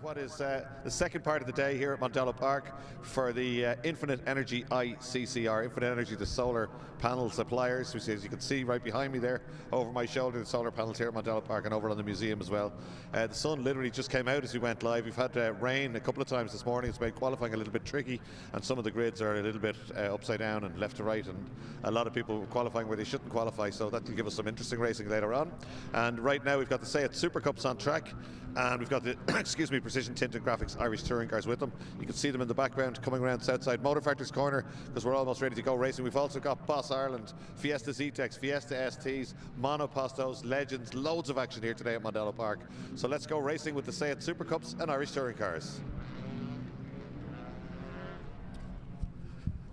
what is the second part of the day here at Mondello Park for the Infinite Energy ICCR. Infinite Energy, the solar panel suppliers, which, as you can see right behind me there, over my shoulder, the solar panels here at Mondello Park and over on the museum as well. The sun literally just came out as we went live. We've had rain a couple of times this morning. It's made qualifying a little bit tricky, and some of the grids are a little bit upside down and left to right, and a lot of people qualifying where they shouldn't qualify, so that will give us some interesting racing later on. And right now we've got the Supercups on track, and we've got the excuse me, Precision Tinted Graphics Irish touring cars with them. You can see them in the background coming around Southside Motor Factory's corner because we're almost ready to go racing. We've also got Boss Ireland, Fiesta Zetecs, Fiesta STs, Monopostos, Legends, loads of action here today at Mondello Park. So let's go racing with the Supercups and Irish touring cars.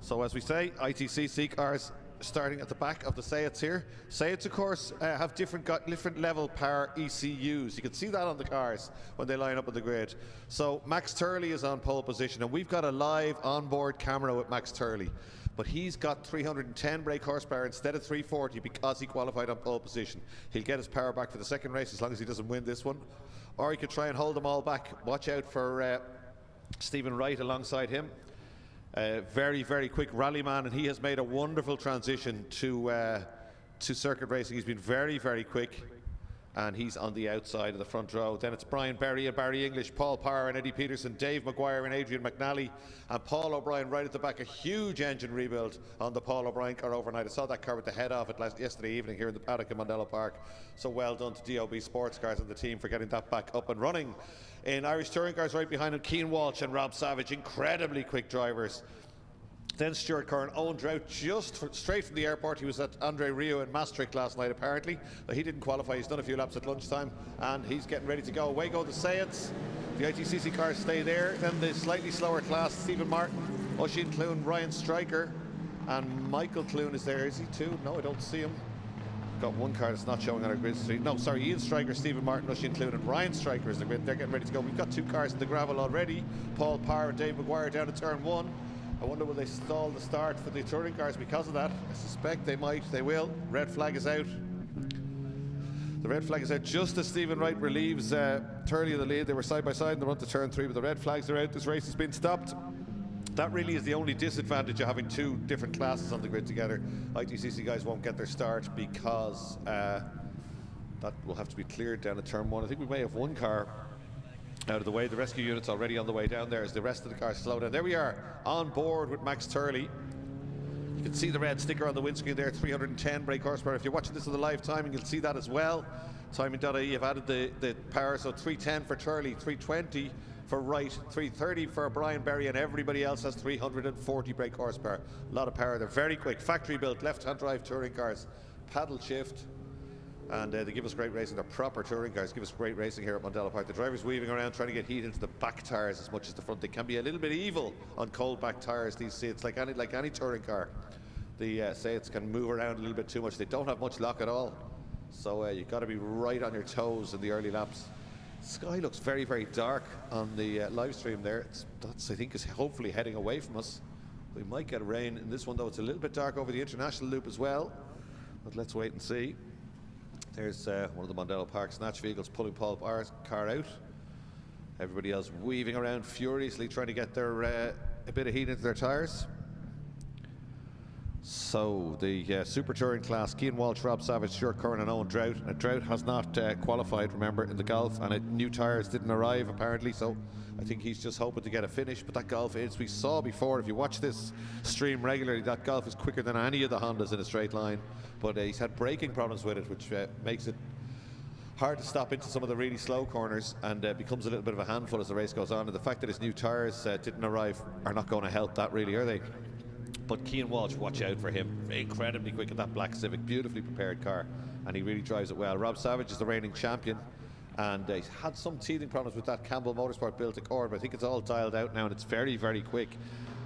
So as we say, ITCC cars starting at the back of the Zetecs here. Zetecs, of course, have different level power ECUs. You can see that on the cars when they line up on the grid. So Max Turley is on pole position, and we've got a live onboard camera with Max Turley. But he's got 310 brake horsepower instead of 340 because he qualified on pole position. He'll get his power back for the second race as long as he doesn't win this one. Or he could try and hold them all back. Watch out for Stephen Wright alongside him. Very, very quick rally man, and he has made a wonderful transition to circuit racing. He's been very, very quick, and he's on the outside of the front row. Then it's Brian Berry and Barry English, Paul Power and Eddie Peterson, Dave Maguire and Adrian McNally, and Paul O'Brien right at the back. A huge engine rebuild on the Paul O'Brien car overnight. I saw that car with the head off it yesterday evening here in the paddock in Mondello Park. So well done to DOB Sports Cars and the team for getting that back up and running. In Irish touring cars right behind him, Cian Walsh and Rob Savage, incredibly quick drivers. Then Stuart Curran, Owen Drought, just straight from the airport. He was at Andre Rio in Maastricht last night apparently. He didn't qualify, he's done a few laps at lunchtime, and he's getting ready to go. Away go the Zetecs. The ITCC cars stay there. Then the slightly slower class, Stephen Martin, Oisin Clune, Ryan Stryker, and Michael Clune is there. Is he too? No, I don't see him. Got one car that's not showing on our grid street. No, sorry, Ian Stryker, Stephen Martin, Oisin Clune, and Ryan Stryker is the grid. They're getting ready to go. We've got two cars in the gravel already. Paul Power and Dave Maguire down to turn one. I wonder will they stall the start for the touring cars because of that. I suspect they might, they will. Red flag is out. The red flag is out just as Stephen Wright relieves Turley of the lead. They were side by side in the run to turn 3, but the red flags are out. This race has been stopped. That really is the only disadvantage of having two different classes on the grid together. ITCC guys won't get their start because that will have to be cleared down at turn 1. I think we may have one car out of the way. The rescue unit's already on the way down there as the rest of the cars slow down. There we are, on board with Max Turley. You can see the red sticker on the windscreen there, 310 brake horsepower. If you're watching this on the live timing, you'll see that as well. Timing.ie have added the power, so 310 for Turley, 320 for Wright, 330 for Brian Berry, and everybody else has 340 brake horsepower. A lot of power. They're very quick, factory built, left-hand drive touring cars, paddle shift. And they give us great racing. They're proper touring cars, give us great racing here at Mondello Park. The driver's weaving around trying to get heat into the back tyres as much as the front. They can be a little bit evil on cold back tyres, these Zetecs, like any touring car. The Zetecs can move around a little bit too much. They don't have much lock at all. So you've got to be right on your toes in the early laps. The sky looks very, very dark on the live stream there. That's, I think, is hopefully heading away from us. We might get rain in this one, though. It's a little bit dark over the international loop as well. But let's wait and see. There's one of the Mondello Park snatch vehicles pulling Paul Power's car out. Everybody else weaving around furiously trying to get their a bit of heat into their tyres. So the Super Touring class, Cian Walsh, Rob Savage, Stuart Curran and Owen Drought. Drought has not qualified, remember, in the Golf, and new tyres didn't arrive apparently, so I think he's just hoping to get a finish. But that Golf, as we saw before, if you watch this stream regularly, that Golf is quicker than any of the Hondas in a straight line. But he's had braking problems with it, which makes it hard to stop into some of the really slow corners, and becomes a little bit of a handful as the race goes on. And the fact that his new tyres didn't arrive are not going to help that really, are they? But Cian Walsh, watch out for him. Incredibly quick in that black Civic, beautifully prepared car, and he really drives it well. Rob Savage is the reigning champion, and he's had some teething problems with that Campbell Motorsport built Accord, but I think it's all dialed out now, and it's very, very quick.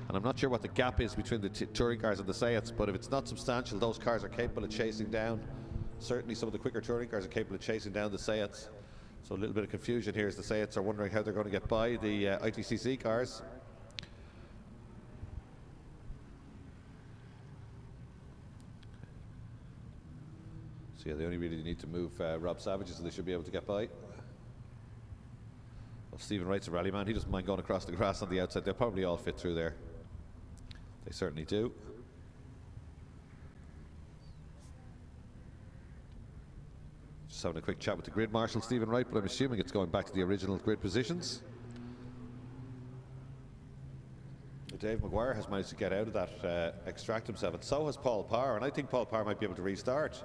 And I'm not sure what the gap is between the touring cars and the Zetecs, but if it's not substantial, those cars are capable of chasing down. Certainly some of the quicker touring cars are capable of chasing down the Zetecs. So a little bit of confusion here as the Zetecs are wondering how they're going to get by the ITCC cars. So yeah, they only really need to move Rob Savage, so they should be able to get by. Well, Stephen Wright's a rally man. He doesn't mind going across the grass on the outside. They'll probably all fit through there. They certainly do. Just having a quick chat with the grid marshal, Stephen Wright, but I'm assuming it's going back to the original grid positions. Dave Maguire has managed to get out of that, extract himself, and so has Paul Parr, and I think Paul Parr might be able to restart,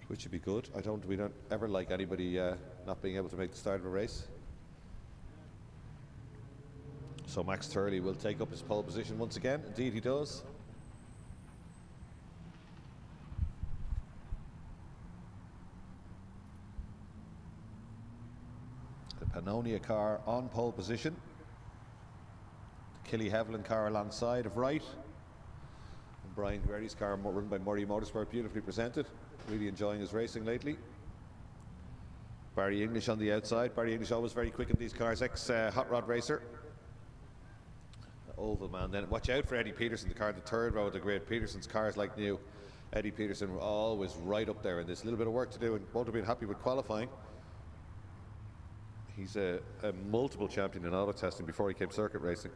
which would be good. We don't ever like anybody not being able to make the start of a race. So Max Turley will take up his pole position once again. Indeed he does. The Pannonia car on pole position. Killy Heveland car alongside of Wright. And Brian Guerri's car run by Murray Motorsport, beautifully presented. Really enjoying his racing lately. Barry English on the outside. Barry English always very quick in these cars, ex-hot rod racer. Oval man. Then watch out for Eddie Peterson, the car in the third row of the grid. Peterson's car is like new. Eddie Peterson always right up there, and there's a little bit of work to do, and won't have been happy with qualifying. He's a multiple champion in auto testing before he came circuit racing.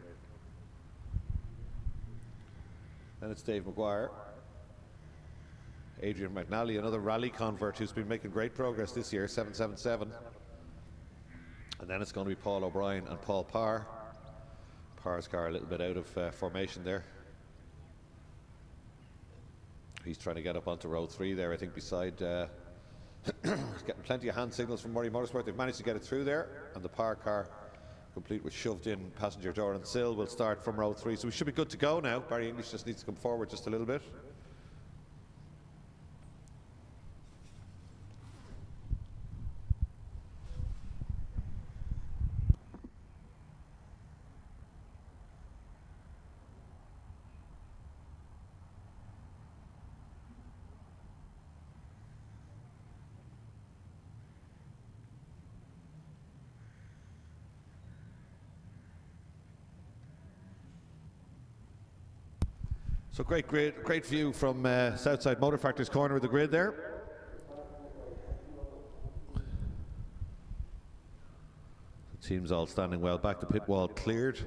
Then it's Dave Maguire. Adrian McNally, another rally convert who's been making great progress this year, 777. And then it's going to be Paul O'Brien and Paul Parr. Parr's car a little bit out of formation there. He's trying to get up onto row 3 there, I think, beside... he's getting plenty of hand signals from Murray Motorsport. They've managed to get it through there, and the Parr car, complete with shoved-in passenger door and sill, will start from row 3. So we should be good to go now. Barry English just needs to come forward just a little bit. So great view from Southside Motor Factory's corner of the grid there. The team's all standing well back. The pit wall cleared.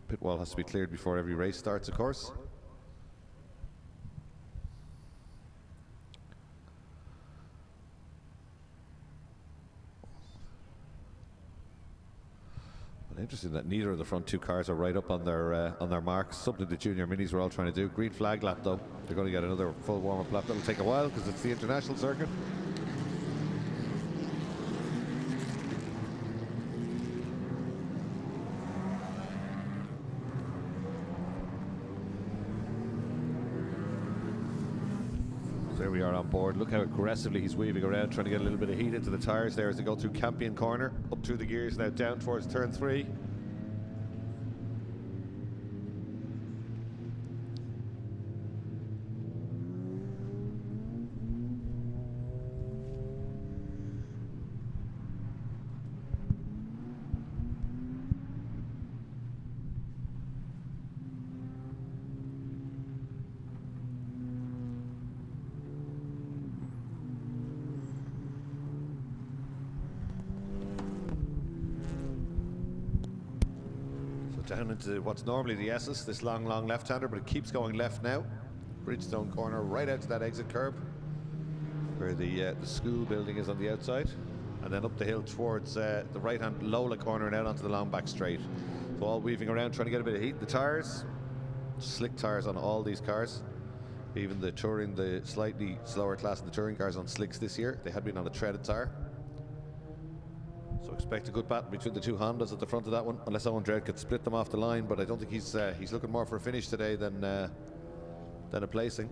Pit wall has to be cleared before every race starts, of course. Interesting that neither of the front 2 cars are right up on their marks. Something the junior minis were all trying to do. Green flag lap though. They're going to get another full warm-up lap. That'll take a while because it's the international circuit. So there we are on board. Look how aggressively he's weaving around, trying to get a little bit of heat into the tyres there as they go through Campion Corner, up through the gears, now down towards turn 3. Down into what's normally the S's, this long left-hander, but it keeps going left now. Bridgestone corner, right out to that exit curb where the school building is on the outside, and then up the hill towards the right-hand Lola corner and out onto the long back straight. So all weaving around, trying to get a bit of heat. The tyres, slick tyres on all these cars. Even the touring, the slightly slower class in the touring cars on slicks this year. They had been on a treaded tyre. So expect a good battle between the 2 Hondas at the front of that one, unless Owen Dredd could split them off the line, but I don't think he's looking more for a finish today than a placing.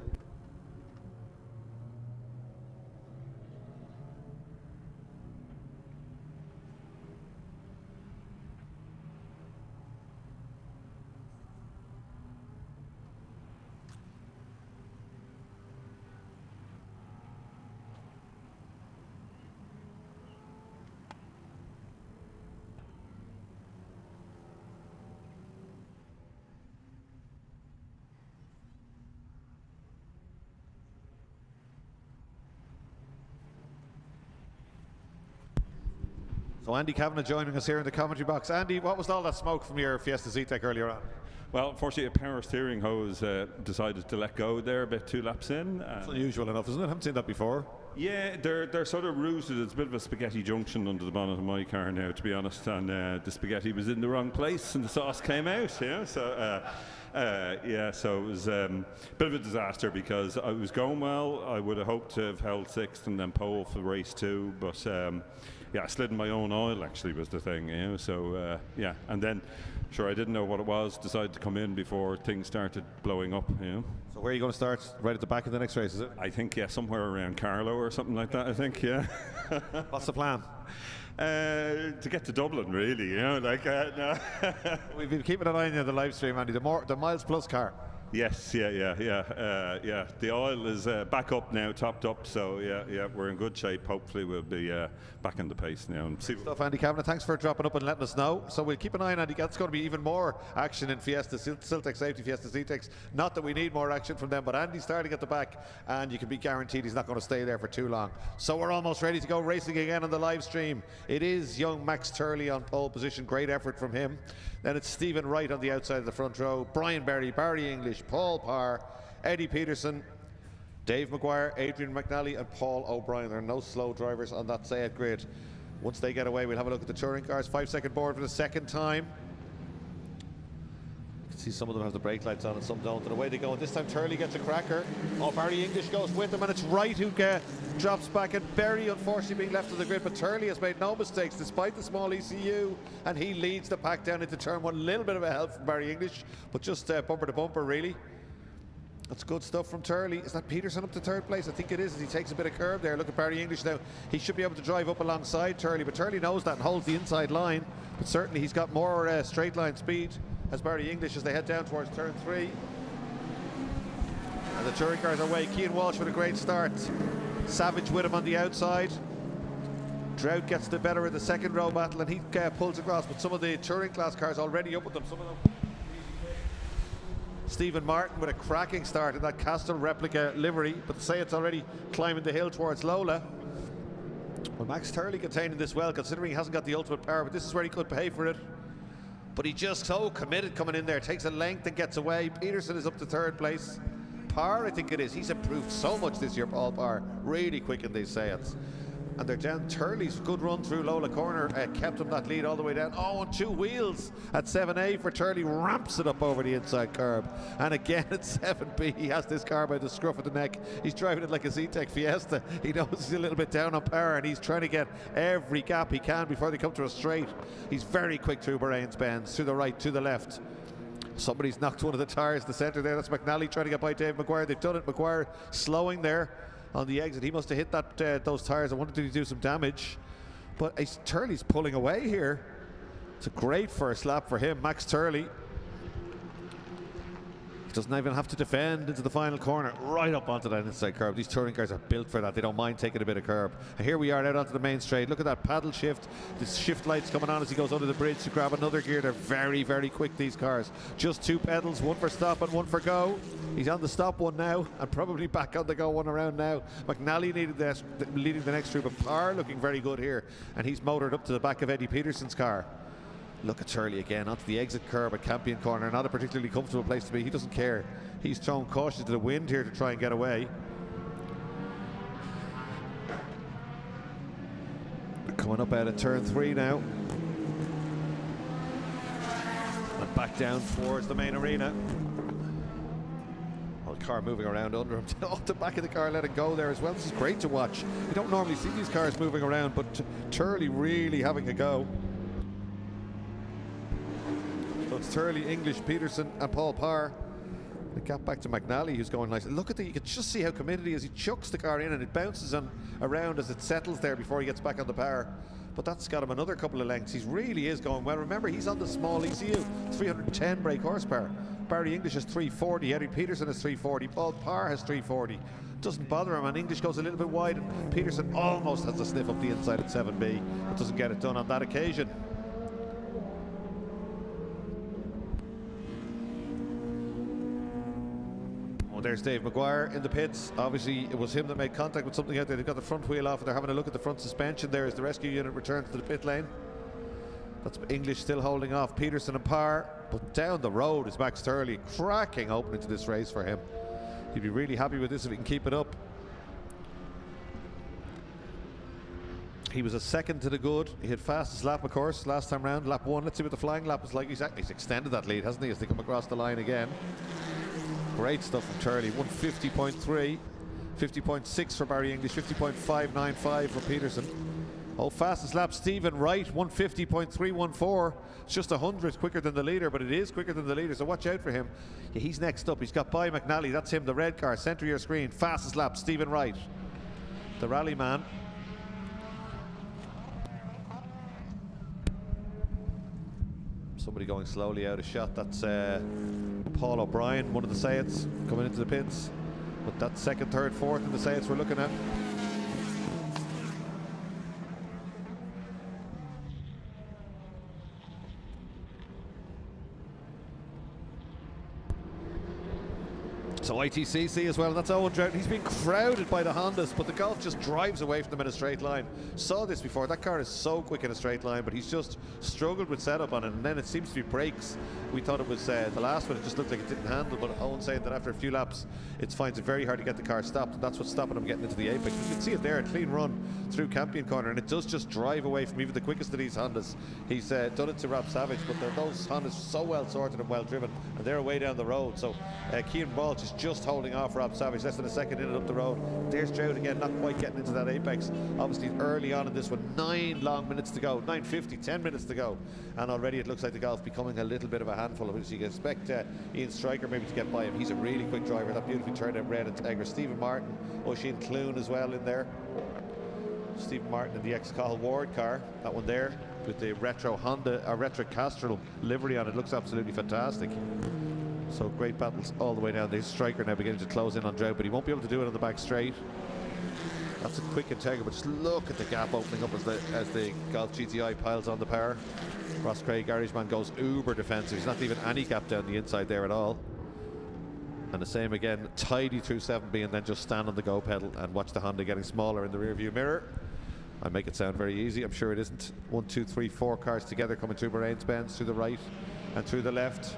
So Andy Kavanagh joining us here in the commentary box. Andy, what was all that smoke from your Fiesta Zetec earlier on? Well, unfortunately, a power steering hose decided to let go there about 2 laps in. That's unusual enough, isn't it? I haven't seen that before. Yeah, they're sort of rooted. It's a bit of a spaghetti junction under the bonnet of my car now, to be honest. And the spaghetti was in the wrong place, and the sauce came out. Yeah, so yeah, so it was a bit of a disaster because I was going well. I would have hoped to have held 6th and then pole for race 2, but yeah, I slid in my own oil. Actually, was the thing. You know, so yeah, and then. Sure, I didn't know what it was, decided to come in before things started blowing up, you know. So where are you going to start? Right at the back of the next race, is it? I think, yeah, somewhere around Carlow or something like that, I think, yeah. What's the plan? To get to Dublin, really, you know, like, no. We've been keeping an eye on the live stream, Andy, the Miles Plus car. Yes, yeah. The oil is back up now, topped up, so yeah, we're in good shape. Hopefully we'll be back in the pace now. And see stuff, Andy Kavanagh, thanks for dropping up and letting us know. So we'll keep an eye on Andy. That's going to be even more action in Fiesta Siltec Safety, Fiesta Zetecs. Not that we need more action from them, but Andy's starting at the back, and you can be guaranteed he's not going to stay there for too long. So we're almost ready to go racing again on the live stream. It is young Max Turley on pole position. Great effort from him. Then it's Stephen Wright on the outside of the front row, Brian Berry, Barry English, Paul Parr, Eddie Peterson, Dave Maguire, Adrian McNally and Paul O'Brien. There are no slow drivers on that Sayed grid. Once they get away, we'll have a look at the touring cars. 5-second board for the second time. You can see some of them have the brake lights on and some don't. And away they go. And this time Turley gets a cracker. Oh, Barry English goes with him, and it's Wright who drops back, and Berry unfortunately being left on the grid, but Turley has made no mistakes despite the small ECU, and he leads the pack down into turn 1. A little bit of a help from Barry English, but just bumper to bumper really. That's good stuff from Turley. Is that Peterson up to 3rd place? I think it is, as he takes a bit of curve there. Look at Barry English now. He should be able to drive up alongside Turley, but Turley knows that and holds the inside line. But certainly he's got more straight line speed as Barry English as they head down towards turn 3. And the touring cars are away. Cian Walsh with a great start. Savage with him on the outside. Drought gets the better of the second row battle, and he pulls across, but some of the touring class cars already up with them. Some of them. Stephen Martin with a cracking start in that Castle replica livery, but say it's already climbing the hill towards Lola. Well, Max Turley containing this well, considering he hasn't got the ultimate power, but this is where he could pay for it. But he just so committed coming in there, takes a length and gets away. Peterson is up to 3rd place. Parr, I think it is. He's improved so much this year, Paul Parr. Really quick in these Sayeds. And they're down. Turley's good run through Lola Corner kept him that lead all the way down. Oh, on 2 wheels at 7A for Turley, ramps it up over the inside curb. And again at 7B, he has this car by the scruff of the neck. He's driving it like a Zetec Fiesta. He knows he's a little bit down on power, and he's trying to get every gap he can before they come to a straight. He's very quick through Bahrain's bends, to the right, to the left. Somebody's knocked one of the tyres to the centre there. That's McNally trying to get by Dave Maguire. They've done it. Maguire slowing there on the exit. He must have hit that those tyres. I wanted to do some damage, but Turley's pulling away here. It's a great first lap for him, Max Turley. He doesn't even have to defend into the final corner, right up onto that inside curb. These touring cars are built for that. They don't mind taking a bit of curb. And here we are out onto the main straight. Look at that paddle shift. The shift lights coming on as he goes under the bridge to grab another gear. They're very, very quick, these cars. Just 2 pedals, 1 for stop and 1 for go. He's on the stop one now and probably back on the go one around now. McNally leading the next group, of Parr looking very good here, and he's motored up to the back of Eddie Peterson's car. Look at Turley again onto the exit curb at Campion Corner. Not a particularly comfortable place to be. He doesn't care. He's thrown caution to the wind here to try and get away. Coming up out of turn 3 now. And back down towards the main arena. Well, the car moving around under him. Off the back of the car, let it go there as well. This is great to watch. You don't normally see these cars moving around, but Turley really having a go. So it's Turley, English, Peterson and Paul Parr. The gap back to McNally, who's going nice. Look at you can just see how committed he is. He chucks the car in and it bounces on around as it settles there before he gets back on the power. But that's got him another couple of lengths. He really is going well. Remember, he's on the small ECU, 310 brake horsepower. Barry English has 340, Eddie Peterson has 340, Paul Parr has 340. Doesn't bother him, and English goes a little bit wide, and Peterson almost has to sniff up the inside at 7B, but doesn't get it done on that occasion. Oh, there's Dave Maguire in the pits. Obviously, it was him that made contact with something out there. They've got the front wheel off and they're having a look at the front suspension there as the rescue unit returns to the pit lane. That's English still holding off Peterson and Parr, but down the road is Max Turley. Cracking opening to this race for him. He'd be really happy with this if he can keep it up. He was a second to the good. He had fastest lap, of course, last time round, lap 1. Let's see what the flying lap was like. He's extended that lead, hasn't he, as they come across the line again. Great stuff from Turley. 150.3, 50.6 for Barry English, 50.595 for Peterson. Oh, fastest lap, Stephen Wright, 150.314. It's just 100 quicker than the leader, but it is quicker than the leader, so watch out for him. Yeah, he's next up. He's got By McNally. That's him, the red car. Center your screen. Fastest lap, Stephen Wright, the rally man. Somebody going slowly out of shot. That's Paul O'Brien, one of the Zetecs, coming into the pits. But that's second, third, fourth in the Zetecs we're looking at. So ITCC as well, and that's Owen Drought. He's been crowded by the Hondas, but the Golf just drives away from them in a straight line. Saw this before, that car is so quick in a straight line, but he's just struggled with setup on it, and then it seems to be brakes. We thought it was the last one, it just looked like it didn't handle, but Owen's saying that after a few laps, it finds it very hard to get the car stopped, and that's what's stopping him getting into the apex. You can see it there, a clean run through Campion Corner, and it does just drive away from even the quickest of these Hondas. He's done it to Rob Savage, but those Hondas so well sorted and well driven, and they're way down the road. So Cian Walsh is just holding off Rob Savage, less than a second in and up the road. There's Drought again, not quite getting into that apex. Obviously early on in this one, 9 long minutes to go, 9:50, 10 minutes to go, and already it looks like the Golf becoming a little bit of a handful of it. So you can expect Ian Stryker maybe to get by him. He's a really quick driver. That beautifully turned out red and Tiger. Stephen Martin, Oisin Clune as well in there. Stephen Martin in the ex-Cathal Ward car, that one there with the retro Honda, retro Castrol livery on it, looks absolutely fantastic. So great battles all the way down. There's Stryker now beginning to close in on Drought, but he won't be able to do it on the back straight. That's a quick Integra, but just look at the gap opening up as the Golf GTI piles on the power. Ross Craig, Irishman, goes uber defensive. He's not leaving any gap down the inside there at all. And the same again, tidy through 7B and then just stand on the go pedal and watch the Honda getting smaller in the rear view mirror. I make it sound very easy, I'm sure it isn't. 1, 2, 3, 4 cars together coming through Bahrain's Benz, through the right and through the left.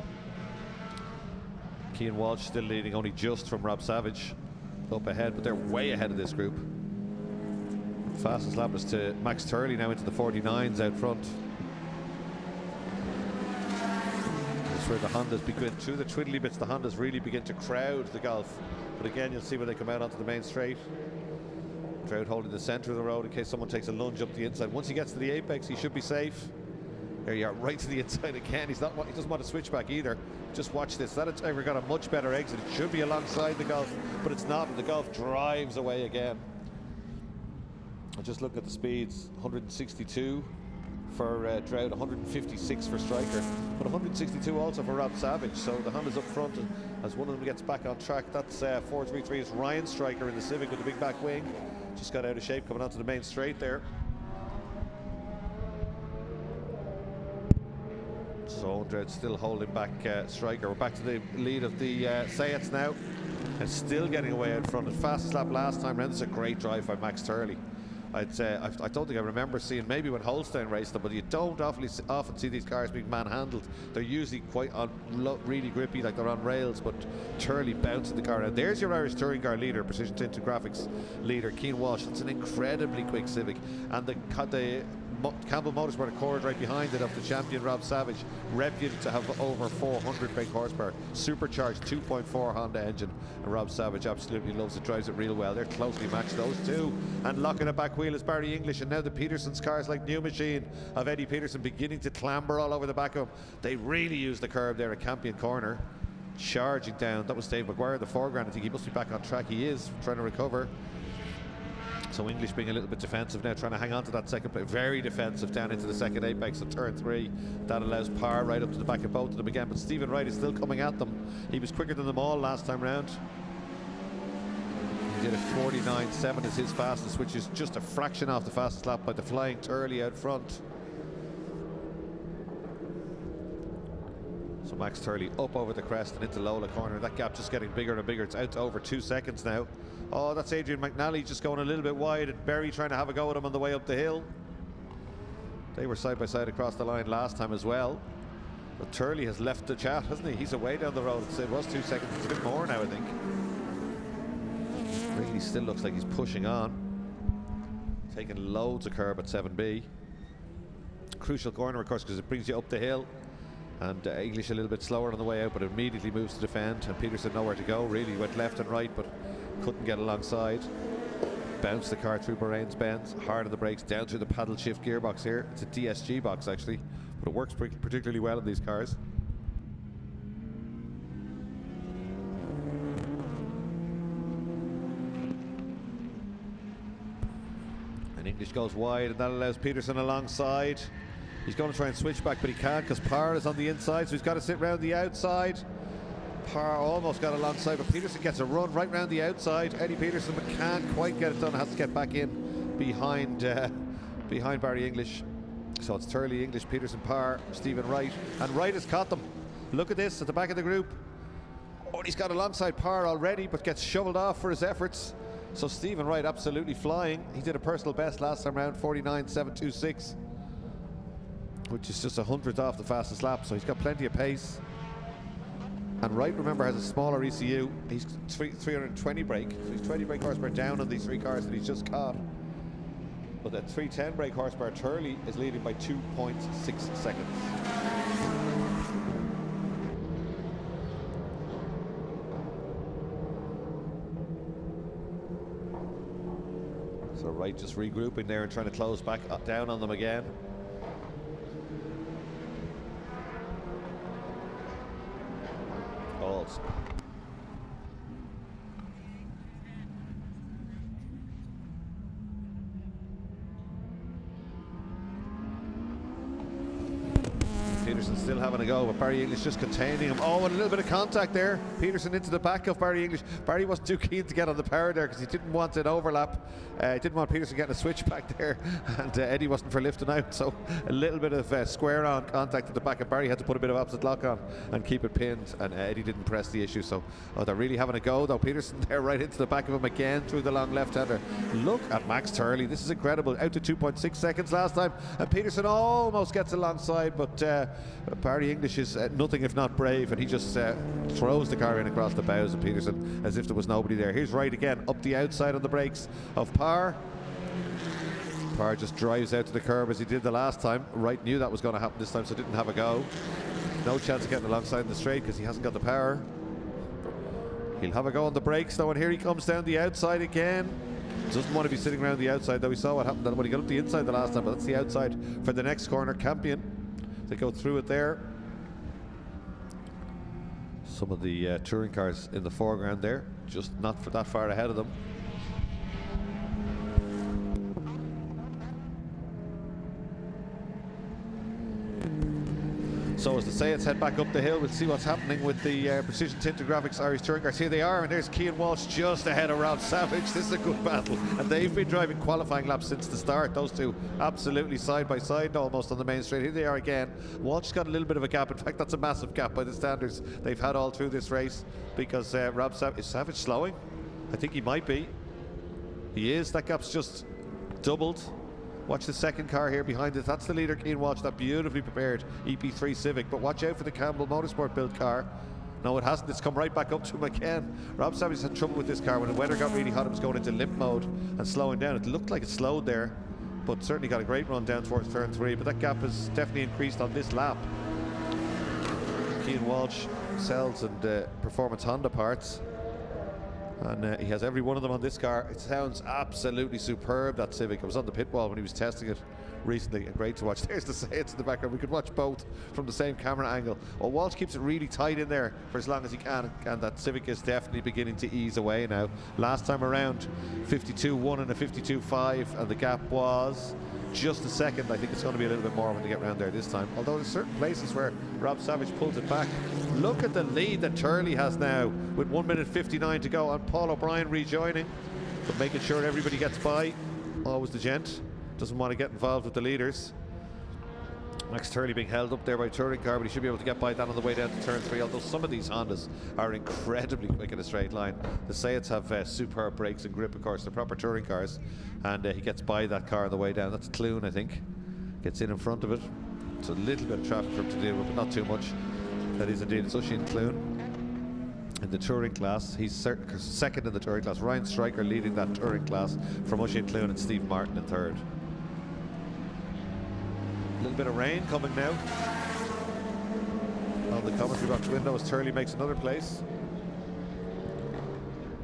Cian Walsh still leading, only just from Rob Savage up ahead, but they're way ahead of this group. Fastest lap is to Max Turley now into the 49s out front. Where the Hondas begin, through the twiddly bits, the Hondas really begin to crowd the Golf. But again, you'll see when they come out onto the main straight. Drought holding the centre of the road in case someone takes a lunge up the inside. Once he gets to the apex, he should be safe. There you are, right to the inside again. He doesn't want to switch back either. Just watch this. That Integra got a much better exit. It should be alongside the Golf, but it's not. And the Golf drives away again. I'll just look at the speeds. 162. For Drought, 156 for Stryker, but 162 also for Rob Savage. So the Honda's up front, and as one of them gets back on track, that's 433 is Ryan Stryker in the Civic with the big back wing. Just got out of shape coming onto the main straight there. So Drought still holding back Stryker. We're back to the lead of the Zetecs now, and still getting away out front. And fastest lap last time round. This is a great drive by Max Turley. I'd say I don't think I remember seeing, maybe when Holstein raced them, but you don't often see these cars being manhandled. They're usually quite really grippy, like they're on rails, but Turley bouncing the car out. There's your Irish touring car leader, Precision Tinted Graphics leader, Cian Walsh. That's an incredibly quick Civic, and the Campbell Motorsport Accord right behind it of the champion Rob Savage, reputed to have over 400 brake horsepower, supercharged 2.4 Honda engine, and Rob Savage absolutely loves it, drives it real well. They're closely matched, those two, and locking it back wheel is Barry English, and now the Peterson's cars, like New Machine of Eddie Peterson, beginning to clamber all over the back of him. They really use the curb there at Campion Corner, charging down. That was Dave Maguire in the foreground. I think he must be back on track. He is trying to recover. So English being a little bit defensive now, trying to hang on to that second plate. Very defensive down into the second apex of turn 3. That allows Parr right up to the back of both of them again. But Stephen Wright is still coming at them. He was quicker than them all last time round. He did a 49.7 as his fastest, which is just a fraction off the fastest lap by the flying Turley out front. So Max Turley up over the crest and into Lola corner. That gap just getting bigger and bigger. It's out to over 2 seconds now. Oh, that's Adrian McNally just going a little bit wide, and Berry trying to have a go at him on the way up the hill. They were side by side across the line last time as well. But Turley has left the chat, hasn't he? He's away down the road. It was 2 seconds. It's a bit more now, I think. Really still looks like he's pushing on. Taking loads of curb at 7B. Crucial corner, of course, because it brings you up the hill. And English a little bit slower on the way out, but immediately moves to defend. And Peterson nowhere to go, really. Went left and right, but couldn't get alongside. Bounced the car through Bahrain's bends, hard on the brakes, down through the paddle shift gearbox here. It's a DSG box, actually, but it works particularly well in these cars. And English goes wide, and that allows Peterson alongside. He's going to try and switch back, but he can't because Parr is on the inside, so he's got to sit round the outside. Parr almost got alongside, but Peterson gets a run right round the outside. Eddie Peterson, but can't quite get it done. Has to get back in behind Barry English. So it's Turley, English, Peterson, Parr, Stephen Wright, and Wright has caught them. Look at this at the back of the group. Oh, he's got alongside Parr already, but gets shoveled off for his efforts. So Stephen Wright absolutely flying. He did a personal best last time round, 49.726, which is just 100th off the fastest lap. So he's got plenty of pace. And Wright, remember, has a smaller ECU. He's 320 brake, so he's 20 brake horsepower down on these 3 cars that he's just caught. But at 310 brake horsepower, Turley is leading by 2.6 seconds. So Wright just regrouping there and trying to close back down on them again. Balls. Peterson still having a go, but Barry English just containing him. Oh, and a little bit of contact there. Peterson into the back of Barry English. Barry wasn't too keen to get on the power there because he didn't want an overlap. Didn't want Peterson getting a switch back there, and Eddie wasn't for lifting out. So a little bit of square on contact at the back, and Barry had to put a bit of opposite lock on and keep it pinned, and Eddie didn't press the issue. So they're really having a go though. Peterson there right into the back of him again through the long left-hander. Look at Max Turley. This is incredible. Out to 2.6 seconds last time, and Peterson almost gets alongside, but Barry English is nothing if not brave, and he just throws the car in across the bows of Peterson as if there was nobody there. Here's Wright again, up the outside on the brakes of Parr. Parr just drives out to the curb as he did the last time. Wright knew that was going to happen this time, so didn't have a go. No chance of getting alongside in the straight because he hasn't got the power. He'll have a go on the brakes though, and here he comes down the outside again. Doesn't want to be sitting around the outside though. We saw what happened when he got up the inside the last time, but that's the outside for the next corner. Campion, they go through it there. Some of the touring cars in the foreground there, just not for that far ahead of them. So as the Zetecs head back up the hill, we'll see what's happening with the Precision Tinted Graphics Irish Touring Cars. Here they are, and there's Cian Walsh just ahead of Rob Savage. This is a good battle, and they've been driving qualifying laps since the start. Those two absolutely side by side almost on the main straight. Here they are again. Walsh got a little bit of a gap. In fact, that's a massive gap by the standards they've had all through this race, because Rob Savage, is Savage slowing? I think he might be. He is. That gap's just doubled. Watch the second car here behind it. That's the leader, Cian Walsh, that beautifully prepared EP3 Civic. But watch out for the Campbell Motorsport built car. No, it hasn't. It's come right back up to him again. Rob Savage had trouble with this car when the weather got really hot. It was going into limp mode and slowing down. It looked like it slowed there, but certainly got a great run down towards turn 3. But that gap has definitely increased on this lap. Cian Walsh sells and Performance Honda parts, and he has every one of them on this car. It sounds absolutely superb, that Civic. I was on the pit wall when he was testing it recently, and great to watch. There's the Zetecs in the background. We could watch both from the same camera angle. Well, Walsh keeps it really tight in there for as long as he can, and that Civic is definitely beginning to ease away now. Last time around, 52.1 and a 52.5, and the gap was just a second. I think it's going to be a little bit more when they get around there this time, although there's certain places where Rob Savage pulls it back. Look at the lead that Turley has now with 1 minute 59 to go, and Paul O'Brien rejoining, but making sure everybody gets by. Always the gent, doesn't want to get involved with the leaders. Max Turley being held up there by a touring car, but he should be able to get by that on the way down to turn 3, although some of these Hondas are incredibly quick in a straight line. The Zetecs have superb brakes and grip, of course, they're proper touring cars, and he gets by that car on the way down. That's Clune, I think. Gets in front of it. It's a little bit of traffic for him to deal with, but not too much. That is indeed, it's Oisin Clune. In the touring class, he's second in the touring class. Ryan Stryker leading that touring class from Oisin Clune, and Steve Martin in third. A little bit of rain coming now on the commentary box window as Turley makes another place.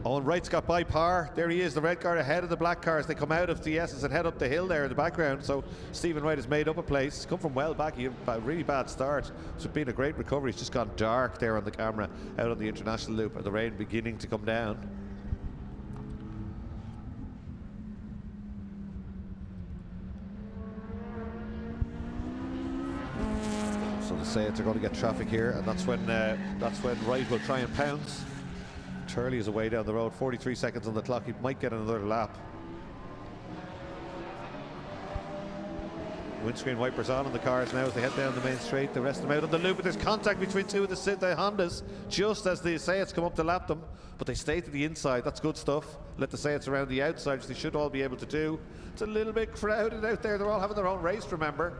Owen Wright's got by Parr. There he is, the red car ahead of the black car as they come out of the S's and head up the hill there in the background. So Stephen Wright has made up a place. Come from well back. He had a really bad start. It's been a great recovery. It's just gone dark there on the camera out on the international loop, and the rain beginning to come down. So the Zetecs are going to get traffic here, and that's when Wright will try and pounce. Turley is away down the road, 43 seconds on the clock. He might get another lap. Windscreen wipers on the cars now as they head down the main straight. The rest of them out on the loop, but there's contact between two of the Hondas just as the Zetecs come up to lap them, but they stay to the inside. That's good stuff. Let the Zetecs around the outside, which they should all be able to do. It's a little bit crowded out there. They're all having their own race, remember.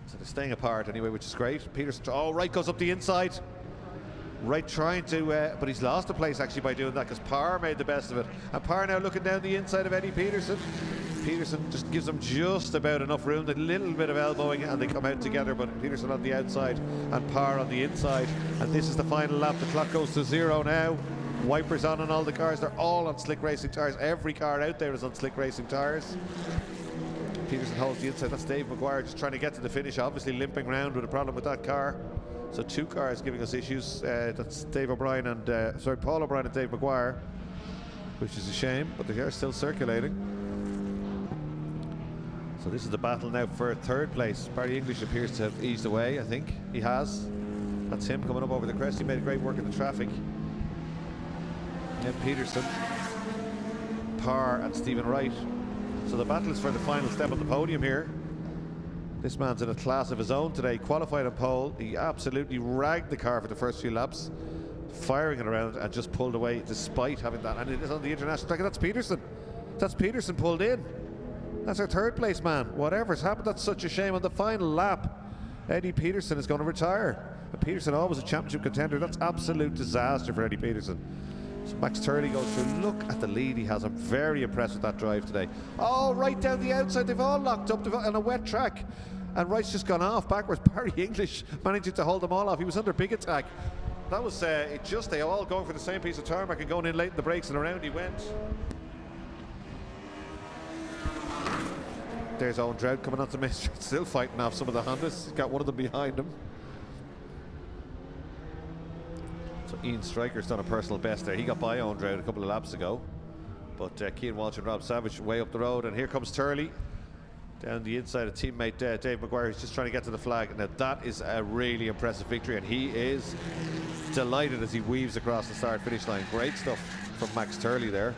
So they're staying apart anyway, which is great. Peterson, oh, Wright goes up the inside. Wright trying to, but he's lost a place actually by doing that, because Parr made the best of it. And Parr now looking down the inside of Eddie Peterson. Peterson just gives them just about enough room, a little bit of elbowing, and they come out together, but Peterson on the outside and Parr on the inside. And this is the final lap. The clock goes to 0 now. Wipers on all the cars. They're all on slick racing tires. Every car out there is on slick racing tires. Peterson holds the inside. That's Dave Maguire just trying to get to the finish, obviously limping around with a problem with that car. So 2 cars giving us issues. That's Dave O'Brien and Paul O'Brien and Dave Maguire, which is a shame, but they are still circulating. So this is the battle now for 3rd place. Barry English appears to have eased away, I think. He has. That's him coming up over the crest. He made great work in the traffic. Then Peterson, Parr and Stephen Wright. So the battle is for the final step on the podium here. This man's in a class of his own today, qualified on pole. He absolutely ragged the car for the first few laps, firing it around, and just pulled away despite having that. And it is on the international track. That's Peterson. That's Peterson pulled in. That's our 3rd place man. Whatever's happened, that's such a shame. On the final lap, Eddie Peterson is going to retire. And Peterson always a championship contender. That's absolute disaster for Eddie Peterson. So Max Turley goes through. Look at the lead he has. I'm very impressed with that drive today. Oh, right down the outside. They've all locked up on a wet track. And Wright's just gone off backwards. Barry English managing to hold them all off. He was under big attack. That was they all going for the same piece of tarmac and going in late in the brakes, and around he went. There's Owen Drought coming onto Main Street, still fighting off some of the Hondas. He's got one of them behind him. So Ian Stryker's done a personal best there. He got by Owen Drought a couple of laps ago. But Cian Walsh and Rob Savage way up the road, and here comes Turley. Down the inside of teammate Dave Maguire, who's just trying to get to the flag. Now that is a really impressive victory, and he is delighted as he weaves across the start-finish line. Great stuff from Max Turley there.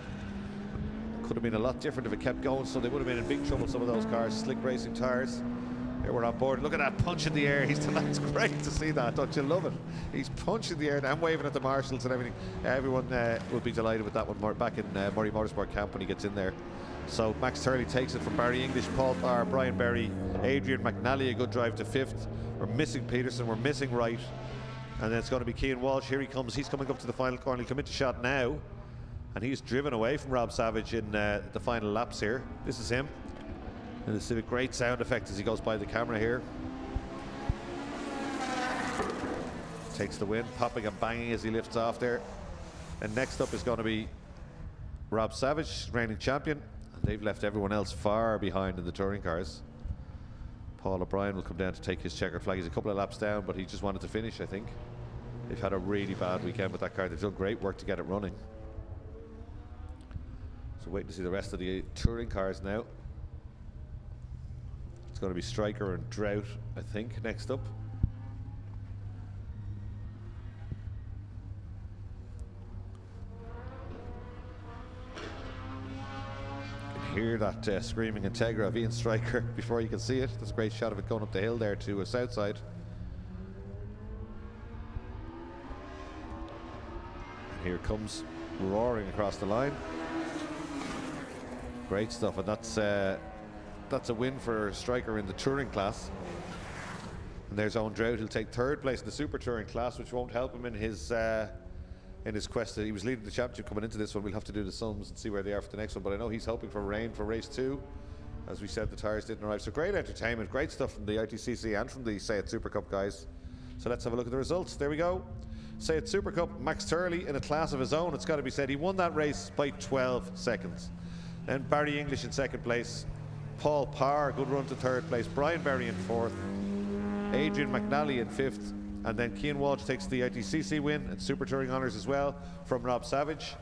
Could have been a lot different if it kept going, so they would have been in big trouble, some of those cars. Slick racing tires. Here we're on board. Look at that punch in the air. That's great to see that. Don't you love it? He's punching the air and waving at the marshals and everything. Everyone will be delighted with that one back in Murray Motorsport Camp when he gets in there. So Max Turley takes it from Barry English, Paul Parr, Brian Berry, Adrian McNally, a good drive to 5th. We're missing Peterson, we're missing Wright. And then it's going to be Cian Walsh. Here he comes. He's coming up to the final corner. He'll come into shot now. And he's driven away from Rob Savage in the final laps here. This is him. And it's a great sound effect as he goes by the camera here. Takes the win, popping and banging as he lifts off there. And next up is going to be Rob Savage, reigning champion. And they've left everyone else far behind in the touring cars. Paul O'Brien will come down to take his checkered flag. He's a couple of laps down, but he just wanted to finish, I think. They've had a really bad weekend with that car. They've done great work to get it running. So waiting to see the rest of the touring cars now. It's going to be Stryker and Drought, I think, next up. You can hear that screaming Integra of Ian Stryker before you can see it. There's a great shot of it going up the hill there to a south side. And here it comes roaring across the line. Great stuff, and that's a win for Stryker in the touring class. And there's Owen Drought, who'll take third place in the super touring class, which won't help him in his quest. He was leading the championship coming into this one. We'll have to do the sums and see where they are for the next one, but I know he's hoping for rain for race 2. As we said, the tyres didn't arrive. So great entertainment, great stuff from the ITCC and from the Say It Supercup guys. So let's have a look at the results. There we go. Say It Supercup, Max Turley in a class of his own, it's got to be said. He won that race by 12 seconds. Then Barry English in second place. Paul Parr, good run to third place. Brian Berry in fourth. Adrian McNally in fifth. And then Cian Walsh takes the ITCC win and Super Touring honours as well from Rob Savage.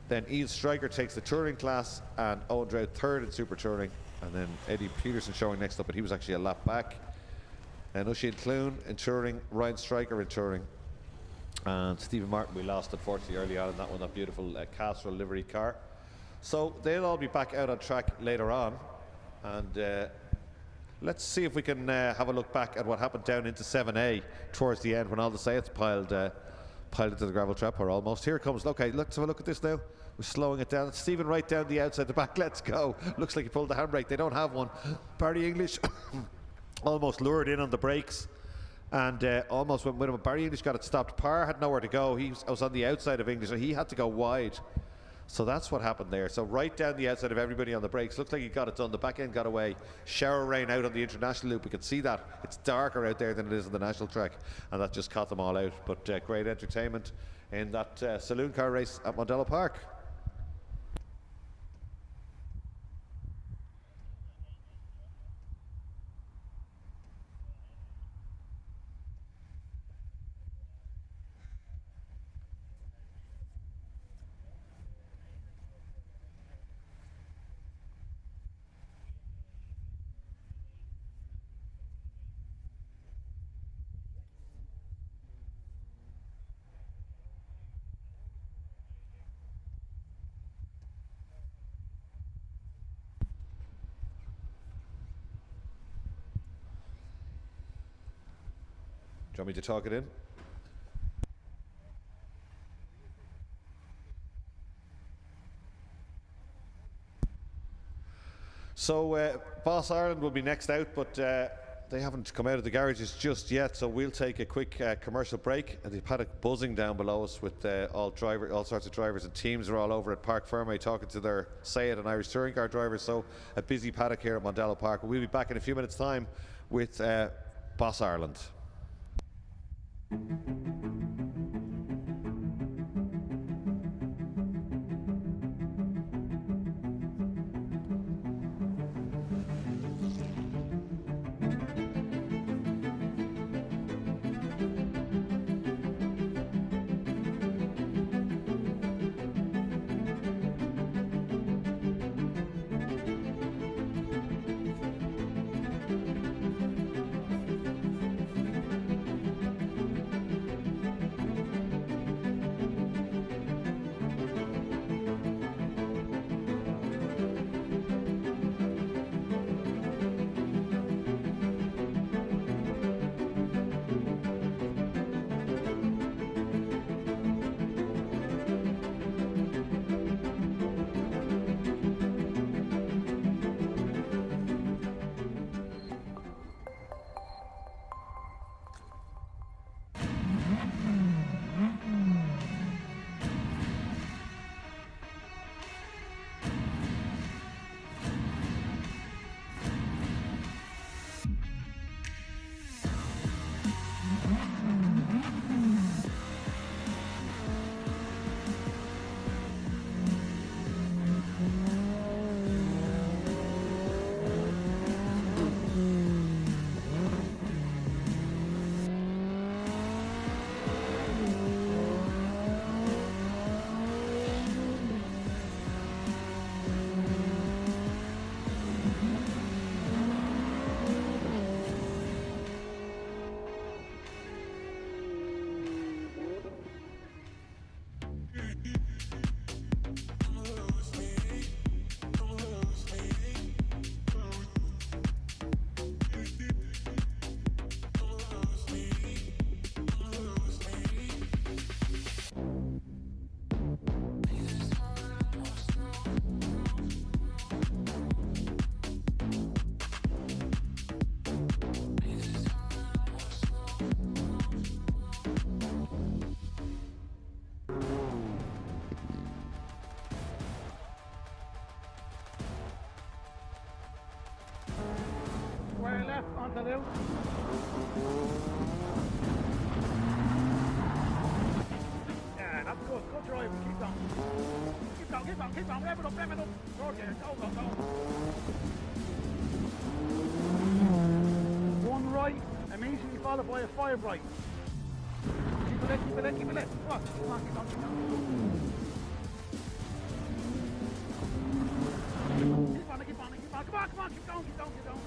Then Ian Stryker takes the touring class and Owen Drought third in Super Touring. And then Eddie Peterson showing next up, but he was actually a lap back. And Oisin Clune in touring, Ryan Stryker in touring. And Stephen Martin we lost unfortunately early on in that one, that beautiful Castrol livery car. So they'll all be back out on track later on. And let's see if we can have a look back at what happened down into 7A towards the end when all the Sayets piled into the gravel trap, or almost. Here it comes. Okay, let's have a look at this now. We're slowing it down. Stephen right down the outside the back. Let's go. Looks like he pulled the handbrake. They don't have one. Barry English almost lured in on the brakes and almost went with him. Barry English got it stopped. Parr had nowhere to go. He was on the outside of English, so he had to go wide. So that's what happened there. So right down the outside of everybody on the brakes. Looks like he got it done. The back end got away. Shower rain out on the international loop. We can see that. It's darker out there than it is on the national track. And that just caught them all out. But great entertainment in that saloon car race at Mondello Park. Do you want me to talk it in? So Boss Ireland will be next out, but they haven't come out of the garages just yet, so we'll take a quick commercial break. And the paddock buzzing down below us with all sorts of drivers and teams are all over at Park Ferme talking to their Say It and Irish touring car drivers. So a busy paddock here at Mondello Park. We'll be back in a few minutes' time with Boss Ireland. Mondello. Yeah, that's good. Good driving. Keep going. Keep going, keep going, keep going. Rev it up, rev it up. George, go, go, go. One right, immediately followed by a 5 right. Keep it lit, keep it lit, keep it lit. Come on, come on, keep on, keep on. Keep on, keep on, keep on, come on, come on, keep going, keep going, keep going.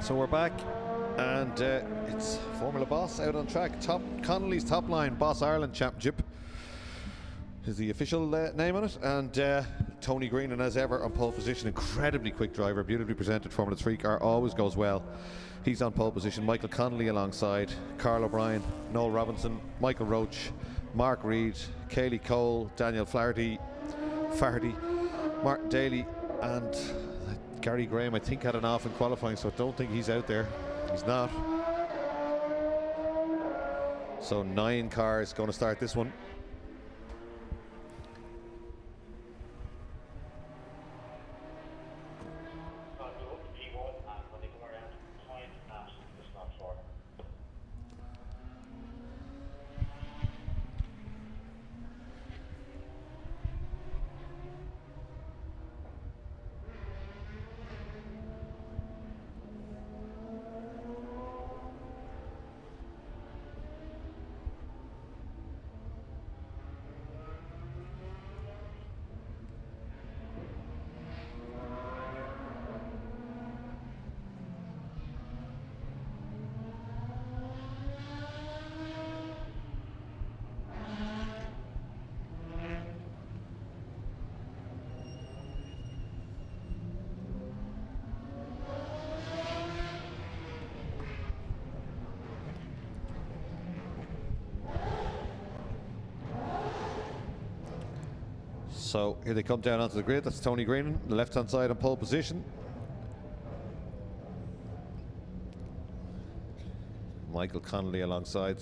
So we're back, and it's Formula Boss out on track. Connolly's Top Line Boss Ireland Championship is the official name on it, and Tony Greenan, as ever, on pole position. Incredibly quick driver, beautifully presented Formula 3 car, always goes well. He's on pole position. Michael Connolly alongside Carl O'Brien, Noel Robinson, Michael Roach, Mark Reed, Kaylee Cole, Daniel Flaherty, Martin Daly, and Gary Graham, I think, had an off in qualifying, so I don't think he's out there. He's not. So 9 cars going to start this one. So here they come down onto the grid. That's Tony Greenan, the left-hand side on pole position. Michael Connolly alongside.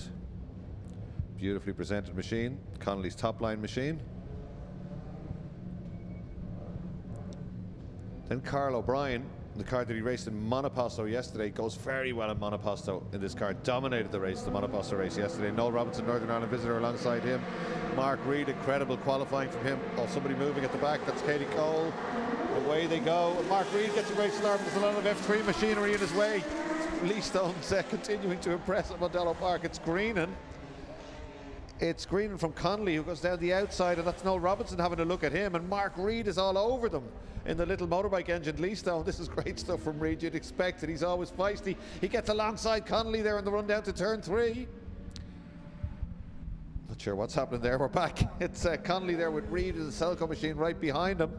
Beautifully presented machine. Connolly's Top Line machine. Then Carl O'Brien, the car that he raced in Monoposto yesterday, goes very well in Monoposto in this car. Dominated the race, the Monoposto race yesterday. Noel Robinson, Northern Ireland visitor, alongside him. Mark Reed, incredible qualifying from him. Oh, somebody moving at the back. That's Katie Cole. Away they go. And Mark Reed gets a great start. There's a lot of F3 machinery in his way. Lee Stone's continuing to impress at Mondello Park. It's Greenan. It's Greenan from Connolly who goes down the outside, and that's Noel Robinson having a look at him. And Mark Reed is all over them in the little motorbike engine. Lee Stone, this is great stuff from Reed. You'd expect it. He's always feisty. He gets alongside Connolly there in the run down to turn 3. Not sure what's happening there. We're back. It's Connolly there with Reed in the Selco machine right behind him.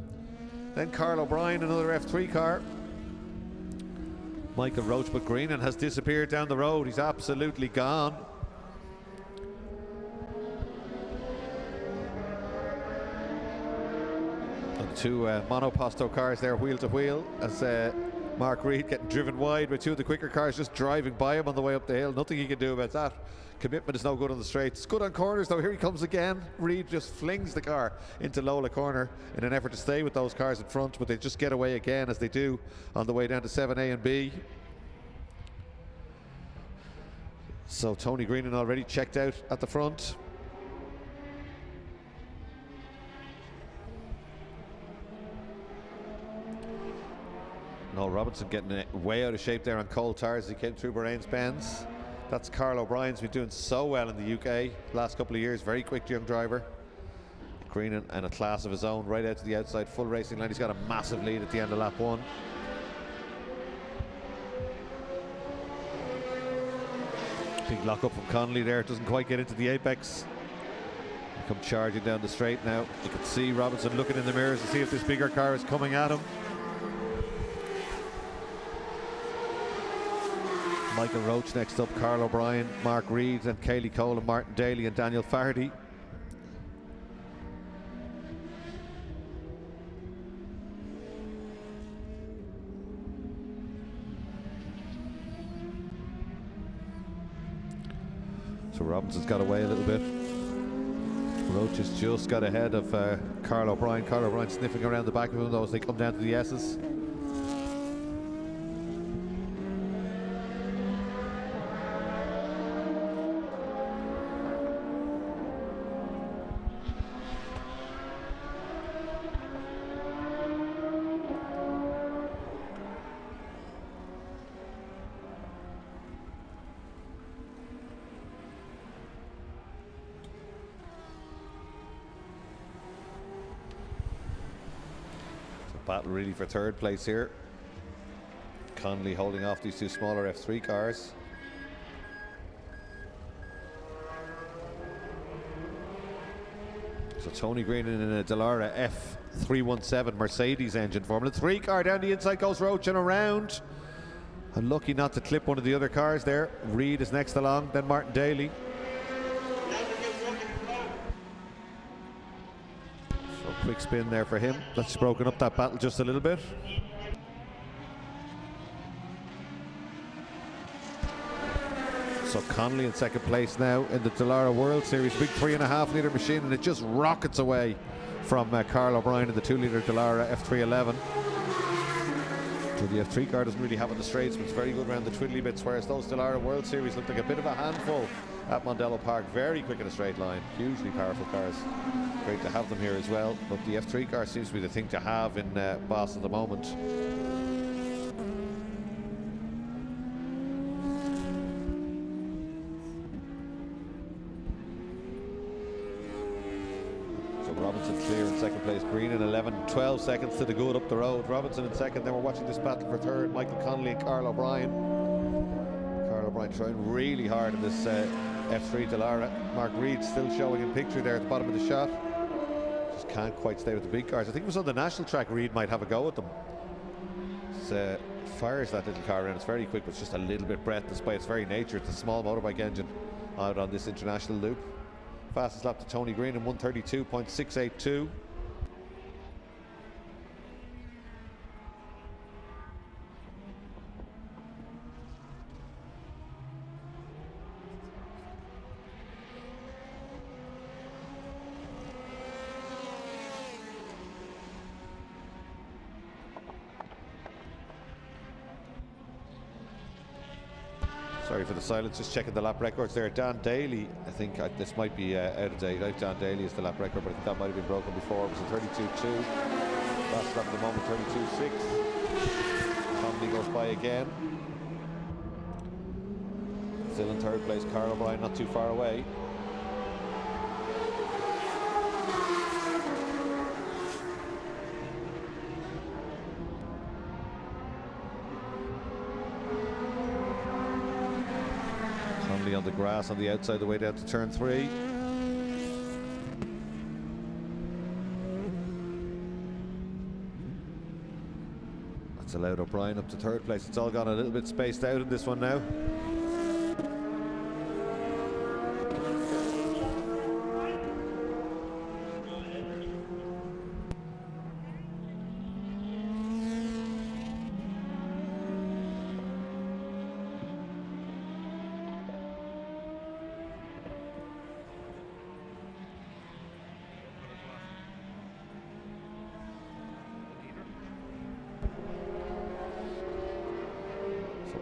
Then Carl O'Brien, another F3 car. Michael Roach, but Greenan has disappeared down the road. He's absolutely gone. And 2 Monoposto cars there, wheel to wheel, as Mark Reed getting driven wide with two of the quicker cars just driving by him on the way up the hill. Nothing he can do about that. Commitment is no good on the straights. It's good on corners though. Here he comes again. Reed just flings the car into Lola corner in an effort to stay with those cars in front, but they just get away again as they do on the way down to 7A and B. So Tony Greenan already checked out at the front. Noel Robinson getting way out of shape there on cold tires as he came through Bahrain's bends. That's Carl O'Brien's been doing so well in the UK last couple of years. Very quick young driver. Greenan and a class of his own right out to the outside, full racing line. He's got a massive lead at the end of lap 1. Big lock up from Connolly there. Doesn't quite get into the apex. They come charging down the straight now. You can see Robinson looking in the mirrors to see if this bigger car is coming at him. Michael Roach next up, Carl O'Brien, Mark Reed, and Kaylee Cole and Martin Daly and Daniel Fardy. So Robinson's got away a little bit. Roach has just got ahead of Carl O'Brien. Carl O'Brien sniffing around the back of him though as they come down to the S's. Battle really for third place here. Connolly holding off these two smaller F3 cars. So Tony Greenan in a Dallara F317 Mercedes engine. Formula 3 car down the inside goes Roach and around. Unlucky not to clip one of the other cars there. Reed is next along, then Martin Daly. Quick spin there for him. That's broken up that battle just a little bit. So Connolly in second place now in the Dallara World Series. Big 3.5 litre machine, and it just rockets away from Carl O'Brien in the 2 litre Dallara F311. So the F3 car doesn't really have on the straights, but it's very good around the twiddly bits, whereas those Dallara World Series look like a bit of a handful at Mondello Park. Very quick in a straight line. Hugely powerful cars. Great to have them here as well, but the F3 car seems to be the thing to have in Bath at the moment. So Robinson clear in second place, Green in 12 seconds to the good up the road. Robinson in second, then we're watching this battle for third, Michael Connolly and Carl O'Brien. Carl O'Brien trying really hard in this F3 Dallara. Mark Reed still showing in picture there at the bottom of the shot. Just can't quite stay with the big cars. I think it was on the national track Reed might have a go at them. Fires that little car around. It's very quick, but it's just a little bit breathless by its very nature. It's a small motorbike engine out on this international loop. Fastest lap to Tony Green in 132.682. Sorry for the silence, just checking the lap records there. Dan Daly, I think this might be out of date. Dan Daly is the lap record, but I think that might have been broken before. It was a 32.2. Last lap at the moment, 32.6. Connolly goes by again. Still in third place, Carl O'Brien not too far away. On the grass on the outside, the way down to turn 3. That's allowed O'Brien up to third place. It's all gone a little bit spaced out in this one now.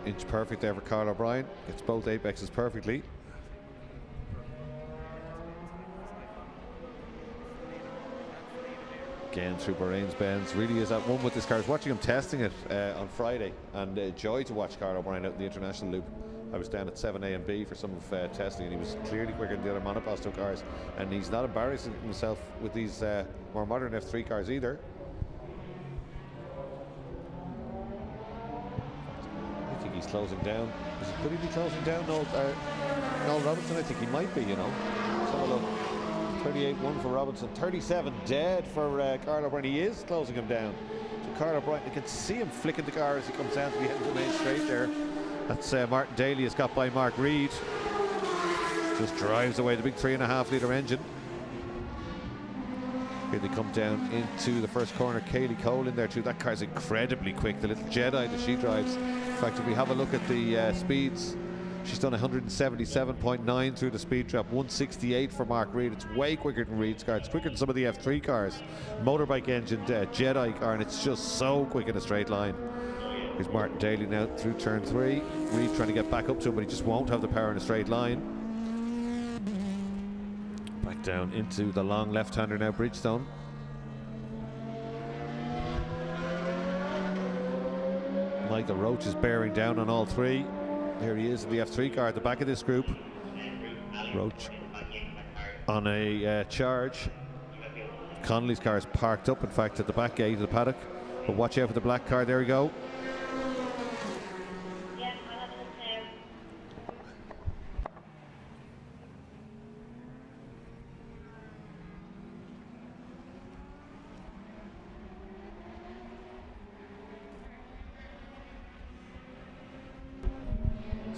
Inch perfect there for Carl O'Brien. Gets both apexes perfectly. Again through Bahrain's bends. Really is at one with this car. I was watching him testing it on Friday, and joy to watch Carl O'Brien out in the international loop. I was down at 7A and B for some of testing, and he was clearly quicker than the other Monoposto cars, and he's not embarrassing himself with these more modern F3 cars either. I think he's closing down. Could he be closing down Noel Robinson? I think he might be, you know. Let's have a look. 38-1 for Robinson, 37 dead for Carl O'Brien. He is closing him down. So Carl O'Brien, you can see him flicking the car as he comes down to the end of the main straight there. That's Martin Daly has got by Mark Reed. Just drives away the big 3.5 litre engine. Here they come down into the first corner. Kaylee Cole in there too. That car's incredibly quick. The little Jedi that she drives. In fact, if we have a look at the speeds, she's done 177.9 through the speed trap, 168 for Mark Reed. It's way quicker than Reed's car. It's quicker than some of the F3 cars. Motorbike engine Jedi car, and it's just so quick in a straight line. Here's Martin Daly now through turn 3. Reed trying to get back up to him, but he just won't have the power in a straight line. Back down into the long left-hander now, Bridgestone. Michael Roach is bearing down on all three. Here he is in the F3 car at the back of this group. Roach on a charge. Connolly's car is parked up, in fact, at the back gate of the paddock. But watch out for the black car. There we go.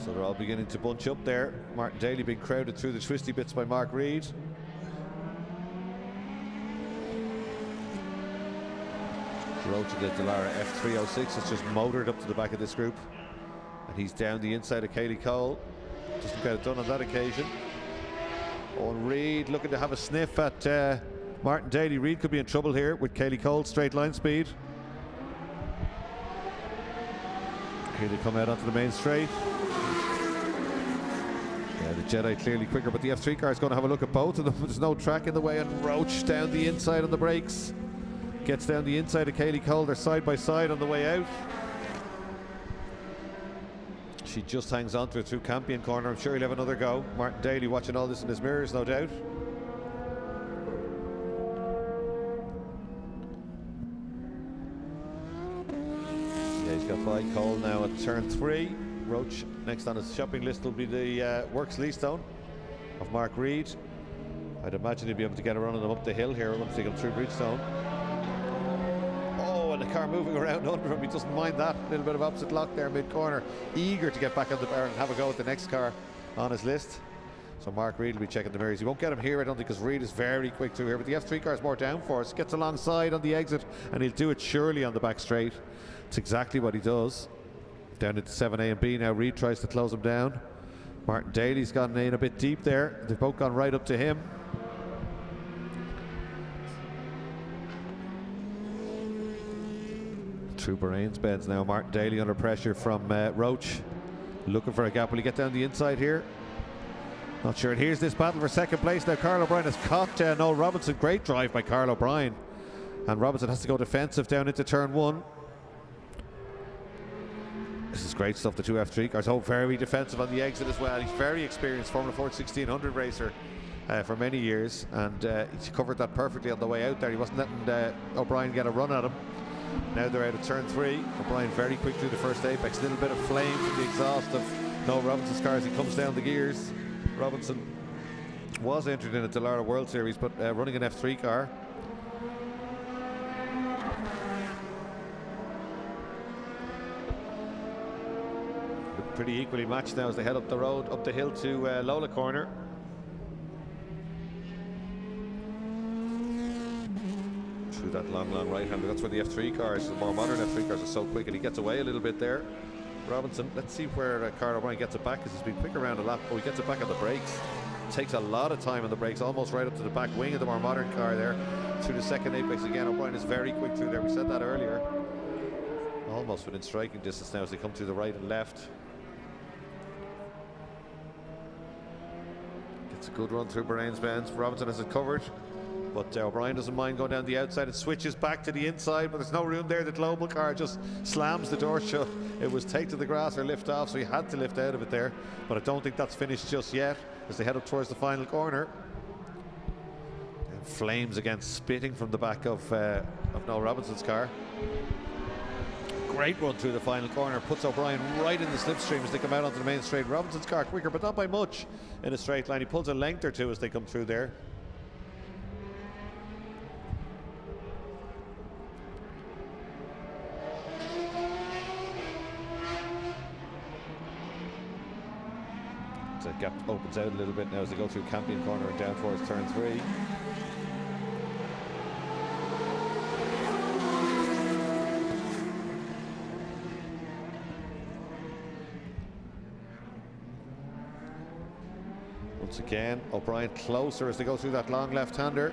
So they're all beginning to bunch up there. Martin Daly being crowded through the twisty bits by Mark Reed. Roach of the Dallara F306 has just motored up to the back of this group. And he's down the inside of Kaylee Cole. Doesn't get it done on that occasion. Owen Reed looking to have a sniff at Martin Daly. Reed could be in trouble here with Kaylee Cole, straight line speed. Here they come out onto the main straight. Yeah, the Jedi clearly quicker, but the F3 car is going to have a look at both of them. There's no track in the way, and Roach down the inside on the brakes. Gets down the inside of Kaylee Cole. They're side by side on the way out. She just hangs on to it through Campion corner. I'm sure he'll have another go. Martin Daly watching all this in his mirrors, no doubt. Yeah, he's got by Cole now at turn 3. Roach next on his shopping list will be the Works Leastone of Mark Reed. I'd imagine he'll be able to get a run on them up the hill here once they come through Bridgestone. Oh, and the car moving around under him. He doesn't mind that. A little bit of opposite lock there mid-corner. Eager to get back on the bar and have a go at the next car on his list. So Mark Reed will be checking the mirrors. He won't get him here, I don't think, because Reed is very quick through here. But the F3 car is more downforce. Gets alongside on the exit, and he'll do it surely on the back straight. It's exactly what he does. Down into 7A and B now. Reed tries to close him down. Martin Daly's gone in a bit deep there. They've both gone right up to him. Through Bahrain's bends now. Martin Daly under pressure from Roach. Looking for a gap. Will he get down the inside here? Not sure. And here's this battle for second place now. Carl O'Brien has caught Noel Robinson. Great drive by Carl O'Brien. And Robinson has to go defensive down into turn 1. This is great stuff. The two F3 cars. Oh, very defensive on the exit as well. He's very experienced Formula Ford 1600 racer for many years, and he covered that perfectly on the way out there. He wasn't letting O'Brien get a run at him. Now they're out of turn 3. O'Brien very quick through the first apex. A little bit of flame from the exhaust of Noel Robinson's car as he comes down the gears. Robinson was entered in a Dallara World Series, but running an F3 car. Pretty equally matched now as they head up the road, up the hill to Lola corner. Through that long right hander. That's where the F3 cars, the more modern F3 cars, are so quick, and he gets away a little bit there. Robinson, let's see where Carl O'Brien gets it back, because he's been quick around a lap. Oh, he gets it back on the brakes. Takes a lot of time on the brakes, almost right up to the back wing of the more modern car there. Through the second apex again. O'Brien is very quick through there. We said that earlier. Almost within striking distance now as they come through the right and left. It's a good run through Bahrain's bends. Robinson has it covered, but O'Brien doesn't mind going down the outside. It switches back to the inside, but there's no room there. The global car just slams the door shut. It was take to the grass or lift off, so he had to lift out of it there. But I don't think that's finished just yet as they head up towards the final corner. And flames again spitting from the back of Noel Robinson's car. Great run through the final corner, puts O'Brien right in the slipstream as they come out onto the main straight. Robinson's car quicker, but not by much in a straight line. He pulls a length or two as they come through there. The gap opens out a little bit now as they go through Campion corner and down towards turn 3. Once again, O'Brien closer as they go through that long left-hander.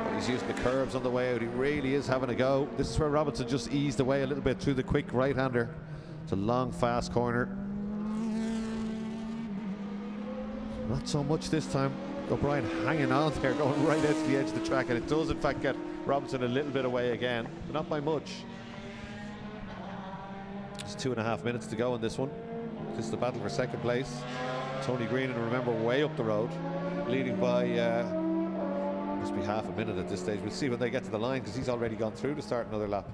But he's using the curves on the way out. He really is having a go. This is where Robinson just eased away a little bit through the quick right-hander. It's a long, fast corner. Not so much this time. O'Brien hanging on there, going right out to the edge of the track, and it does in fact get Robinson a little bit away again, but not by much. There's 2.5 minutes to go in this one. This is the battle for second place. Tony Green, and remember, way up the road, leading by must be half a minute at this stage. We'll see when they get to the line, because he's already gone through to start another lap.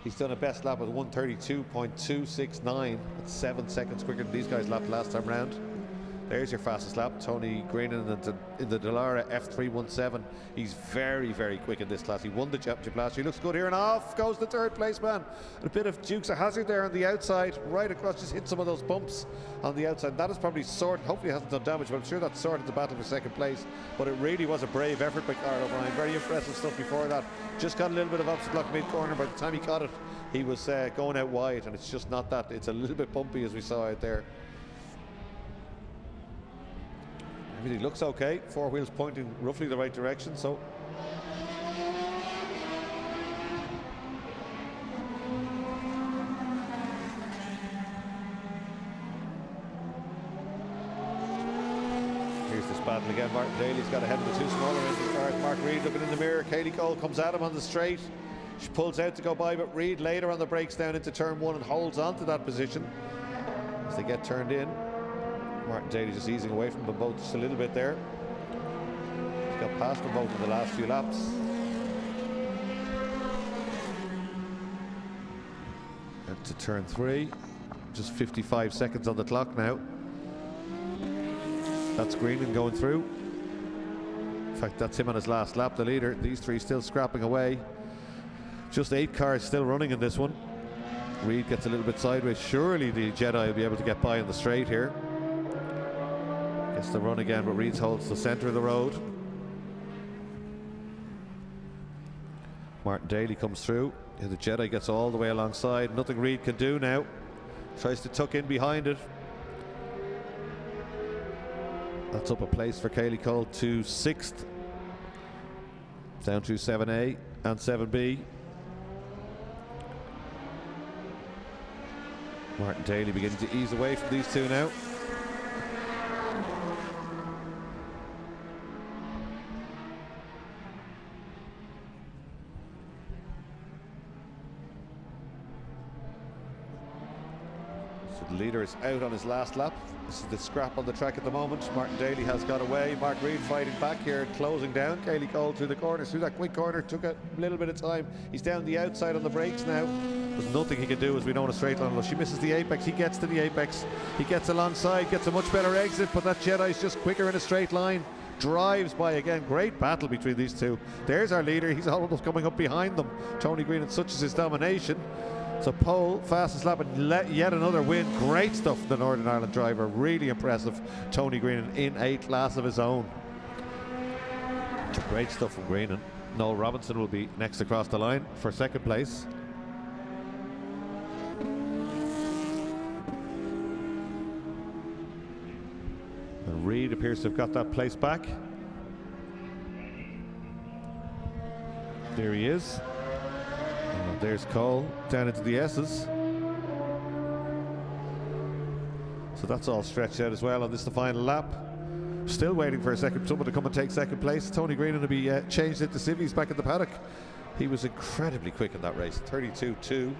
He's done a best lap with 1:32.269. That's 7 seconds quicker than these guys lapped last time round. There's your fastest lap, Tony Green in the Dallara F317. He's very, very quick in this class. He won the championship last year. He looks good here, and off goes the third place man. A bit of Dukes of Hazzard there on the outside, right across, just hit some of those bumps on the outside. That is probably sorted, hopefully it hasn't done damage, but I'm sure that sorted the battle for second place. But it really was a brave effort by Carl O'Brien. Very impressive stuff before that. Just got a little bit of obstacle block mid-corner. By the time he caught it, he was going out wide, and it's just not that. It's a little bit bumpy as we saw out there. Everything looks okay. 4 wheels pointing roughly the right direction, so here's this battle again. Martin Daly's got ahead of the two smaller engine cars. Mark Reed looking in the mirror. Kaylee Cole comes at him on the straight. She pulls out to go by, but Reed later on the brakes down into turn 1 and holds on to that position as they get turned in. Martin Daly just easing away from them both just a little bit there. He's got past them both in the last few laps. Up to turn 3. Just 55 seconds on the clock now. That's Greenan going through. In fact, that's him on his last lap, the leader. These three still scrapping away. Just 8 cars still running in this one. Reed gets a little bit sideways. Surely the Jedi will be able to get by on the straight here. Gets the run again, but Reed holds the centre of the road. Martin Daly comes through. And the Jedi gets all the way alongside. Nothing Reed can do now. Tries to tuck in behind it. That's up a place for Kaylee Cole to 6th. Down through 7A and 7B. Martin Daly beginning to ease away from these two now. So the leader is out on his last lap. This is the scrap on the track at the moment. Martin Daly has got away. Mark Reed fighting back here, closing down. Kaylee Cole through the corner, through that quick corner. Took a little bit of time. He's down the outside on the brakes now. There's nothing he can do, as we know, in a straight line. Well, she misses the apex. He gets to the apex. He gets alongside, gets a much better exit, but that Jedi's just quicker in a straight line. Drives by again. Great battle between these two. There's our leader. He's almost coming up behind them. Tony Green, and such is his domination. So pole, fastest lap, and yet another win. Great stuff from the Northern Ireland driver. Really impressive. Tony Green in a class of his own. Great stuff from Green. And Noel Robinson will be next across the line for second place. And Reed appears to have got that place back. There he is. And there's Cole down into the S's. So that's all stretched out as well on this, the final lap. Still waiting for someone to come and take second place. Tony Green will be changed into civvies back at the paddock. He was incredibly quick in that race, 32.2.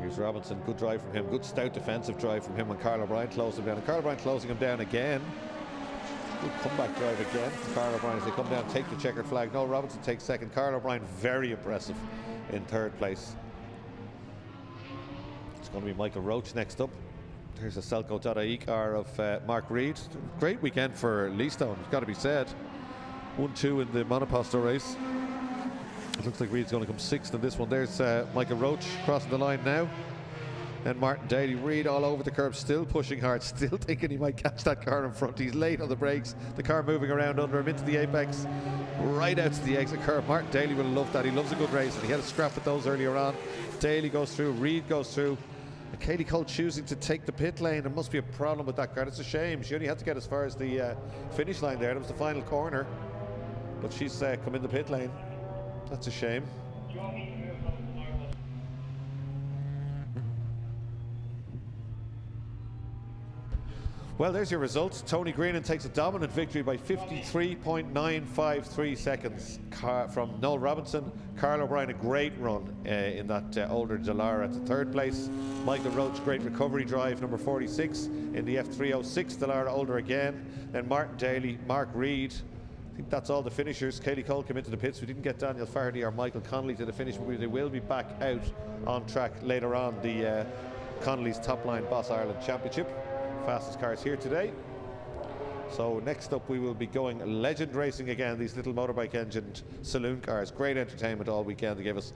Here's Robinson, good drive from him, good stout defensive drive from him, and Carl O'Brien closed him down. And Carl O'Brien closing him down again. Good comeback drive again from Carl O'Brien as they come down, take the checkered flag. No, Robinson takes second. Carl O'Brien very impressive in third place. It's going to be Michael Roach next up. There's a Selco.ie car of Mark Reed. Great weekend for Leastone, it's got to be said. 1-2 in the Monoposto race. It looks like Reed's going to come sixth in this one. There's Michael Roach crossing the line now. And Martin Daly, Reed all over the curb, still pushing hard, still thinking he might catch that car in front. He's late on the brakes. The car moving around under him into the apex, right out to the exit curve. Martin Daly will love that. He loves a good race, and he had a scrap with those earlier on. Daly goes through, Reed goes through. And Katie Cole choosing to take the pit lane. There must be a problem with that car. It's a shame. She only had to get as far as the finish line there. It was the final corner. But she's come in the pit lane. That's a shame. Well, there's your results. Tony Greenan takes a dominant victory by 53.953 seconds from Noel Robinson. Carl O'Brien, a great run in that older Dallara at the third place. Michael Roach, great recovery drive, number 46 in the F306 Dallara, older again. Then Martin Daly, Mark Reed. I think that's all the finishers. Katie Cole came into the pits. We didn't get Daniel Fardy or Michael Connolly to the finish, but they will be back out on track later on. The Connolly's Top Line Boss Ireland Championship. Fastest cars here today. So next up we will be going legend racing again. These little motorbike engined saloon cars, great entertainment all weekend. They gave us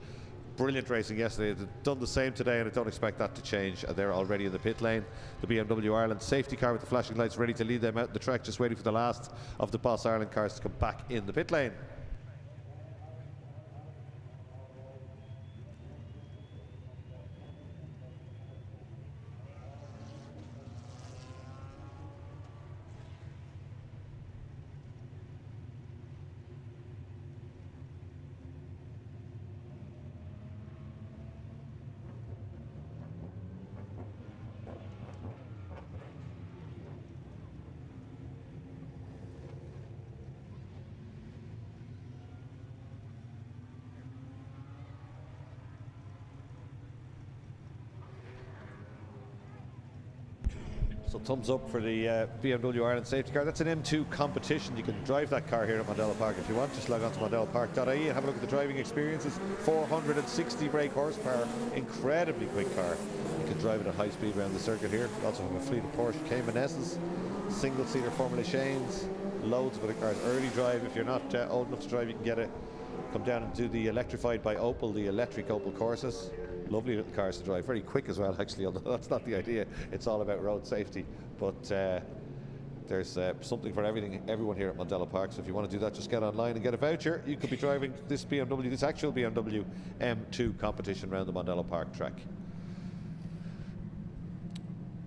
brilliant racing yesterday. They've done the same today, and I don't expect that to change. They're already in the pit lane. The BMW Ireland safety car with the flashing lights ready to lead them out the track, just waiting for the last of the Boss Ireland cars to come back in the pit lane. So thumbs up for the BMW Ireland safety car. That's an M2 competition. You can drive that car here at Mondello Park if you want. Just log on to mondellopark.ie and have a look at the driving experiences. 460 brake horsepower, incredibly quick car. You can drive it at high speed around the circuit here. We also have a fleet of Porsche Caymanesses, single-seater Formula Shanes, loads of other cars. Early drive, if you're not old enough to drive, you can get it. Come down and do the electrified by Opel, the electric Opel Corsas. Lovely little cars to drive, very quick as well actually, although that's not the idea. It's all about road safety. But there's something for everyone here at Mondello Park. So if you want to do that, just get online and get a voucher. You could be driving this BMW, this actual BMW M2 competition around the Mondello Park track.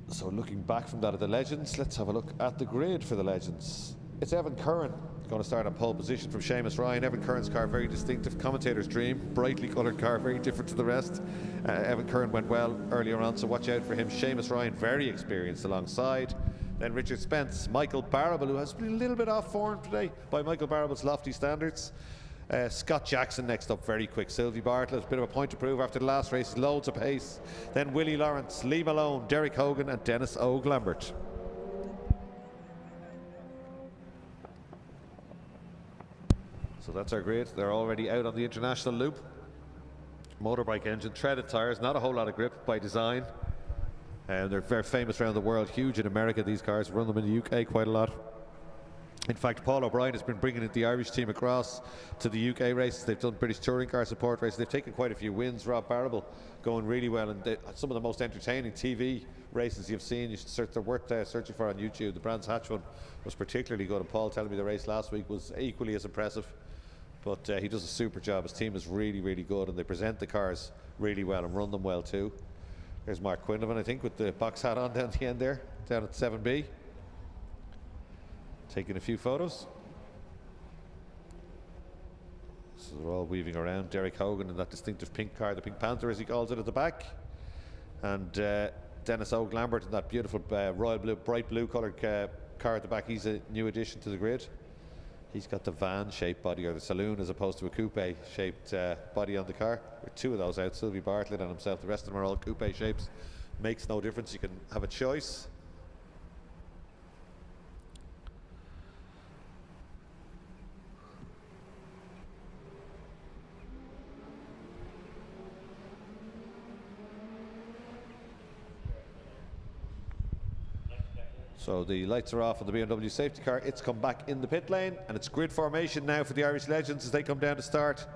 So looking back from that at the Legends, let's have a look at the grid for the Legends. It's Evan Curran going to start on pole position from Seamus Ryan. Evan Curran's car, very distinctive, commentator's dream, brightly coloured car, very different to the rest. Evan Curran went well earlier on, so watch out for him. Seamus Ryan, very experienced alongside. Then Richard Spence, Michael Barrable, who has been a little bit off form today by Michael Barrable's lofty standards. Scott Jackson next up, very quick. Sylvie Bartlett, a bit of a point to prove after the last race, loads of pace. Then Willie Lawrence, Lee Malone, Derek Hogan and Dennis O'Glambert. So that's our grid. They're already out on the international loop. Motorbike engine, treaded tyres, not a whole lot of grip by design. They're very famous around the world, huge in America, these cars. Run them in the UK quite a lot. In fact, Paul O'Brien has been bringing the Irish team across to the UK races. They've done British Touring Car Support races. They've taken quite a few wins. Rob Barrable going really well, and some of the most entertaining TV races you've seen. You should search, they're worth searching for on YouTube. The Brands Hatch one was particularly good, and Paul telling me the race last week was equally as impressive. But he does a super job. His team is really, really good, and they present the cars really well and run them well too. There's Mark Quinlivan, I think, with the box hat on down the end there, down at 7B. Taking a few photos. So they're all weaving around. Derek Hogan in that distinctive pink car, the Pink Panther as he calls it, at the back. And Dennis Lambert in that beautiful royal blue, bright blue coloured car at the back. He's a new addition to the grid. He's got the van-shaped body, or the saloon, as opposed to a coupe-shaped body on the car. With two of those out, Sylvie Bartlett and himself. The rest of them are all coupe shapes. Makes no difference. You can have a choice. So the lights are off on the BMW safety car. It's come back in the pit lane, and it's grid formation now for the Irish Legends as they come down to start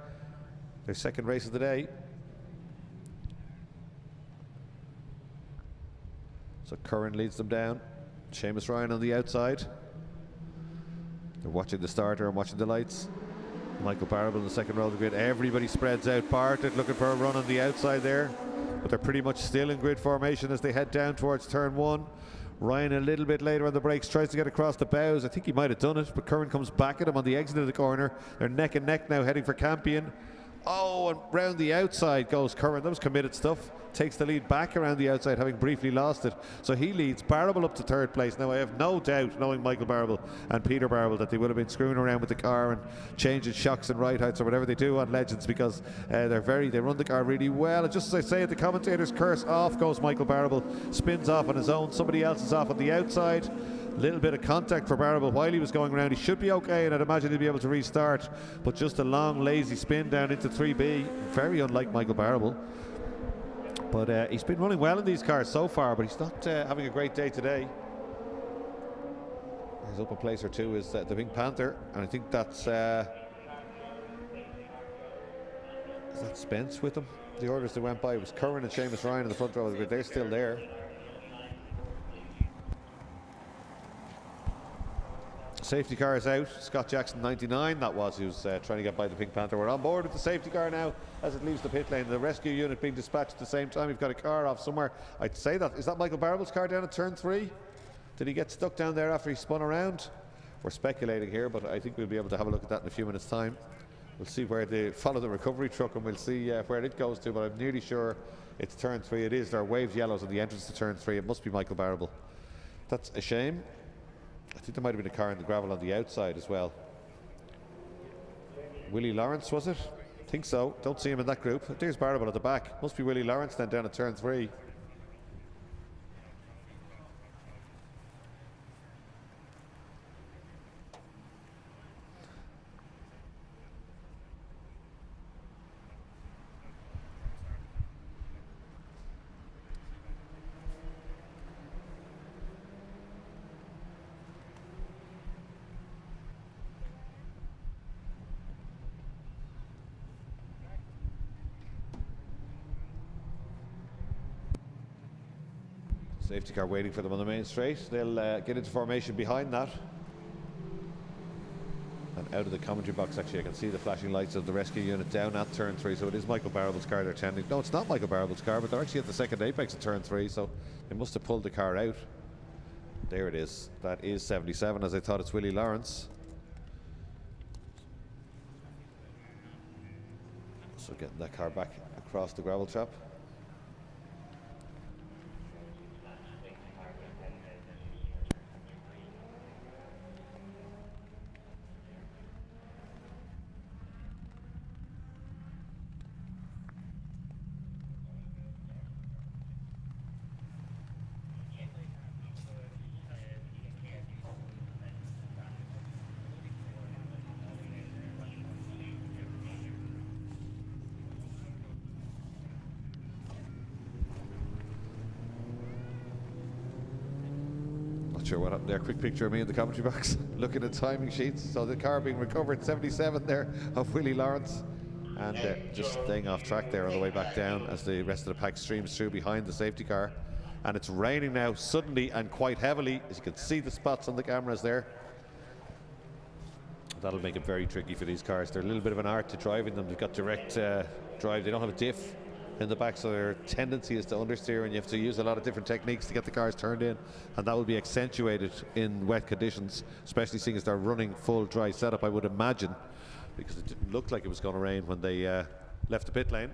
their second race of the day. So Curran leads them down. Seamus Ryan on the outside. They're watching the starter and watching the lights. Michael Barrable in the second row of the grid. Everybody spreads out. Bartlett looking for a run on the outside there, but they're pretty much still in grid formation as they head down towards turn one. Ryan a little bit later on the brakes, tries to get across the bows. I think he might have done it, but Curran comes back at him on the exit of the corner. They're neck and neck now, heading for Campion. Oh, and round the outside goes Curran. That was committed stuff. Takes the lead back around the outside, having briefly lost it. So he leads Barrable up to third place. Now I have no doubt, knowing Michael Barrable and Peter Barrable, that they would have been screwing around with the car and changing shocks and right heights or whatever they do on Legends, because they run the car really well. And just as I say, at the commentator's curse, off goes Michael Barrable, spins off on his own. Somebody else is off on the outside. Little bit of contact for Barrable while he was going around. He should be okay, and I'd imagine he'd be able to restart, but just a long lazy spin down into 3B. Very unlike Michael Barrable, but he's been running well in these cars so far, but he's not having a great day today. He's up a place or two is the Pink Panther, and I think that's is that Spence with him. The orders that went by was Curran and Seamus Ryan in the front row of the grid. They're still there. Safety car is out. Scott Jackson 99, that was, who's trying to get by the Pink Panther. We're on board with the safety car now as it leaves the pit lane. The rescue unit being dispatched at the same time. We've got a car off somewhere. I'd say that, is that Michael Barrable's car down at turn 3? Did he get stuck down there after he spun around? We're speculating here, but I think we'll be able to have a look at that in a few minutes' time. We'll see where they follow the recovery truck, and we'll see where it goes to, but I'm nearly sure it's turn 3. It is. There are waved yellows at the entrance to turn 3. It must be Michael Barrable. That's a shame. I think there might have been a car in the gravel on the outside as well. Willie Lawrence, was it? I think so. Don't see him in that group. There's Barrable at the back. Must be Willie Lawrence then down at turn 3. Safety car waiting for them on the main straight. They'll get into formation behind that. And out of the commentary box, actually, I can see the flashing lights of the rescue unit down at turn 3. So it is Michael Barrable's car they're tending. No, it's not Michael Barrable's car, but they're actually at the second apex at turn 3. So they must have pulled the car out. There it is. That is 77, as I thought it's Willie Lawrence. So getting that car back across the gravel trap. Sure what happened there. Quick picture of me in the commentary box looking at timing sheets. So the car being recovered, 77 there of Willie Lawrence, and just staying off track there on the way back down as the rest of the pack streams through behind the safety car. And it's raining now suddenly and quite heavily, as you can see the spots on the cameras there. That'll make it very tricky for these cars. They're a little bit of an art to driving them. They've got direct drive. They don't have a diff in the back, so their tendency is to understeer, and you have to use a lot of different techniques to get the cars turned in, and that will be accentuated in wet conditions, especially seeing as they're running full dry setup, I would imagine, because it didn't look like it was going to rain when they left the pit lane.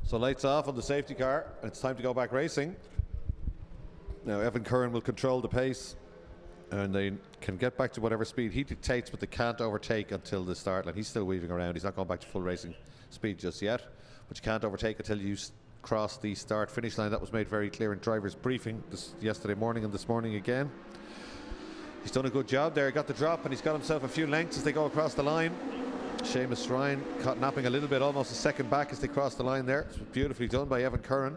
So lights off on the safety car, and it's time to go back racing. Now Evan Curran will control the pace, and they can get back to whatever speed he dictates, but they can't overtake until the start line. He's still weaving around. He's not going back to full racing speed just yet, but you can't overtake until you cross the start finish line. That was made very clear in driver's briefing yesterday morning and this morning again. He's done a good job there. He got the drop, and he's got himself a few lengths as they go across the line. Seamus Ryan caught napping a little bit, almost a second back as they crossed the line there. It's beautifully done by Evan Curran.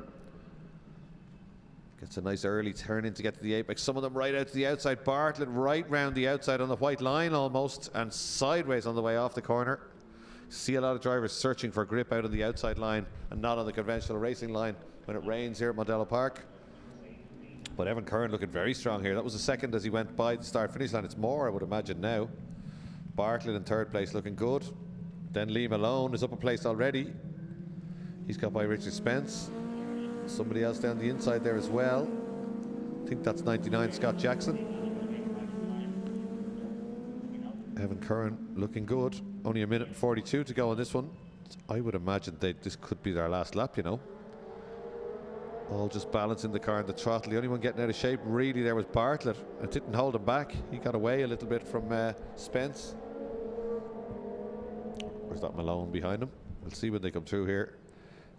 Gets a nice early turn in to get to the apex. Some of them right out to the outside. Bartlett right round the outside on the white line almost, and sideways on the way off the corner. See a lot of drivers searching for grip out of the outside line and not on the conventional racing line when it rains here at Mondello Park. But Evan Curran looking very strong here. That was a second as he went by the start finish line. It's more, I would imagine, now. Bartlett in third place looking good. Then Lee Malone is up a place already. He's got by Richard Spence. Somebody else down the inside there as well. I think that's 99 Scott Jackson. Evan Curran looking good. Only a minute and 42 to go on this one. I would imagine this could be their last lap, you know. All just balancing the car in the throttle. The only one getting out of shape really there was Bartlett. It didn't hold him back. He got away a little bit from Spence. Where's that Malone behind him? We'll see when they come through here.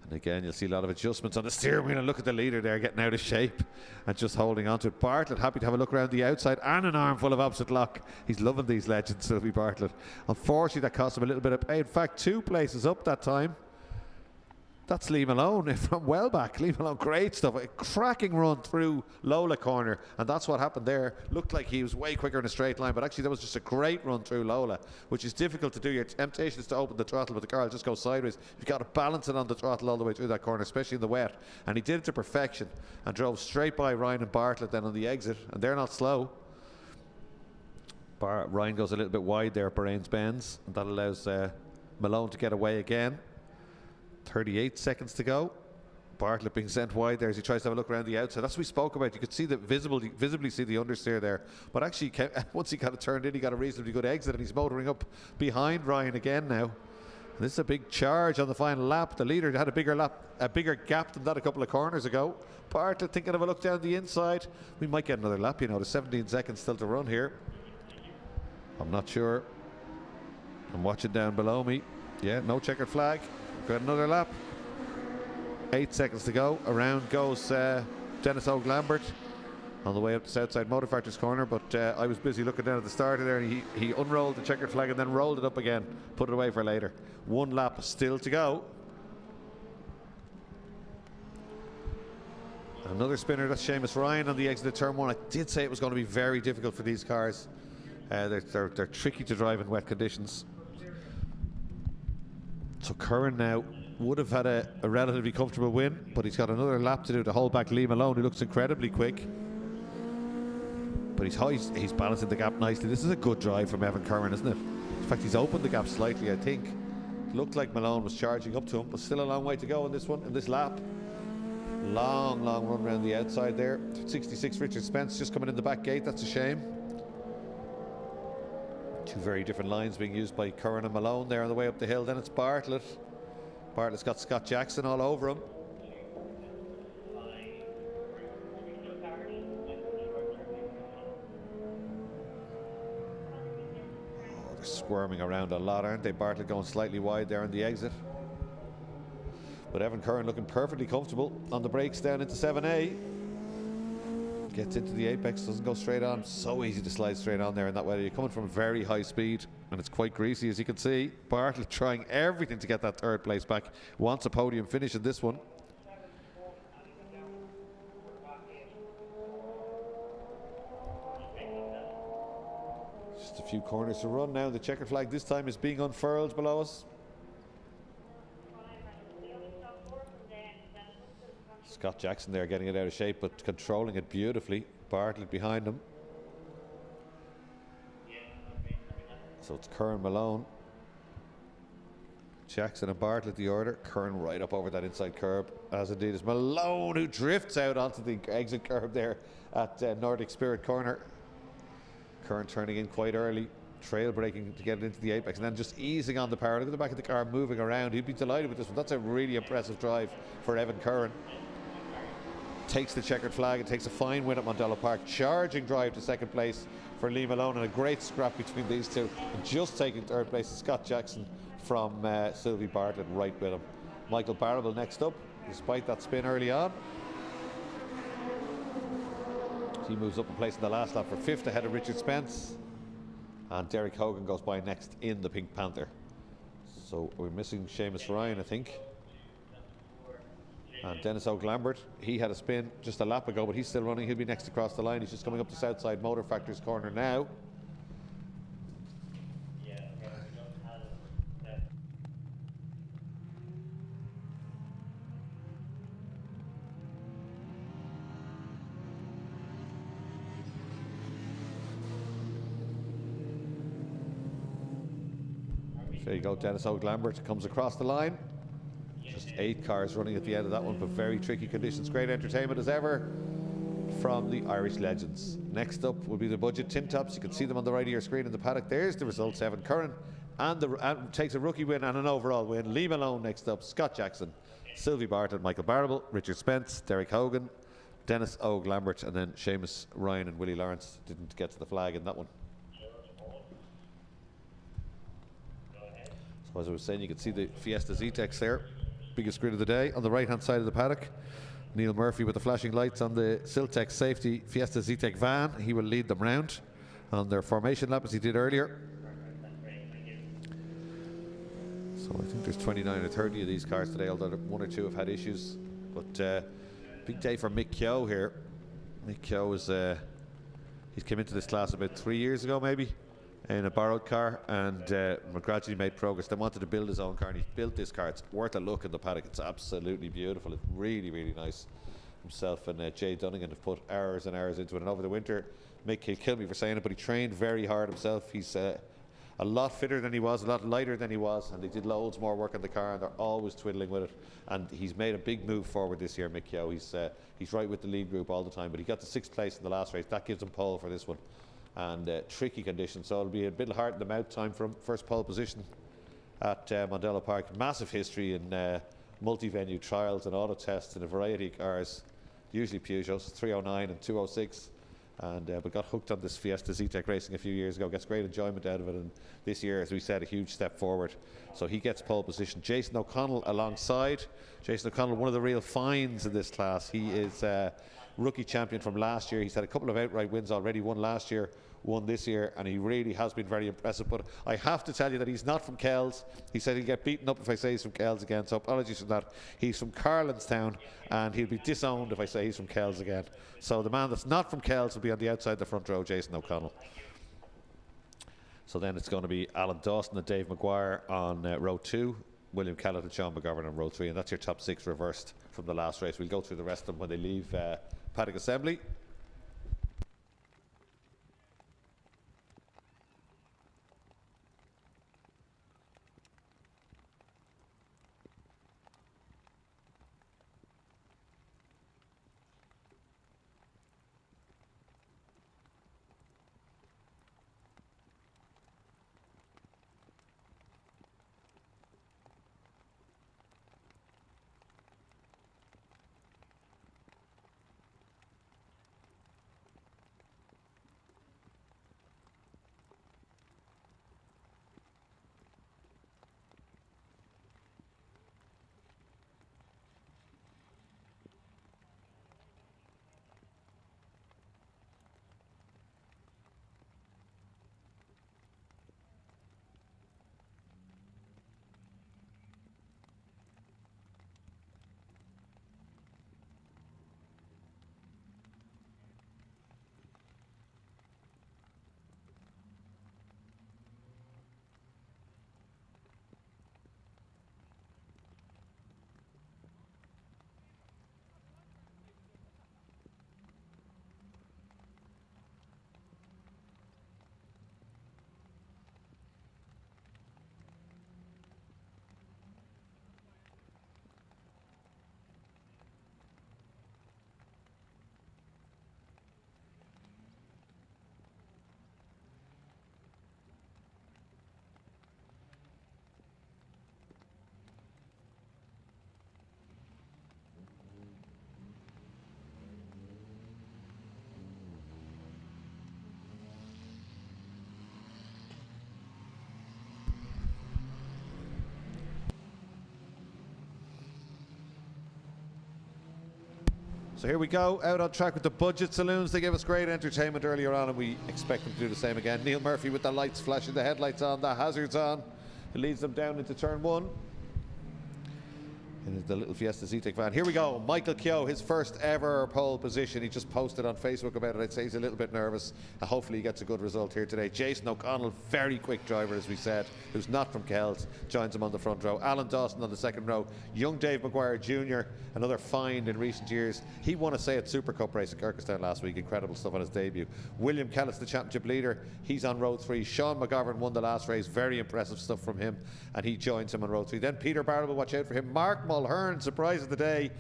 And again, you'll see a lot of adjustments on the steering wheel, and look at the leader there getting out of shape and just holding on to it. Bartlett happy to have a look around the outside, and an armful of opposite lock. He's loving these legends, Sylvie Bartlett. Unfortunately, that cost him a little bit of pay. In fact, 2 places up that time. That's Lee Malone from well back. Lee Malone, great stuff. A cracking run through Lola corner, and that's what happened there. Looked like he was way quicker in a straight line, but actually that was just a great run through Lola, which is difficult to do. Your temptation is to open the throttle, but the car will just go sideways. You've got to balance it on the throttle all the way through that corner, especially in the wet. And he did it to perfection and drove straight by Ryan and Bartlett then on the exit, and they're not slow. Ryan goes a little bit wide there at Bahrain's Benz, and that allows Malone to get away again. 38 seconds to go. Bartlett being sent wide there as he tries to have a look around the outside. That's what we spoke about. You could see the visibly see the understeer there. But actually, once he got it turned in, he got a reasonably good exit, and he's motoring up behind Ryan again now. And this is a big charge on the final lap. The leader had a bigger gap than that a couple of corners ago. Bartlett thinking of a look down the inside. We might get another lap, you know. There's 17 seconds still to run here. I'm not sure. I'm watching down below me. Yeah, no checkered flag. Got another lap. 8 seconds to go. Around goes Dennis O'Glambert on the way up to Southside Motor Factors corner, but I was busy looking down at the starter there, and he unrolled the checkered flag and then rolled it up again, put it away for later. 1 lap still to go. Another spinner, that's Seamus Ryan on the exit of turn 1. I did say it was going to be very difficult for these cars. They're tricky to drive in wet conditions. So Curran now would have had a relatively comfortable win, but he's got another lap to do to hold back Lee Malone, who looks incredibly quick. But he's balancing the gap nicely. This is a good drive from Evan Curran, isn't it? In fact, he's opened the gap slightly, I think. It looked like Malone was charging up to him, but still a long way to go in this one, in this lap. Long run around the outside there. 66 Richard Spence just coming in the back gate. That's a shame. 2 very different lines being used by Curran and Malone there on the way up the hill. Then it's Bartlett. Bartlett's got Scott Jackson all over him. Oh, they're squirming around a lot, aren't they? Bartlett going slightly wide there on the exit. But Evan Curran looking perfectly comfortable on the brakes down into 7A. Gets into the apex, doesn't go straight on. So easy to slide straight on there in that weather. You're coming from very high speed, and it's quite greasy, as you can see. Bartlett trying everything to get that 3rd place back. Wants a podium finish in this one. Just a few corners to run now. The checkered flag this time is being unfurled below us. Scott Jackson there getting it out of shape, but controlling it beautifully. Bartlett behind him. So it's Curran, Malone, Jackson and Bartlett the order. Curran right up over that inside curb, as indeed is Malone, who drifts out onto the exit curb there at Nordic Spirit corner. Curran turning in quite early. trail braking to get it into the apex, and then just easing on the power. Look at the back of the car moving around. He'd be delighted with this one. That's a really impressive drive for Evan Curran. Takes the checkered flag and takes a fine win at Mondello Park. Charging drive to second place for Lee Malone, and a great scrap between these two. And just taking third place is Scott Jackson from Sylvie Bartlett right with him. Michael Barrable next up, despite that spin early on. He moves up a place in the last lap for fifth ahead of Richard Spence. And Derek Hogan goes by next in the Pink Panther. So we're missing Seamus Ryan, I think. And Dennis O'Glambert, he had a spin just a lap ago, but he's still running. He'll be next across the line. He's just coming up the Southside Motor Factory's corner now. There you go, Dennis O'Glambert comes across the line. Just 8 cars running at the end of that one, but very tricky conditions. Great entertainment as ever from the Irish legends. Next up will be the budget tin tops. You can see them on the right of your screen in the paddock. There's the results. Evan Curran and takes a rookie win and an overall win. Lee Malone next up. Scott Jackson, Sylvie Bartlett, Michael Barrable, Richard Spence, Derek Hogan, Dennis O'Glambert, and then Seamus Ryan and Willie Lawrence didn't get to the flag in that one. So as I was saying, you can see the Fiesta Zetecs there. Biggest grid of the day. On the right hand side of the paddock, Neil Murphy with the flashing lights on the Siltec safety Fiesta Zetec van. He will lead them round on their formation lap as he did earlier. So I think there's 29 or 30 of these cars today, although 1 or 2 have had issues. But big day for Mick Keogh here. Mick Keogh is he's came into this class about 3 years ago maybe, in a borrowed car, and gradually made progress. They wanted to build his own car, and he built this car. It's worth a look in the paddock. It's absolutely beautiful. It's really, really nice. Himself and Jay Dunnigan have put hours and hours into it, and over the winter, Mick, he'll kill me for saying it, but he trained very hard himself. He's a lot fitter than he was, a lot lighter than he was, and they did loads more work on the car, and they're always twiddling with it. And he's made a big move forward this year, Mick Keogh. He's right with the lead group all the time, but he got the 6th place in the last race. That gives him pole for this one. And tricky conditions, so it'll be a bit hard in the mouth time for him. First pole position at Mondello Park. Massive history in multi-venue trials and auto tests in a variety of cars, usually Peugeots, 309 and 206, and but got hooked on this Fiesta Zetec racing a few years ago. Gets great enjoyment out of it, and this year, as we said, a huge step forward. So he gets pole position. Jason O'Connell alongside. Jason O'Connell, one of the real finds in this class. He is rookie champion from last year. He's had a couple of outright wins already, one last year, one this year, and he really has been very impressive. But I have to tell you that he's not from Kells. He said he'd get beaten up if I say he's from Kells again, so apologies for that. He's from Carlinstown, and he'll be disowned if I say he's from Kells again. So the man that's not from Kells will be on the outside the front row, Jason O'Connell. So then it's going to be Alan Dawson and Dave Maguire on row 2, William Kellett and Sean McGovern on row 3, and that's your top 6 reversed from the last race. We'll go through the rest of them when they leave Paddock Assembly. So here we go, out on track with the budget saloons. They gave us great entertainment earlier on, and we expect them to do the same again. Neil Murphy with the lights flashing, the headlights on, the hazards on. It leads them down into turn 1. In the little Fiesta Zetecs van. Here we go. Michael Keogh, his first ever pole position. He just posted on Facebook about it. I'd say he's a little bit nervous. Hopefully he gets a good result here today. Jason O'Connell, very quick driver, as we said, who's not from Kells, joins him on the front row. Alan Dawson on the second row. Young Dave Maguire Jr., another find in recent years. He won a Seat Supercup race at Kirkstown last week. Incredible stuff on his debut. William Kellis, the championship leader. He's on row 3. Sean McGovern won the last race. Very impressive stuff from him. And he joins him on row 3. Then Peter Barrell, watch out for him. Mark Mulhern, surprise of the day,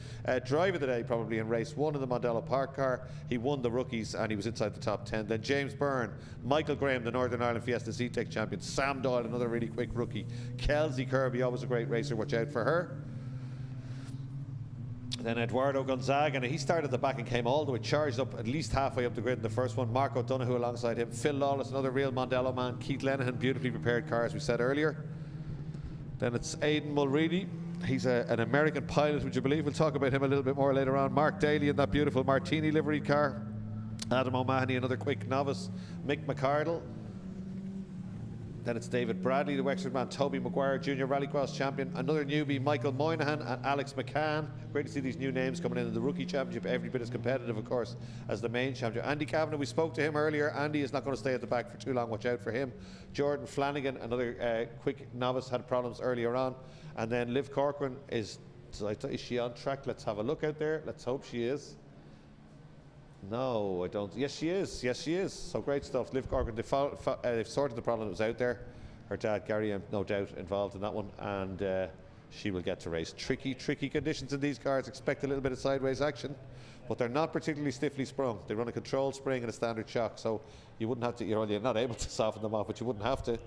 drive of the day probably in race 1 in the Mondello Park car. He won the rookies and he was inside the top 10. Then James Byrne, Michael Graham, the Northern Ireland Fiesta Zetecs champion. Sam Doyle, another really quick rookie. Kelsey Kirby, always a great racer, watch out for her. Then Eduardo Gonzaga, and he started at the back and came all the way, charged up at least halfway up the grid in the first one. Marco Donoghue alongside him. Phil Lawless, another real Mondello man. Keith Lenihan, beautifully prepared car, as we said earlier. Then it's Aidan Mulready. He's an American pilot, would you believe? We'll talk about him a little bit more later on. Mark Daly in that beautiful Martini liveried car. Adam O'Mahony, another quick novice. Mick McCardle. Then it's David Bradley, the Wexford man. Toby Maguire Jr., Rallycross champion. Another newbie, Michael Moynihan and Alex McCann. Great to see these new names coming in the rookie championship. Every bit as competitive, of course, as the main championship. Andy Kavanagh, we spoke to him earlier. Andy is not going to stay at the back for too long. Watch out for him. Jordan Flanagan, another quick novice, had problems earlier on. And then Liv Corcoran is she on track? Let's have a look out there. Let's hope she is. No, I don't. Yes, she is. Yes, she is. So great stuff. Liv Corcoran, they've sorted the problem that was out there. Her dad, Gary, no doubt involved in that one. And she will get to race. Tricky conditions in these cars. Expect a little bit of sideways action. But they're not particularly stiffly sprung. They run a controlled spring and a standard shock. So you wouldn't have to, you're not able to soften them off, but you wouldn't have to.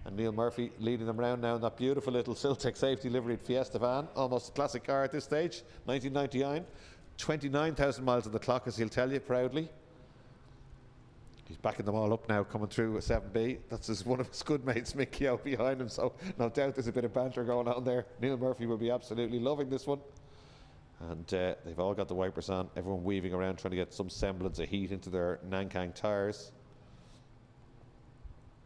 And Neil Murphy leading them around now in that beautiful little Siltec safety liveried Fiesta van. Almost a classic car at this stage. 1999. 29,000 miles on the clock, as he'll tell you proudly. He's backing them all up now, coming through a 7B. That's one of his good mates, Mick Keogh, behind him. So no doubt there's a bit of banter going on there. Neil Murphy will be absolutely loving this one. And they've all got the wipers on. Everyone weaving around trying to get some semblance of heat into their Nankang tyres.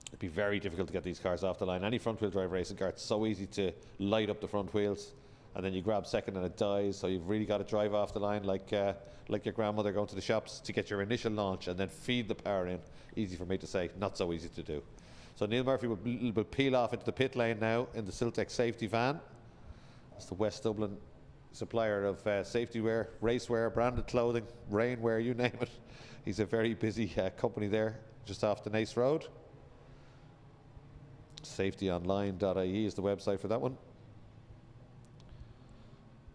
It'd be very difficult to get these cars off the line. Any front wheel drive racing car, it's so easy to light up the front wheels and then you grab second and it dies, so you've really got to drive off the line like your grandmother going to the shops to get your initial launch and then feed the power in. Easy for me to say, not so easy to do. So Neil Murphy will peel off into the pit lane now in the Siltec safety van. It's the West Dublin supplier of safety wear, racewear, branded clothing, rainwear, you name it. He's a very busy company there just off the Nace Road. Safetyonline.ie is the website for that one.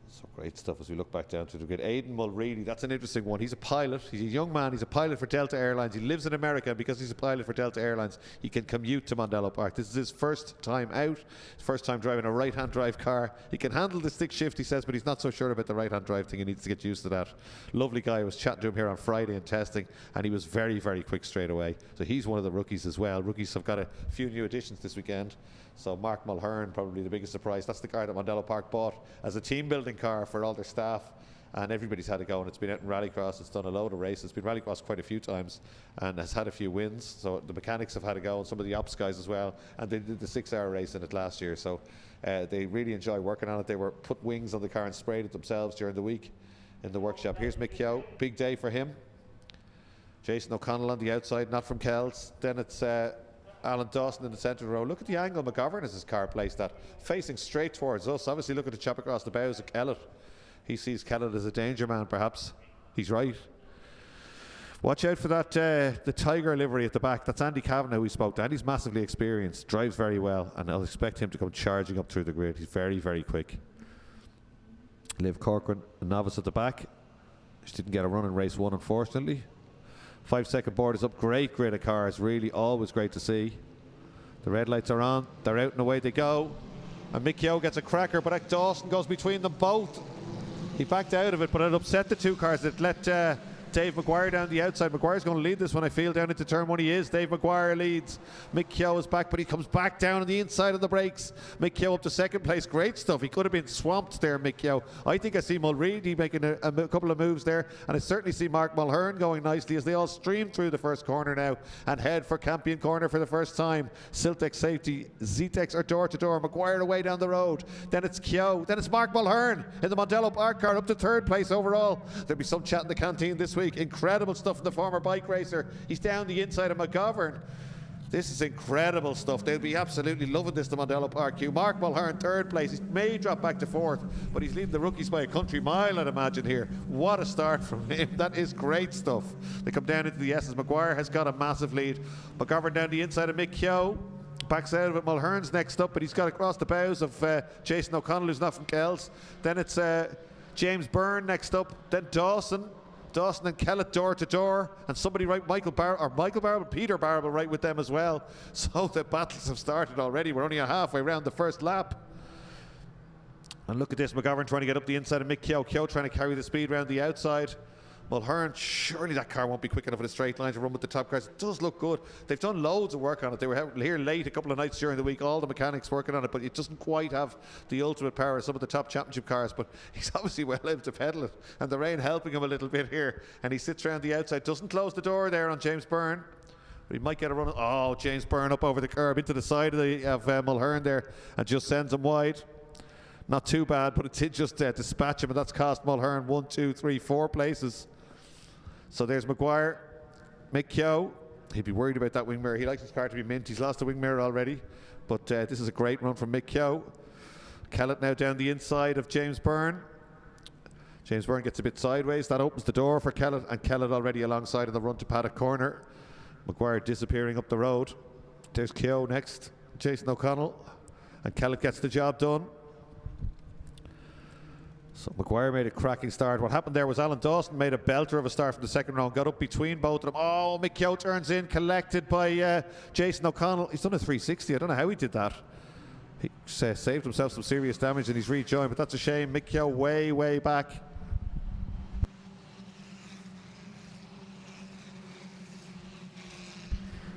So great stuff as we look back down to the grid. Aidan Mulready, that's an interesting one. He's a pilot. He's a young man. He's a pilot for Delta Airlines. He lives in America, and because he's a pilot for Delta Airlines, he can commute to Mondello Park. This is his first time out, his first time driving a right-hand drive car. He can handle the stick shift, he says, but he's not so sure about the right-hand drive thing. He needs to get used to that. Lovely guy. I was chatting to him here on Friday in testing, and he was very, very quick straight away. So he's one of the rookies as well. Rookies have got a few new additions this weekend. So Mark Mulhern, probably the biggest surprise. That's the car that Mondello Park bought as a team building car for all their staff, and everybody's had a go, and it's been out in rallycross. It's done a load of races. It's been rallycross quite a few times and has had a few wins. So the mechanics have had a go, and some of the ops guys as well, and they did the 6-hour race in it last year. So they really enjoy working on it. They were put wings on the car and sprayed it themselves during the week in the workshop. Here's Mick Keogh, big day for him. Jason O'Connell on the outside, not from Kells. Then it's Alan Dawson in the centre of the row. Look at the angle McGovern has his car placed at, facing straight towards us. Obviously looking to chop across the bows of Kellett. He sees Kellett as a danger man, perhaps. He's right. Watch out for that, the Tiger livery at the back. That's Andy Kavanagh we spoke to. Andy's massively experienced, drives very well, and I'll expect him to come charging up through the grid. He's very, very quick. Liv Corcoran, a novice at the back. She didn't get a run in race 1, unfortunately. 5-second board is up. Great grid of cars, really always great to see. The red lights are on, they're out and away they go. And Mick Keogh gets a cracker, but Dawson goes between them both. He backed out of it, but it upset the two cars. It let Dave Maguire down the outside. Maguire's going to lead this one, I feel, down into turn 1. He is. Dave Maguire leads. Mick Keogh is back, but he comes back down on the inside of the brakes. Mick Keogh up to second place. Great stuff. He could have been swamped there, Mick Keogh. I think I see Mulready making a couple of moves there, and I certainly see Mark Mulhern going nicely as they all stream through the first corner now and head for Campion Corner for the first time. Siltec Safety, Zetecs are door to door. Maguire away down the road. Then it's Keogh. Then it's Mark Mulhern in the Mondello Park car up to third place overall. There'll be some chat in the canteen this week. Incredible stuff from the former bike racer. He's down the inside of McGovern. This is incredible stuff. They'll be absolutely loving this, the Mondello Park queue. Mark Mulhern, third place. He may drop back to fourth, but he's leading the rookies by a country mile, I'd imagine here. What a start from him. That is great stuff. They come down into the S's. Maguire has got a massive lead. McGovern down the inside of Mick Keogh. Backs out of it. Mulhern's next up, but he's got across the bows of Jason O'Connell, who's not from Kells. Then it's James Byrne next up. Then Dawson and Kellett door to door, and somebody right, Peter Barrable right with them as well. So the battles have started already. We're only halfway around the first lap. And look at this, McGovern trying to get up the inside of Mick Keogh. Keogh trying to carry the speed around the outside. Mulhern, surely that car won't be quick enough in a straight line to run with the top cars. It does look good. They've done loads of work on it. They were here late a couple of nights during the week, all the mechanics working on it, but it doesn't quite have the ultimate power of some of the top championship cars. But he's obviously well able to pedal it, and the rain helping him a little bit here. And he sits around the outside, doesn't close the door there on James Byrne. But he might get a run. Oh, James Byrne up over the curb into the side of Mulhern there, and just sends him wide. Not too bad, but it did just dispatch him, and that's cost Mulhern 1, 2, 3, 4 places. So there's Maguire, Mick Keogh. He'd be worried about that wing mirror. He likes his car to be mint. He's lost the wing mirror already, but this is a great run from Mick Keogh. Kellett now down the inside of James Byrne. James Byrne gets a bit sideways. That opens the door for Kellett, and Kellett already alongside in the run to Paddock Corner. Maguire disappearing up the road. There's Keogh next, Jason O'Connell, and Kellett gets the job done. So Maguire made a cracking start. What happened there was Alan Dawson made a belter of a start from the second round, got up between both of them. Oh, Mick Keogh turns in, collected by Jason O'Connell. He's done a 360. I don't know how he did that. He saved himself some serious damage and he's rejoined, but that's a shame. Mick Keogh way, way back.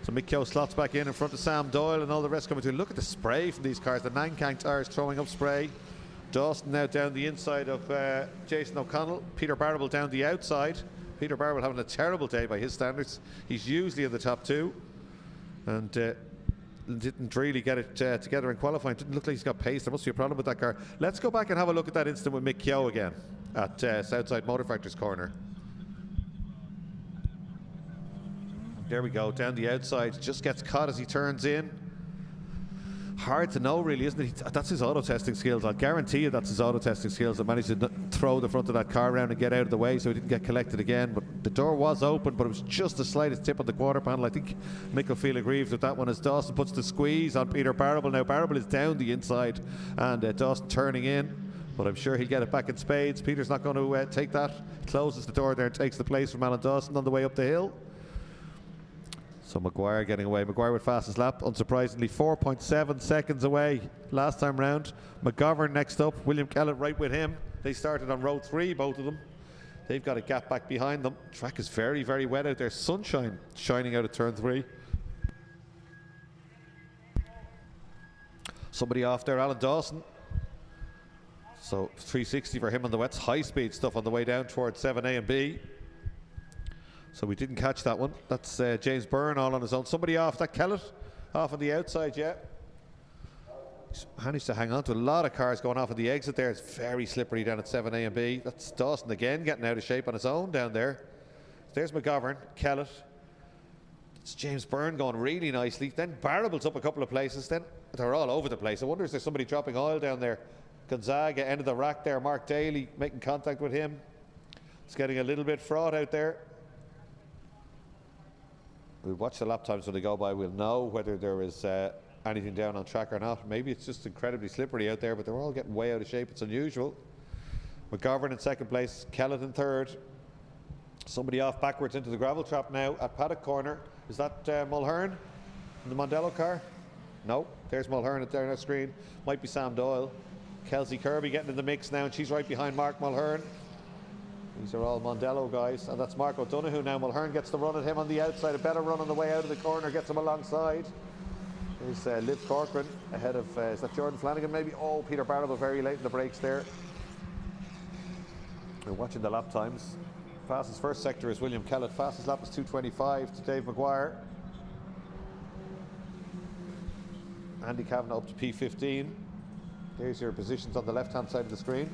So Mick Keogh slots back in front of Sam Doyle and all the rest coming through. Look at the spray from these cars. The Nankang tires throwing up spray. Dawson now down the inside of Jason O'Connell. Peter Barrable down the outside. Peter Barrable having a terrible day by his standards. He's usually in the top two and didn't really get it together in qualifying. Didn't look like he's got pace. There must be a problem with that car. Let's go back and have a look at that incident with Mick Keogh again at Southside Motor Factors Corner. There we go, down the outside. Just gets caught as he turns in. Hard to know, really, isn't it? That's his auto testing skills. I'll guarantee you that's his auto testing skills that managed to throw the front of that car around and get out of the way so he didn't get collected again. But the door was open, but it was just the slightest tip on the quarter panel. I think Mick will feel aggrieved with that one as Dawson puts the squeeze on Peter Barrable. Now Barrable is down the inside and Dawson turning in, but I'm sure he'll get it back in spades. Peter's not going to take that. Closes the door there and takes the place from Alan Dawson on the way up the hill. So Maguire getting away. Maguire with fastest lap, unsurprisingly 4.7 seconds away last time round. McGovern next up, William Kellett right with him. They started on row 3, both of them. They've got a gap back behind them. Track is very, very wet out there. Sunshine shining out of turn 3. Somebody off there, Alan Dawson. So 360 for him on the wets. High speed stuff on the way down towards 7A and B. So we didn't catch that one. That's James Byrne all on his own. Somebody off, that Kellett off on the outside, yeah. He's managed to hang on to a lot of cars going off at the exit there. It's very slippery down at 7A and B. That's Dawson again getting out of shape on his own down there. There's McGovern, Kellett. It's James Byrne going really nicely. Then Barrable's up a couple of places. Then they're all over the place. I wonder if there's somebody dropping oil down there. Gonzaga, end of the rack there. Mark Daly making contact with him. It's getting a little bit fraught out there. We'll watch the lap times when they go by. We'll know whether there is anything down on track or not. Maybe it's just incredibly slippery out there, but they're all getting way out of shape. It's unusual. McGovern in second place, Kellett in third. Somebody off backwards into the gravel trap now at Paddock Corner. Is that Mulhern in the Mondello car? No, there's Mulhern at there on the screen. Might be Sam Doyle. Kelsey Kirby getting in the mix now, and she's right behind Mark Mulhern. These are all Mondello guys, and that's Mark O'Donoghue now. Mulhern gets the run at him on the outside, a better run on the way out of the corner, gets him alongside. Here's Liv Corcoran ahead of, is that Jordan Flanagan maybe? Oh, Peter Barrable very late in the brakes there. We're watching the lap times. Fastest first sector is William Kellett. Fastest lap is 2:25 to Dave Maguire. Andy Kavanagh up to P15. There's your positions on the left-hand side of the screen.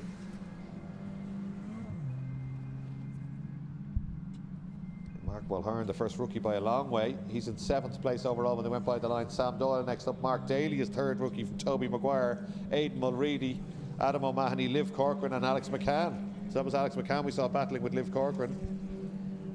Mark Mulhern, the first rookie by a long way. He's in 7th place overall when they went by the line. Sam Doyle next up. Mark Daly is 3rd rookie from Toby Maguire. Aidan Mulready, Adam O'Mahony, Liv Corcoran and Alex McCann. So that was Alex McCann we saw battling with Liv Corcoran.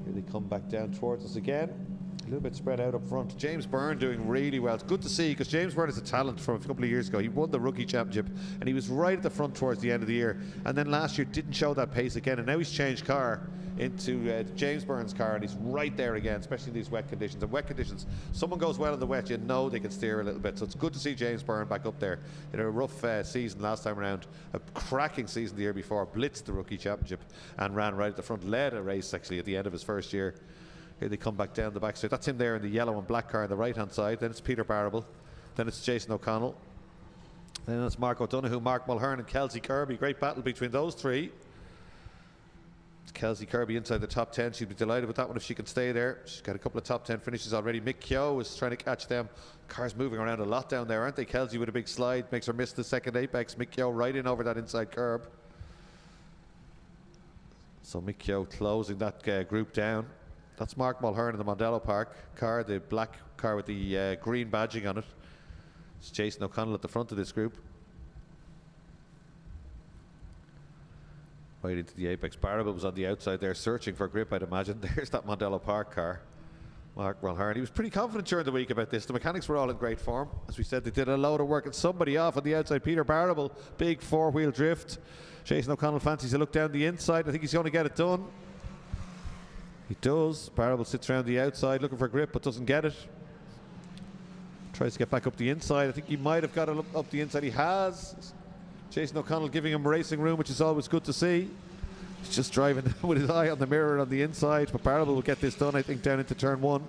Here they come back down towards us again. A little bit spread out up front. James Byrne doing really well. It's good to see because James Byrne is a talent from a couple of years ago. He won the rookie championship and he was right at the front towards the end of the year. And then last year didn't show that pace again. And now he's changed car into James Byrne's car and he's right there again, especially in these wet conditions. And wet conditions, someone goes well in the wet, you know they can steer a little bit. So it's good to see James Byrne back up there. In a rough season last time around, a cracking season the year before, blitzed the rookie championship and ran right at the front, led a race actually at the end of his first year. Here they come back down the back straight. That's him there in the yellow and black car on the right hand side. Then it's Peter Barrable. Then it's Jason O'Connell. Then it's Mark O'Donoghue, Mark Mulhern and Kelsey Kirby. Great battle between those three. It's Kelsey Kirby inside the top 10. She'd be delighted with that one if she can stay there. She's got a couple of top 10 finishes already. Mick Keogh is trying to catch them. Cars moving around a lot down there, aren't they? Kelsey with a big slide makes her miss the second apex. Mick Keogh right in over that inside curb. So Mick Keogh closing that group down. That's Mark Mulhern in the Mondello Park car, the black car with the green badging on it. It's Jason O'Connell at the front of this group. Right into the apex. Barrable was on the outside there searching for grip, I'd imagine. There's that Mondello Park car. Mark Mulhern. He was pretty confident during the week about this. The mechanics were all in great form. As we said, they did a load of work and somebody off on the outside. Peter Barrable, big four-wheel drift. Jason O'Connell fancies a look down the inside. I think he's going to get it done. He does. Barrable sits around the outside looking for grip but doesn't get it. Tries to get back up the inside. I think he might have got it up the inside. He has. Jason O'Connell giving him racing room, which is always good to see. He's just driving with his eye on the mirror on the inside, but Barrable will get this done, I think, down into turn 1.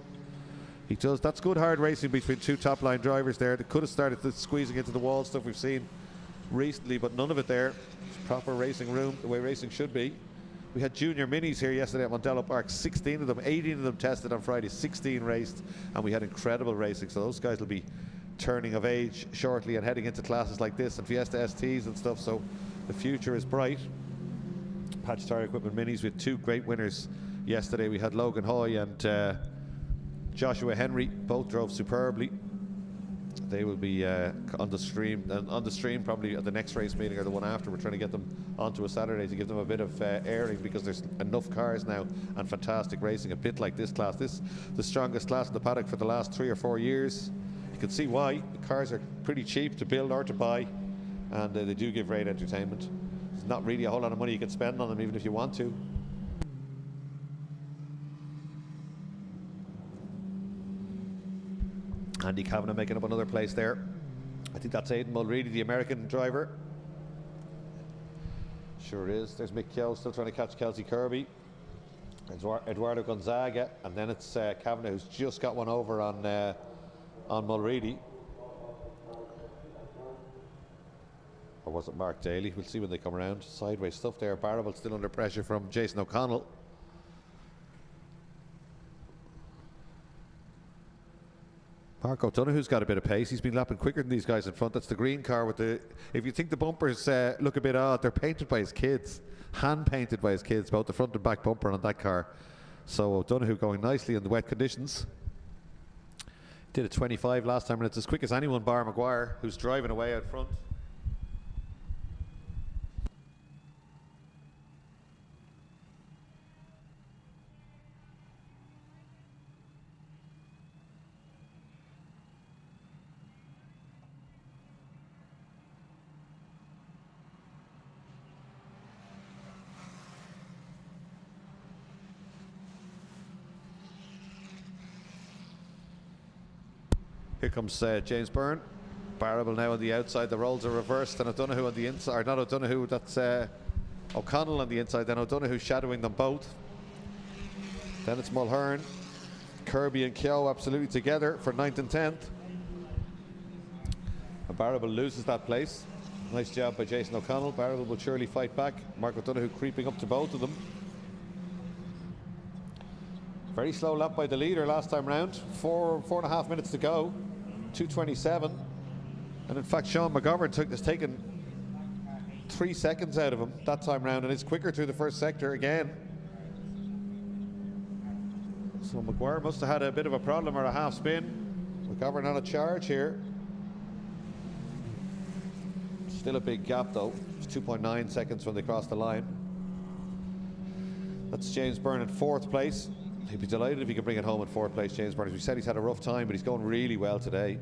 He does. That's good hard racing between two top line drivers there. They could have started the squeezing into the wall stuff we've seen recently, but none of it there. It's proper racing room, the way racing should be. We had junior minis here yesterday at Mondello Park, 16 of them, 18 of them tested on Friday, 16 raced, and we had incredible racing. So those guys will be turning of age shortly and heading into classes like this and Fiesta STs and stuff, so the future is bright. Patch Tire Equipment minis with 2 great winners yesterday. We had Logan Hoy and Joshua Henry, both drove superbly. They will be on the stream probably at the next race meeting or the one after. We're trying to get them onto a Saturday to give them a bit of airing because there's enough cars now and fantastic racing. A bit like this class. This the strongest class in the paddock for the last 3 or 4 years. You can see why. The cars are pretty cheap to build or to buy, and they do give great entertainment. There's not really a whole lot of money you can spend on them even if you want to. Andy Kavanagh making up another place there. I think that's Aidan Mulready, the American driver. Sure is. There's Mick Keogh still trying to catch Kelsey Kirby. Eduardo Gonzaga, and then it's Kavanagh who's just got one over on Mulready. Or was it Mark Daly? We'll see when they come around. Sideways stuff there. Barrable still under pressure from Jason O'Connell. Mark O'Donoghue's got a bit of pace. He's been lapping quicker than these guys in front. That's the green car with the... If you think the bumpers look a bit odd, they're painted by his kids. Hand painted by his kids, both the front and back bumper on that car. So O'Donoghue going nicely in the wet conditions. Did a 25 last time and it's as quick as anyone bar Maguire, who's driving away out front. Here comes James Byrne. Barrable now on the outside. The roles are reversed, and O'Donoghue on the inside. Or not O'Donoghue. That's O'Connell on the inside, then O'Donoghue shadowing them both. Then it's Mulhern, Kirby and Keogh absolutely together for 9th and 10th. And Barrable loses that place. Nice job by Jason O'Connell. Barrable will surely fight back. Mark O'Donoghue creeping up to both of them. Very slow lap by the leader last time round. 4.5 minutes to go. 2:27. And in fact, Sean McGovern has taken 3 seconds out of him that time round, and is quicker through the first sector again. So McGuire must have had a bit of a problem or a half spin. McGovern on a charge here. Still a big gap though. It's 2.9 seconds when they cross the line. That's James Byrne in 4th place. He'd be delighted if he could bring it home in 4th place, James Byrne. As we said, he's had a rough time, but he's going really well today.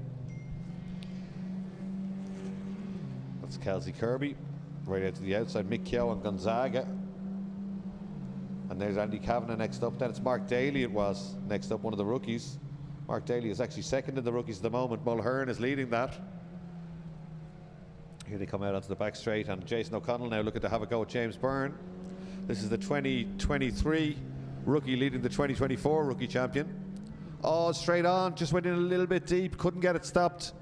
That's Kelsey Kirby. Right out to the outside, Mick Keogh and Gonzaga. And there's Andy Kavanagh next up. Then it's Mark Daly, it was next up, one of the rookies. Mark Daly is actually second in the rookies at the moment. Mulhern is leading that. Here they come out onto the back straight, and Jason O'Connell now looking to have a go at James Byrne. This is the 2023 rookie leading the 2024 rookie champion. Oh, straight on, just went in a little bit deep, couldn't get it stopped.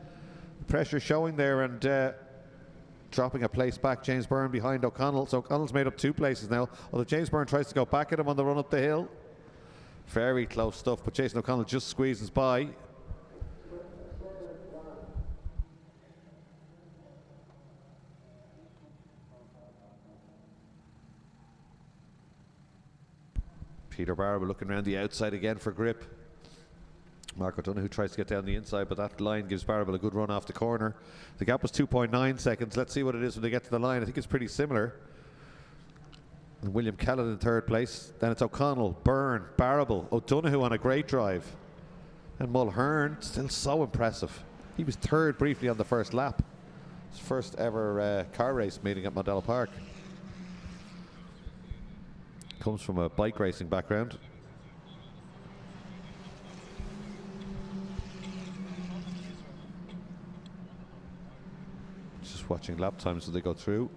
Pressure showing there, and dropping a place back, James Byrne behind O'Connell. So O'Connell's made up 2 places now, although James Byrne tries to go back at him on the run up the hill. Very close stuff, but Jason O'Connell just squeezes by. Peter Barber looking around the outside again for grip. Mark O'Donoghue tries to get down the inside, but that line gives Barber a good run off the corner. The gap was 2.9 seconds. Let's see what it is when they get to the line. I think it's pretty similar. And William Kellett in 3rd place. Then it's O'Connell, Byrne, Barable, O'Donoghue on a great drive. And Mulhern, still so impressive. He was 3rd briefly on the first lap. His first ever car race meeting at Mondello Park. Comes from a bike racing background. Just watching lap times as they go through.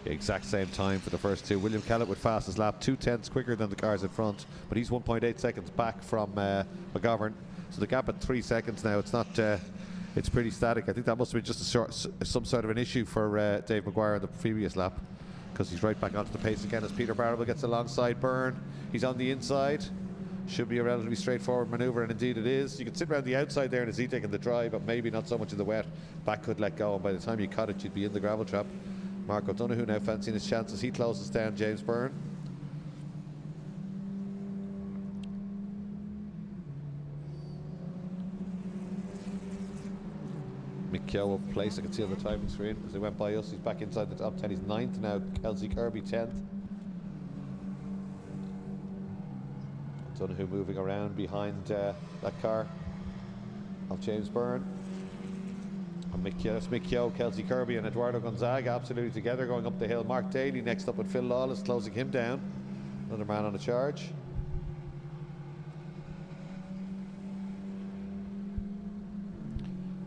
The exact same time for the first 2. William Kellett with fastest lap, 2/10 quicker than the cars in front, but he's 1.8 seconds back from McGovern. So the gap at 3 seconds now. It's not. It's pretty static. I think that must have been just some sort of an issue for Dave Maguire in the previous lap, because he's right back onto the pace again as Peter Barable gets alongside Byrne. He's on the inside. Should be a relatively straightforward manoeuvre, and indeed it is. You can sit around the outside there and is taking the dry, but maybe not so much in the wet. Back could let go, and by the time you cut it, you'd be in the gravel trap. Mark O'Donoghue now fancying his chances. He closes down James Byrne. Mick Keogh up place, I can see on the timing screen as they went by us. He's back inside the top 10. He's 9th now. Kelsey Kirby 10th. O'Donoghue moving around behind that car of James Byrne. And Mick Keogh, Kelsey Kirby and Eduardo Gonzaga absolutely together going up the hill. Mark Daly next up with Phil Lawless closing him down. Another man on a charge.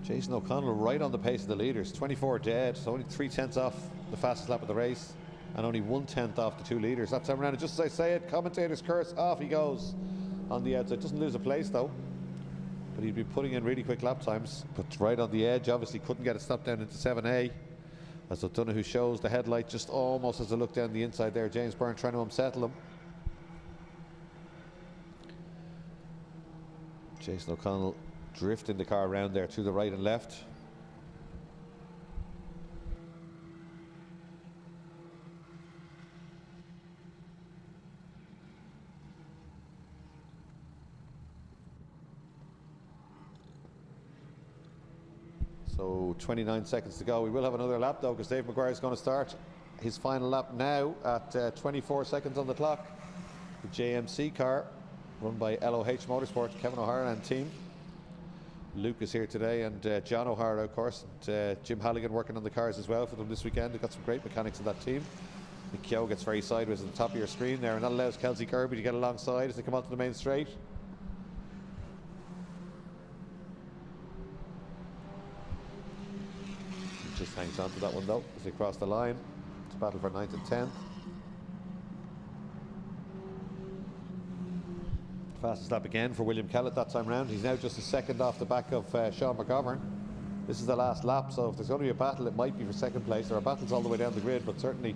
Jason O'Connell right on the pace of the leaders. 24 dead, so only 3/10 off the fastest lap of the race, and only 1/10 off the 2 leaders. That time around, and just as I say it, commentator's curse, off he goes on the outside. Doesn't lose a place though, but he'd be putting in really quick lap times. But right on the edge, obviously couldn't get a stop down into 7A. As O'Donoghue shows the headlight just almost as a look down the inside there. James Byrne trying to unsettle him. Jason O'Connell drifting the car around there to the right and left. So 29 seconds to go. We will have another lap though, because Dave Maguire is going to start his final lap now at 24 seconds on the clock. The JMC car run by LOH Motorsport, Kevin O'Hara and team. Luke is here today, and John O'Hara, of course, and Jim Halligan working on the cars as well for them this weekend. They've got some great mechanics in that team. Mick Keogh gets very sideways at the top of your screen there, and that allows Kelsey Kirby to get alongside as they come onto the main straight. He just hangs on to that one though as they cross the line. It's battle for 9th and 10th. Fastest lap again for William Kellett that time round. He's now just a second off the back of Sean McGovern. This is the last lap, so if there's going to be a battle, it might be for second place. There are battles all the way down the grid, but certainly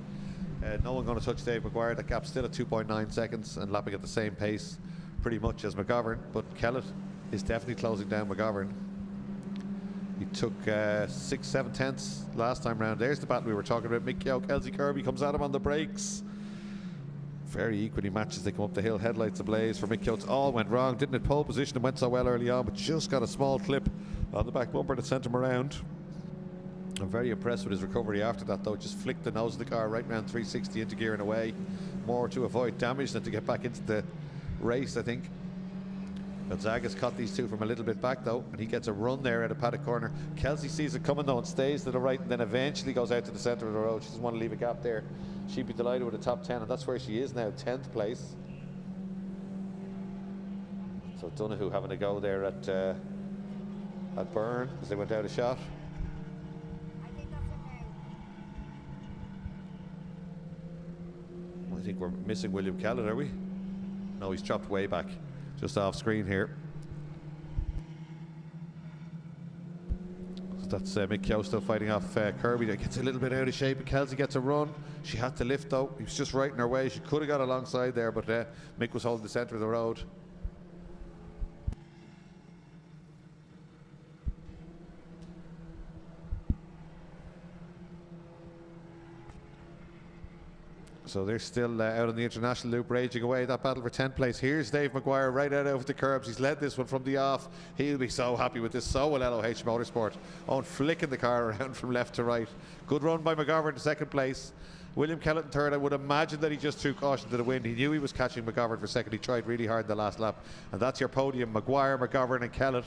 no one going to touch Dave McGuire. That gap's still at 2.9 seconds and lapping at the same pace pretty much as McGovern, but Kellett is definitely closing down McGovern. He took 6-7 tenths last time round. There's the battle we were talking about. Mick Keogh, Kelsey Kirby comes at him on the brakes. Very equally matched as they come up the hill, headlights ablaze for Mick Keogh. All went wrong, didn't hit pole position and went so well early on, but just got a small clip on the back bumper that sent him around. I'm very impressed with his recovery after that though. Just flicked the nose of the car right round 360 into gear and away. More to avoid damage than to get back into the race, I think. Gonzaga's caught these two from a little bit back though, and he gets a run there at a Paddock corner. Kelsey sees it coming though and stays to the right, and then eventually goes out to the centre of the road. She doesn't want to leave a gap there. She'd be delighted with a top 10, and that's where she is now, 10th place. So Donoghue having a go there at Byrne as they went out a shot. I think that's okay. I think we're missing William Kellett, are we? No, he's dropped way back, just off screen here. So that's Mick Keogh still fighting off Kirby. That gets a little bit out of shape, but Kelsey gets a run. She had to lift though. He was just right in her way. She could have got alongside there, but Mick was holding the centre of the road. So they're still out on the international loop, raging away that battle for 10th place. Here's Dave McGuire right out over the curbs. He's led this one from the off. He'll be so happy with this. So will LOH Motorsport. Owen flicking the car around from left to right. Good run by McGovern to second place. William Kellett in third. I would imagine that he just threw caution to the wind. He knew he was catching McGovern for second. He tried really hard in the last lap. And that's your podium, McGuire, McGovern and Kellett.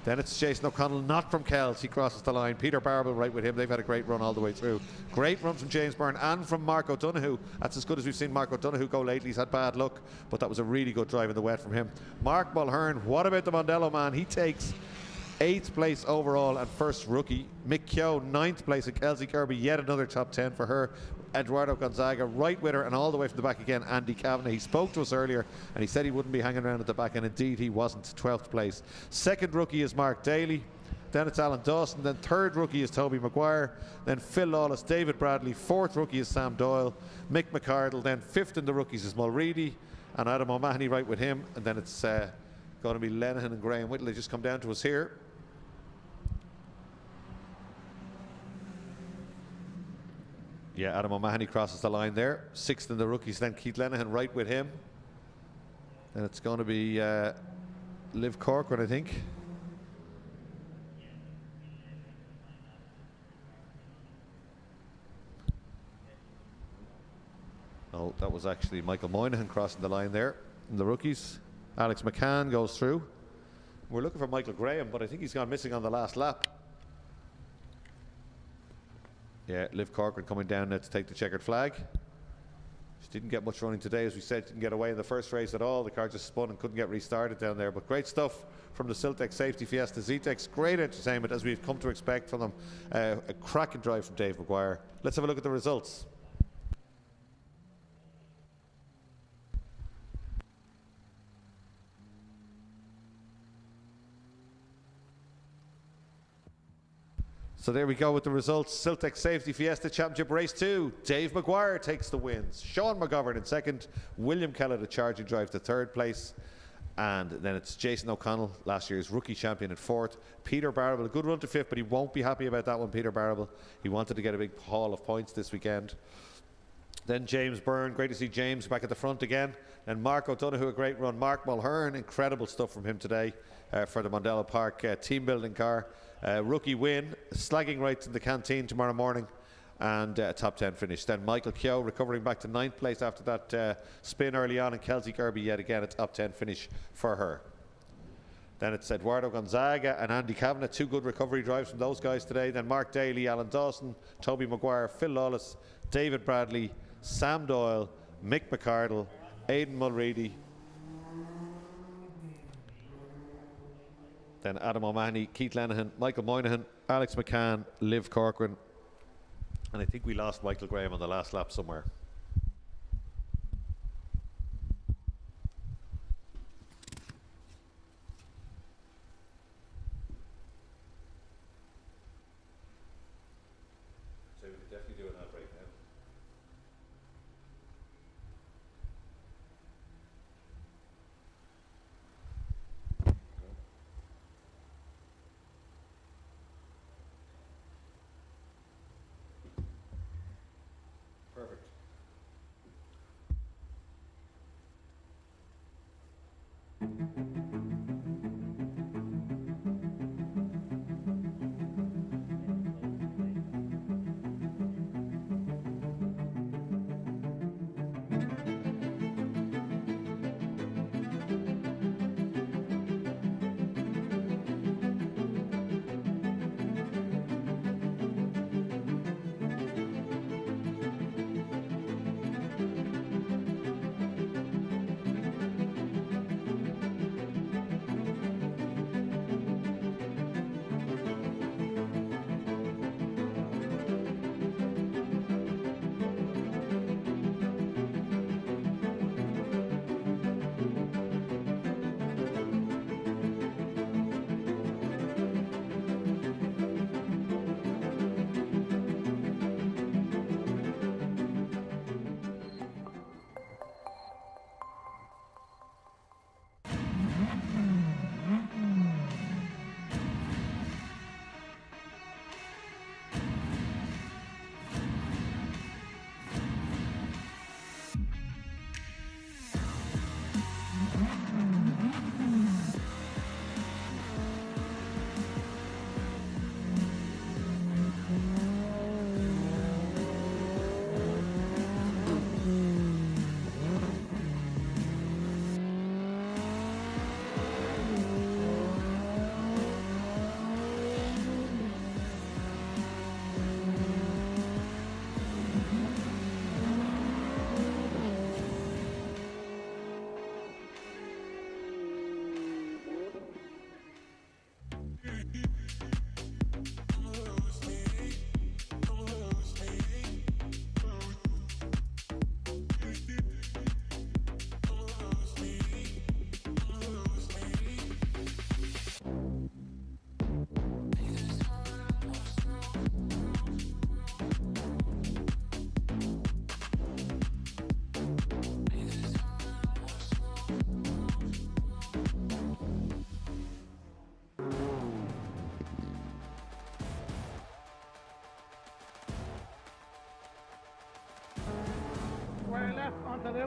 Then it's Jason O'Connell, not from Kells. He crosses the line. Peter Barble right with him. They've had a great run all the way through. Great run from James Byrne and from Mark O'Donoghue. That's as good as we've seen Mark O'Donoghue go lately. He's had bad luck, but that was a really good drive in the wet from him. Mark Mulhern, what about the Mondello man? He takes 8th place overall and first rookie. Mick Keogh, 9th place, and Kelsey Kirby, yet another top 10 for her. Eduardo Gonzaga right with her, and all the way from the back again, Andy Kavanagh. He spoke to us earlier and he said he wouldn't be hanging around at the back, and indeed he wasn't. 12th place. Second rookie is Mark Daly. Then it's Alan Dawson. Then third rookie is Toby Maguire. Then Phil Lawless, David Bradley. Fourth rookie is Sam Doyle. Mick McCardle. Then fifth in the rookies is Mulready and Adam O'Mahony right with him. And then it's going to be Lenihan and Graham Whittle. They just come down to us here. Yeah, Adam O'Mahony crosses the line there. Sixth in the rookies, then Keith Lenihan right with him. And it's going to be Liv Corcoran, I think. Oh, that was actually Michael Moynihan crossing the line there in the rookies. Alex McCann goes through. We're looking for Michael Graham, but I think he's gone missing on the last lap. Yeah, Liv Corcoran coming down now to take the checkered flag. She didn't get much running today, as we said, didn't get away in the first race at all. The car just spun and couldn't get restarted down there. But great stuff from the Siltec Safety Fiesta Zetecs. Great entertainment, as we've come to expect from them. A cracking drive from Dave McGuire. Let's have a look at the results. So there we go with the results. Siltec Safety Fiesta Championship Race 2. Dave McGuire takes the wins. Sean McGovern in second. William Kellett a charging drive to third place. And then it's Jason O'Connell, last year's rookie champion, at fourth. Peter Barable, a good run to fifth, but he won't be happy about that one, Peter Barable. He wanted to get a big haul of points this weekend. Then James Byrne, great to see James back at the front again. And Mark O'Donoghue, a great run. Mark Mulhern, incredible stuff from him today for the Mondello Park team building car. Rookie win, slagging rights in the canteen tomorrow morning, and a top 10 finish. Then Michael Keogh recovering back to 9th place after that spin early on, and Kelsey Kirby yet again a top 10 finish for her. Then it's Eduardo Gonzaga and Andy Kavanagh, two good recovery drives from those guys today. Then Mark Daly, Alan Dawson, Toby Maguire, Phil Lawless, David Bradley, Sam Doyle, Mick McCardle, Aidan Mulready, then Adam O'Mahony, Keith Lenihan, Michael Moynihan, Alex McCann, Liv Corcoran, And I think we lost Michael Graham on the last lap somewhere. So we could definitely do an outbreak now. Perfect. Square left onto the.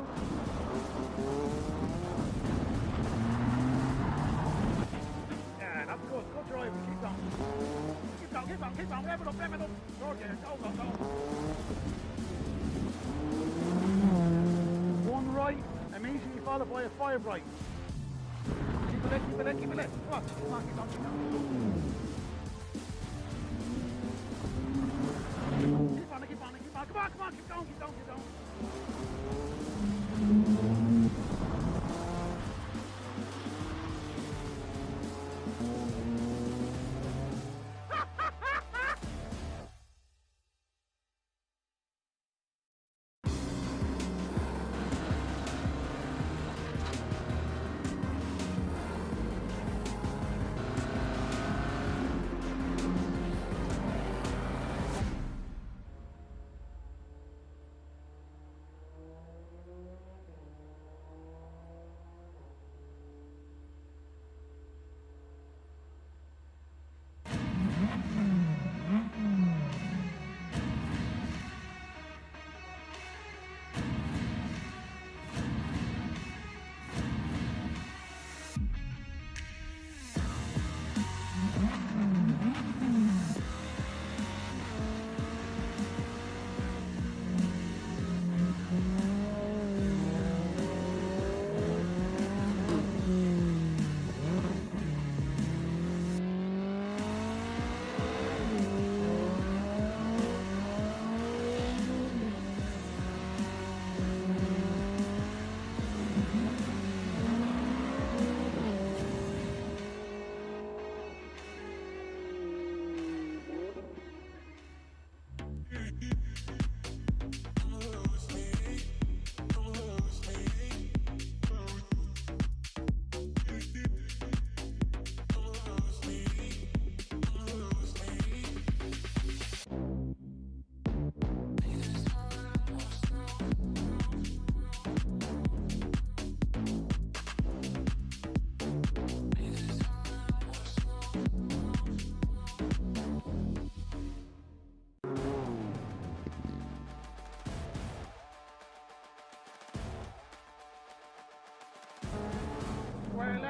Yeah, that's good. Good drive. Keep going. Keep going, keep going, keep going. Rev it up, rev it up. Go, there. Go, go, go. One right, immediately followed by a 5 right. Keep it in, keep it in, keep it in. Come on, keep on, keep on, keep on. Keep on, keep on, keep on. Come on, come on, keep going, keep going, keep going.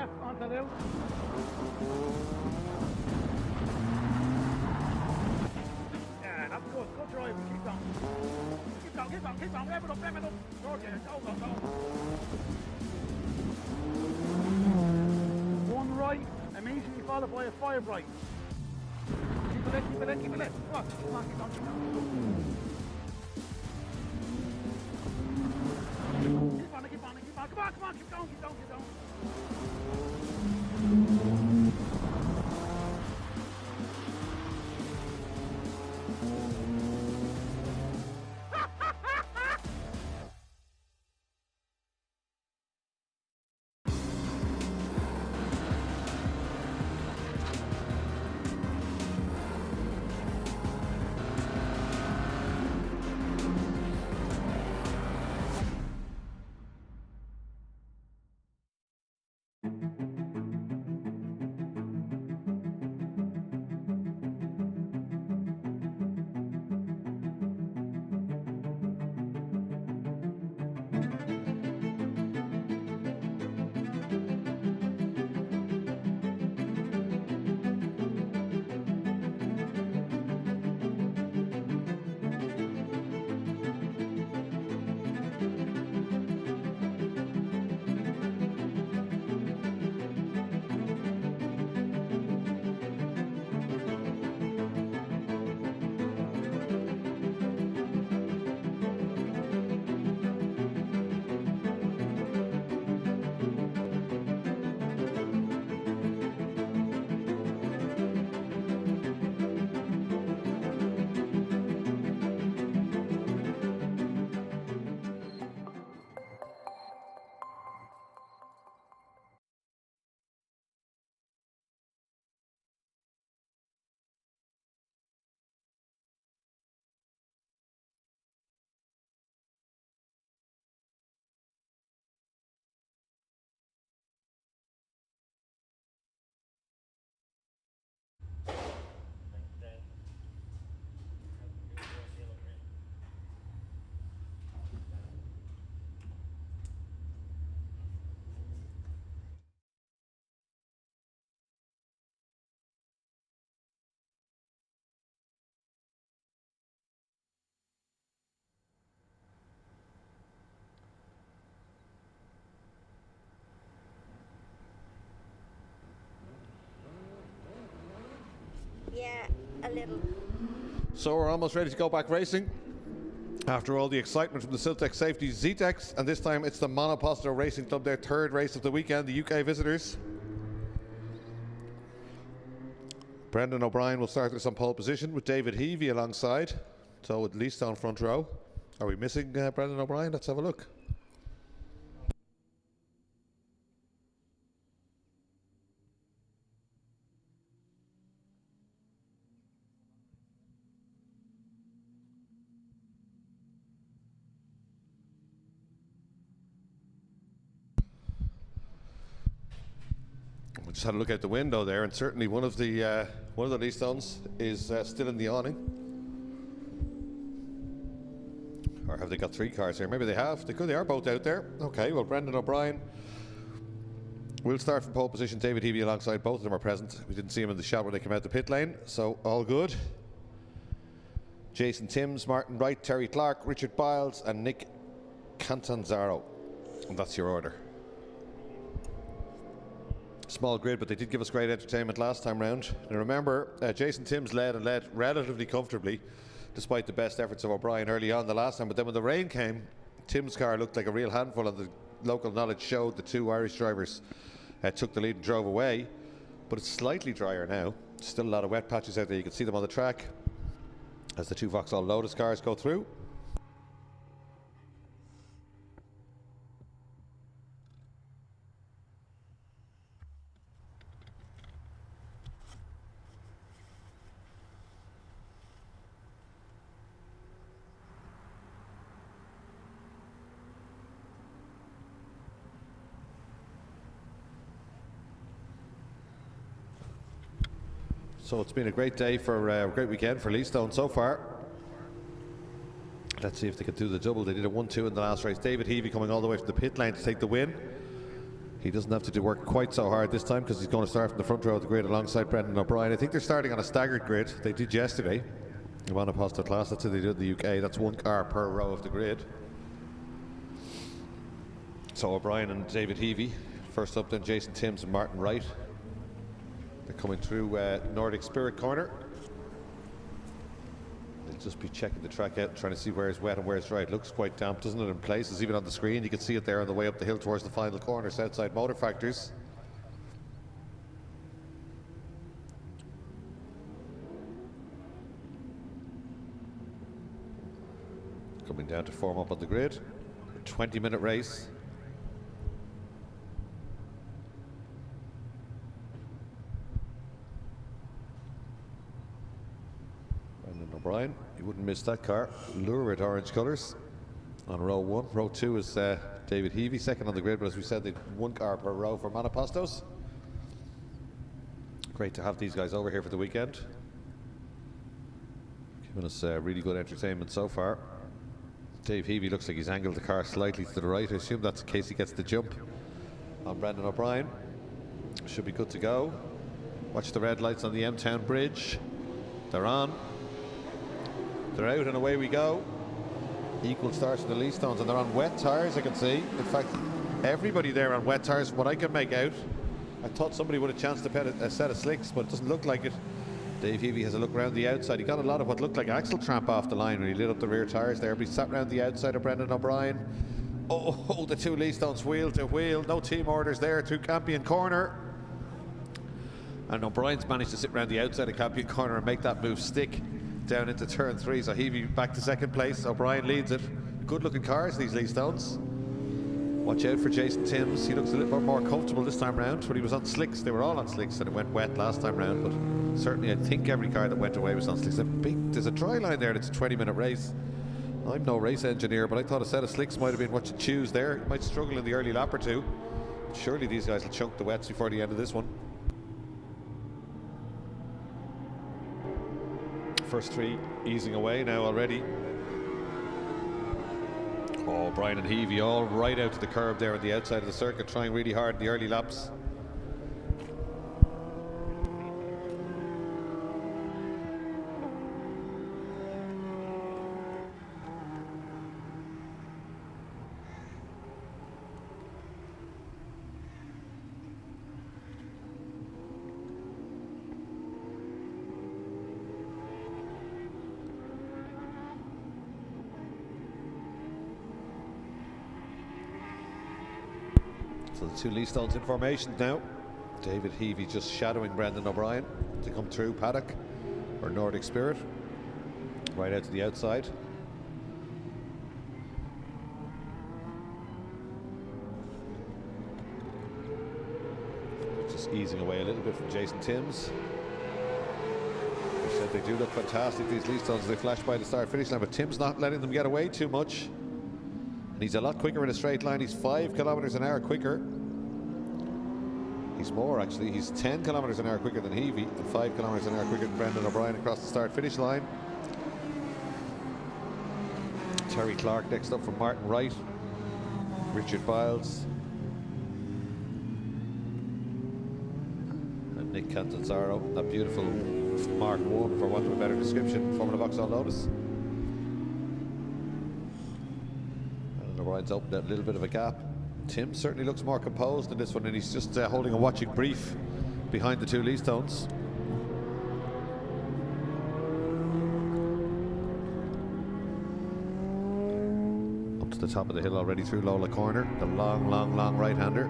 left onto the loop. Yeah, that's good. Good driving. Keep going. Keep going, keep going, keep going. Rev it up, rev it up. Georgia, go, go, go. One right, immediately followed by a 5 right. Keep it in, keep it in, keep it in. Come on, keep on, keep on, keep on. Keep on, keep on, keep on. Come on, come on, keep going, keep going, keep going. Yeah, a little. So we're almost ready to go back racing. After all the excitement from the Siltec Safety Zetecs, and this time it's the Monoposto Racing Club, their third race of the weekend, the UK visitors. Brendan O'Brien will start this on pole position with David Heavey alongside. So with Lisa on front row. Are we missing Brendan O'Brien? Let's have a look. We just had a look out the window there, and certainly one of the lead stones is still in the awning. Or have they got 3 cars here? Maybe they have. They could. They are both out there. Okay. Well, Brendan O'Brien will start from pole position. David Heavey alongside. Both of them are present. We didn't see him in the shot when they came out the pit lane, so all good. Jason Timms, Martin Wright, Terry Clark, Richard Biles, and Nick Cantanzaro. And that's your order. Small grid, but they did give us great entertainment last time round. And remember, Jason Timms led relatively comfortably, despite the best efforts of O'Brien early on the last time. But then when the rain came, Tim's car looked like a real handful, and the local knowledge showed the 2 Irish drivers took the lead and drove away. But it's slightly drier now. Still a lot of wet patches out there. You can see them on the track as the 2 Vauxhall Lotus cars go through. So it's been a great day for a great weekend for Leastone so far. Let's see if they can do the double. They did a 1-2 in the last race. David Heavey coming all the way from the pit lane to take the win. He doesn't have to do work quite so hard this time because he's going to start from the front row of the grid alongside Brendan O'Brien. I think they're starting on a staggered grid. They did yesterday. The Monoposto class, that's what they did in the UK. That's 1 car per row of the grid. So O'Brien and David Heavey. First up then Jason Timms and Martin Wright. They're coming through Nordic Spirit corner. They'll just be checking the track out, trying to see where it's wet and where it's dry. It looks quite damp, doesn't it, in places, even on the screen. You can see it there on the way up the hill towards the final corner, Southside Motor Factors. Coming down to form up on the grid. A 20-minute race. Brendan O'Brien, you wouldn't miss that car. Lurid orange colours on row 1. Row 2 is David Heavey, second on the grid, but as we said, they've 1 car per row for Monopostos. Great to have these guys over here for the weekend. Giving us really good entertainment so far. Dave Heavey looks like he's angled the car slightly to the right. I assume that's in case he gets the jump on Brendan O'Brien. Should be good to go. Watch the red lights on the M-Town Bridge. They're on. They're out and away we go. Equal starts to the Lee Stones, and they're on wet tyres, I can see. In fact, everybody there on wet tyres, what I can make out. I thought somebody would have chanced to pet a set of slicks, but it doesn't look like it. Dave Heavey has a look around the outside. He got a lot of what looked like axle tramp off the line when he lit up the rear tyres there, but he sat around the outside of Brendan O'Brien. Oh, the 2 Lee Stones wheel to wheel. No team orders there through Campion Corner. And O'Brien's managed to sit around the outside of Campion Corner and make that move stick down into turn 3. So Heavey back to second place. O'Brien leads it. Good looking cars, these Lee Stones. Watch out for Jason Timms. He looks a little bit more comfortable this time round, but he was on slicks. They were all on slicks and it went wet last time round, but certainly I think every car that went away was on slicks. There's a dry line there. It's a 20-minute race. I'm no race engineer, but I thought a set of slicks might have been what you choose there. You might struggle in the early lap or two. Surely these guys will chunk the wets before the end of this one. First 3 easing away now already. Oh, Brian and Heavey all right out to the curb there on the outside of the circuit, trying really hard in the early laps. So the 2 Lee Stones in formation now. David Heavey just shadowing Brendan O'Brien to come through Paddock or Nordic Spirit. Right out to the outside. Just easing away a little bit from Jason Timms. They said they do look fantastic, these Lee Stones, as they flash by the start finish line, but Timms not letting them get away too much. And he's a lot quicker in a straight line. He's 5 kilometers an hour quicker. He's more actually. He's 10 kilometers an hour quicker than Heavey and 5 kilometers an hour quicker than Brendan O'Brien across the start finish line. Terry Clark next up from Martin Wright. Richard Biles. And Nick Cantanzaro. That beautiful Mark 1, for want of a better description, Formula Vauxhall Lotus. O'Brien's opened a little bit of a gap. Tim certainly looks more composed in this one, and he's just holding a watching brief behind the 2 Lee Stones. Up to the top of the hill already through Lola Corner, the long right-hander.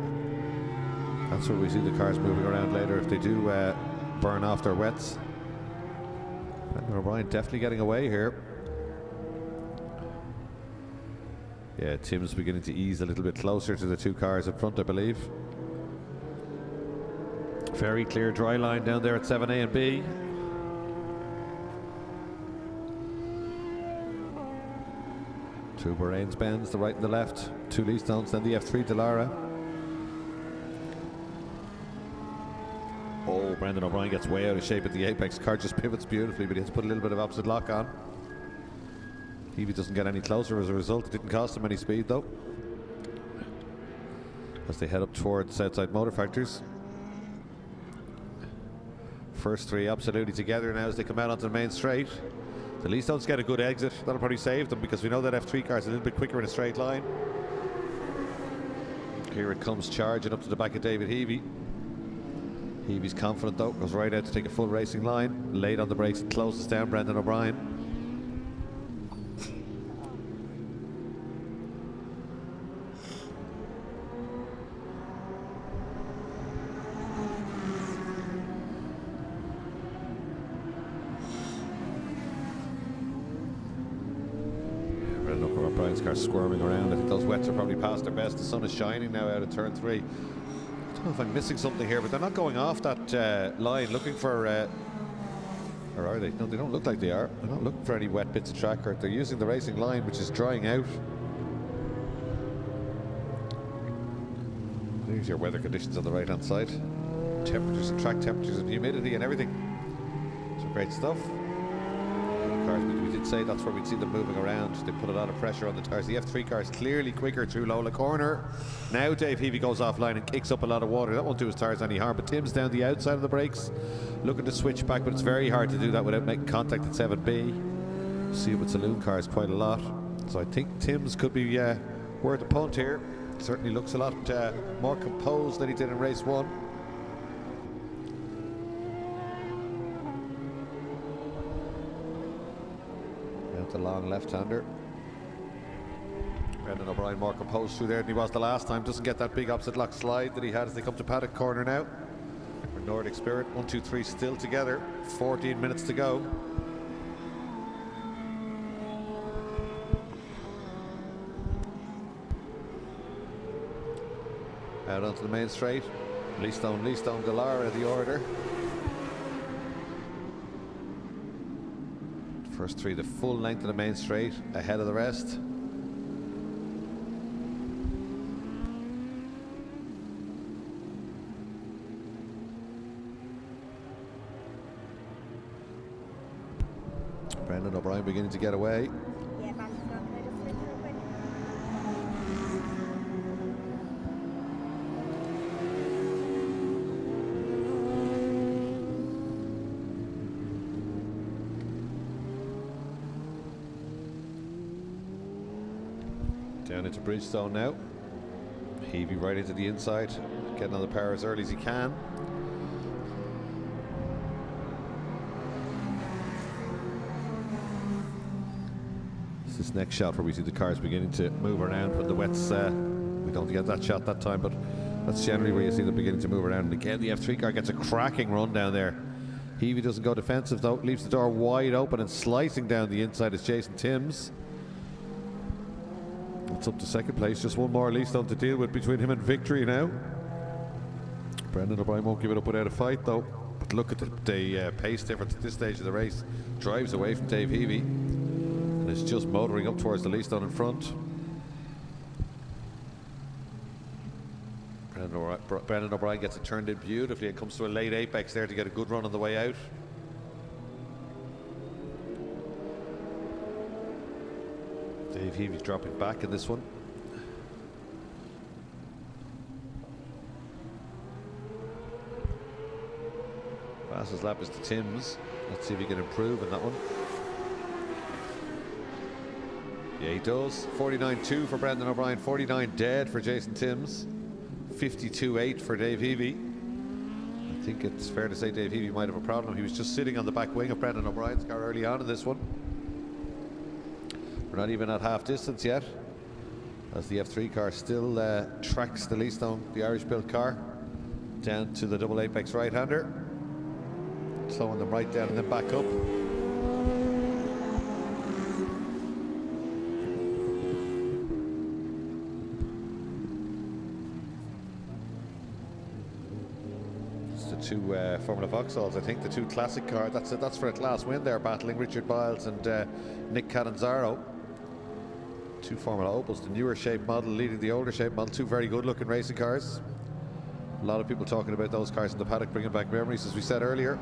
That's where we see the cars moving around later if they do burn off their wets. And O'Brien definitely getting away here. Yeah, Tim's beginning to ease a little bit closer to the 2 cars in front, I believe. Very clear dry line down there at 7A and B. Two Bahrain's Benz, the right and the left. 2 Lee Stones, then the F3 Delara. Oh, Brendan O'Brien gets way out of shape at the apex. Car just pivots beautifully, but he has to put a little bit of opposite lock on. Heavey doesn't get any closer as a result. It didn't cost him any speed though. as they head up towards Southside Motor Factories. First three absolutely together now as they come out onto the main straight. The Leastones get a good exit. That'll probably save them because we know that F3 car's a little bit quicker in a straight line. Here it comes charging up to the back of David Heavey. Heavey's confident though, goes right out to take a full racing line. Late on the brakes and closes down Brendan O'Brien. O'Brien's car squirming around. I think those wets are probably past their best. The sun is shining now out of turn 3. I don't know if I'm missing something here, but they're not going off that line looking for or are they? No, they don't look like they are. They're not looking for any wet bits of track. They're using the racing line, which is drying out. There's your weather conditions on the right hand side. Temperatures and track temperatures and humidity and everything. So great stuff. We did say that's where we'd see them moving around. They put a lot of pressure on the tyres. The F3 car is clearly quicker through Lola Corner. Now Dave Heavey goes offline and kicks up a lot of water. That won't do his tyres any harm, but Tim's down the outside of the brakes looking to switch back, but it's very hard to do that without making contact at 7B. See it with saloon cars quite a lot. So I think Tim's could be worth a punt here. Certainly looks a lot more composed than he did in race 1. The long left-hander. Brendan O'Brien more composed through there than he was the last time. Doesn't get that big opposite lock slide that he had as they come to Paddock Corner now. For Nordic Spirit, 1, 2, 3 still together. 14 minutes to go. Out onto the main straight. Leastone, Delara the order. First three the full length of the main straight, ahead of the rest. Brendan O'Brien beginning to get away. Yeah, back to front. Can I just switch real quick? Down into Bridgestone now. Heavey right into the inside, getting on the power as early as he can. It's this next shot where we see the cars beginning to move around when the wets. We don't get that shot that time, but that's generally where you see them beginning to move around. And again, the F3 car gets a cracking run down there. Heavey doesn't go defensive though, leaves the door wide open, and slicing down the inside is Jason Timms. It's up to second place, just one more Leastone to deal with between him and victory now. Brendan O'Brien won't give it up without a fight though. But look at the pace difference at this stage of the race. Drives away from Dave Heavey and is just motoring up towards the Leastone in front. Brendan O'Brien gets it turned in beautifully and comes to a late apex there to get a good run on the way out. Dave Heavey's dropping back in this one. Fastest lap is to Timms. Let's see if he can improve in that one. Yeah, he does. 49.2 for Brendan O'Brien, 49 dead for Jason Timms, 52.8 for Dave Heavey. I think it's fair to say Dave Heavey might have a problem. He was just sitting on the back wing of Brendan O'Brien's car early on in this one. We're not even at half distance yet, as the F3 car still tracks the Leastone, the Irish-built car, down to the double apex right-hander, slowing them right down and then back up. It's the two Formula Vauxhalls, I think, the two classic cars. That's for a class win there, battling Richard Biles and Nick Catanzaro. Two Formula Opals, the newer shape model leading the older shape model. Two very good looking racing cars. A lot of people talking about those cars in the paddock, bringing back memories, as we said earlier.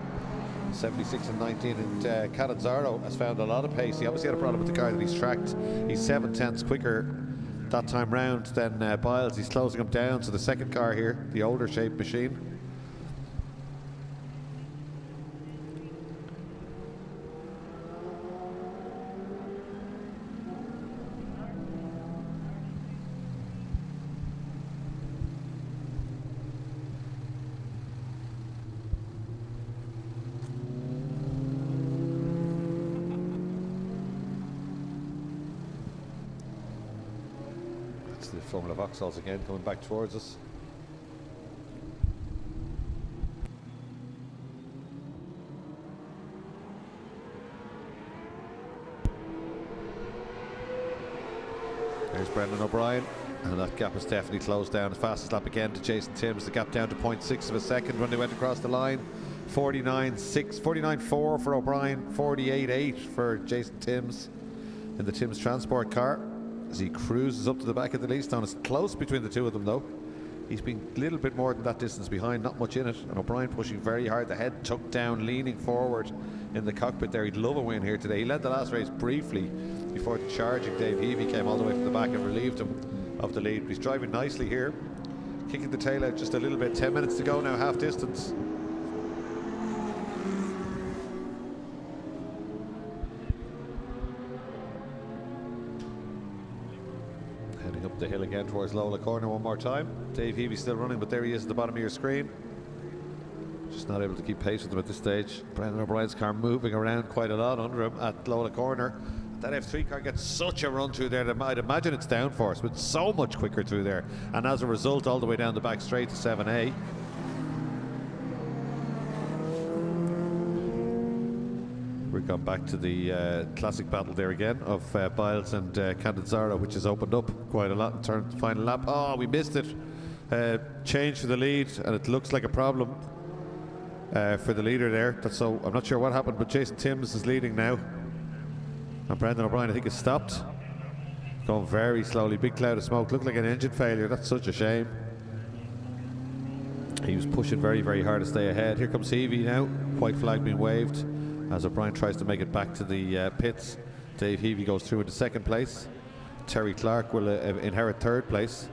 76 and 19, and Catanzaro has found a lot of pace. He obviously had a problem with the car that he's tracked. He's 7/10ths quicker that time round than Biles. He's closing him down. So the second car here, the older shaped machine. The Formula Vauxhalls again coming back towards us. There's Brendan O'Brien, and that gap has definitely closed down. Fastest lap again to Jason Timms. The gap down to 0.6 of a second when they went across the line. 49.4 for O'Brien, 48.8 for Jason Timms in the Timms Transport car, as he cruises up to the back of the lead stand. It's close between the two of them though. He's been a little bit more than that distance behind, not much in it. And O'Brien pushing very hard, the head tucked down, leaning forward in the cockpit there. He'd love a win here today. He led the last race briefly before the charging Dave Heavey came all the way from the back and relieved him of the lead. But he's driving nicely here, kicking the tail out just a little bit. 10 minutes to go now, half distance. Up the hill again towards Lola Corner one more time. Dave Heavey still running, but there he is at the bottom of your screen. Just not able to keep pace with him at this stage. Brendan O'Brien's car moving around quite a lot under him at Lola Corner. That F3 car gets such a run through there that I'd imagine it's downforce, but so much quicker through there. And as a result, all the way down the back straight to 7A. We've gone back to the classic battle there again of Biles and Candanzaro, which has opened up quite a lot in terms of the final lap. Oh, we missed it. Change for the lead, and it looks like a problem for the leader there. So I'm not sure what happened, but Jason Timms is leading now. And Brendan O'Brien, I think, has stopped. Going very slowly. Big cloud of smoke. Looked like an engine failure. That's such a shame. He was pushing very, very hard to stay ahead. Here comes Heavey now. White flag being waved as O'Brien tries to make it back to the pits. Dave Heavey goes through into second place. Terry Clark will inherit third place.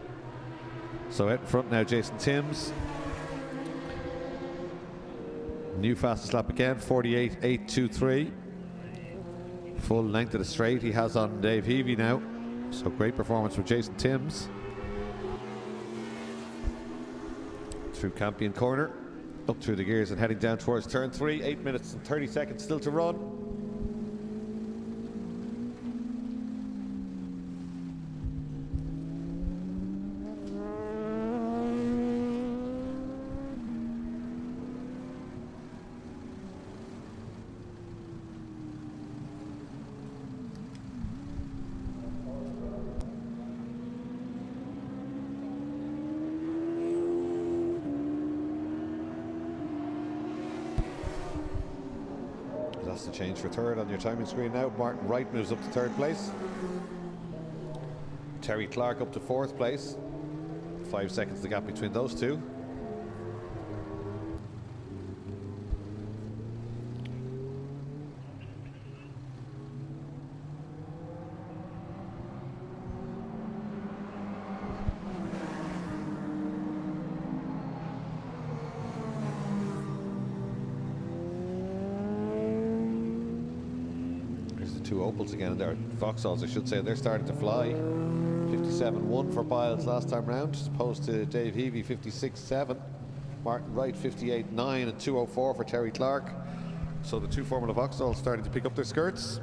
So out in front now, Jason Timms. New fastest lap again, 48.823. Full length of the straight he has on Dave Heavey now. So great performance from Jason Timms. Through Campion Corner, up through the gears and heading down towards turn 3. 8 minutes and 30 seconds still to run. That's the change for third on your timing screen now. Martin Wright moves up to third place. Terry Clark up to fourth place. 5 seconds the gap between those two. Two Opals again, and they're Vauxhalls, I should say. They're starting to fly. 57.1 for Biles last time round, as opposed to Dave Heavey 56.7. Martin Wright 58.9 and 2.04 for Terry Clark. So the two Formula Vauxhalls starting to pick up their skirts.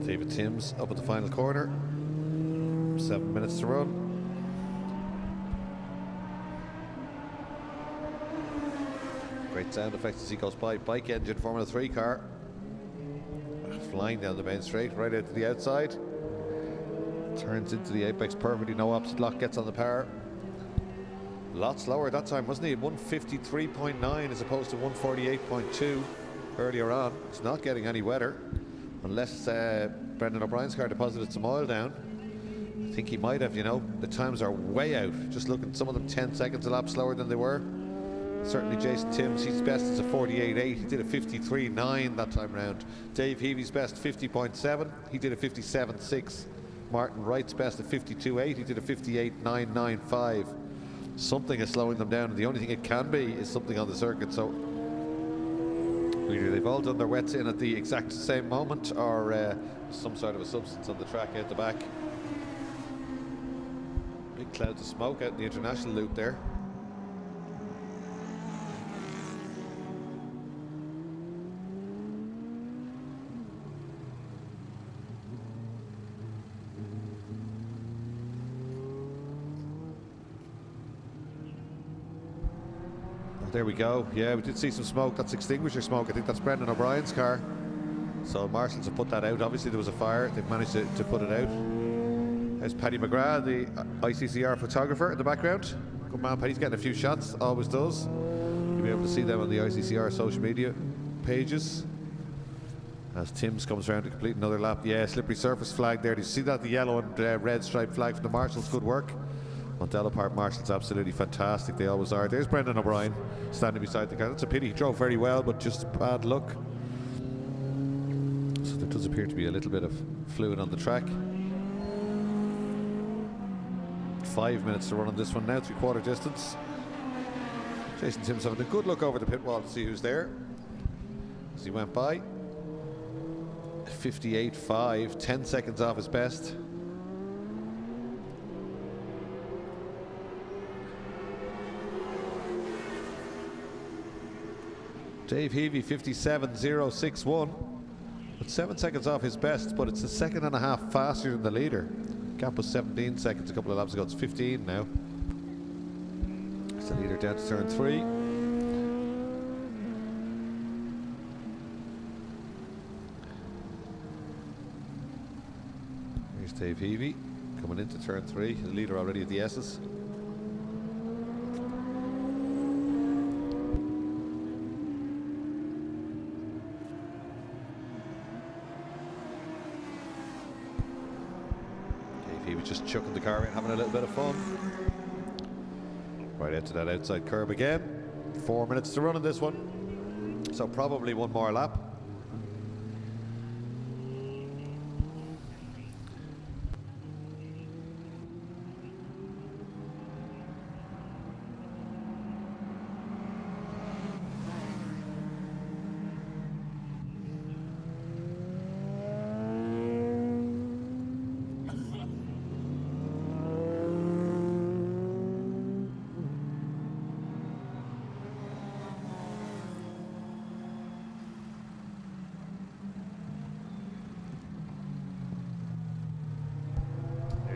David Timms up at the final corner. 7 minutes to run. Great sound effects as he goes by. Bike engine Formula 3 car. Flying down the main straight, right out to the outside. Turns into the apex perfectly, no opposite lock, gets on the power. A lot slower that time, wasn't he? 153.9 as opposed to 148.2 earlier on. It's not getting any wetter, unless Brendan O'Brien's car deposited some oil down. I think he might have, you know. The times are way out. Just looking, some of them 10 seconds a lap slower than they were. Certainly Jason Timms, his best is a 48.8. He did a 53.9 that time round. Dave Heavy's best 50.7. He did a 57.6. Martin Wright's best at 52.8. He did a 58.995. Something is slowing them down, and the only thing it can be is something on the circuit. So either they've all done their wets in at the exact same moment, or some sort of a substance on the track out the back. Big clouds of smoke out in the international loop there. There we go. Yeah, we did see some smoke. That's extinguisher smoke. I think that's Brendan O'Brien's car. So marshals have put that out. Obviously there was a fire. They've managed to put it out. There's Paddy McGrath, the ICCR photographer in the background. Good man, Paddy's getting a few shots. Always does. You'll be able to see them on the ICCR social media pages. As Timms comes around to complete another lap. Yeah, slippery surface flag there. Do you see that? The yellow and red striped flag from the marshals. Good work. Mondello Park marshals absolutely fantastic. They always are. There's Brendan O'Brien standing beside the car. That's a pity. He drove very well, but just bad luck. So there does appear to be a little bit of fluid on the track. 5 minutes to run on this one now, 3/4 distance. Jason Timms having a good look over the pit wall to see who's there as he went by. 58.5, 10 seconds off his best. Dave Heavy 57.061, but 7 seconds off his best, but it's a second and a half faster than the leader. Gap was 17 seconds a couple of laps ago. It's 15 now. It's the leader down to turn 3. Here's Dave Heavy coming into turn 3. The leader already at the S's. He was just chucking the car in, having a little bit of fun. Right into that outside curb again. 4 minutes to run on this one, so probably one more lap.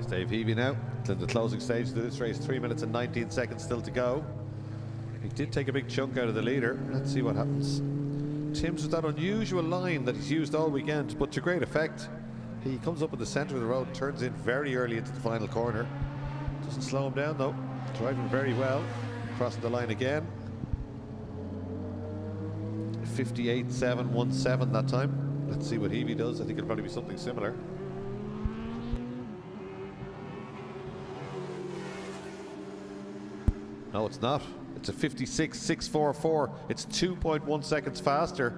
Dave Heavy now to the closing stage of this race. 3 minutes and 19 seconds still to go. He did take a big chunk out of the leader. Let's see what happens. Timms with that unusual line that he's used all weekend, but to great effect. He comes up in the centre of the road, turns in very early into the final corner. Doesn't slow him down though. Driving very well. Crossing the line again. 58.717 that time. Let's see what Heavy does. I think it'll probably be something similar. No, it's not. It's a 56.644. It's 2.1 seconds faster,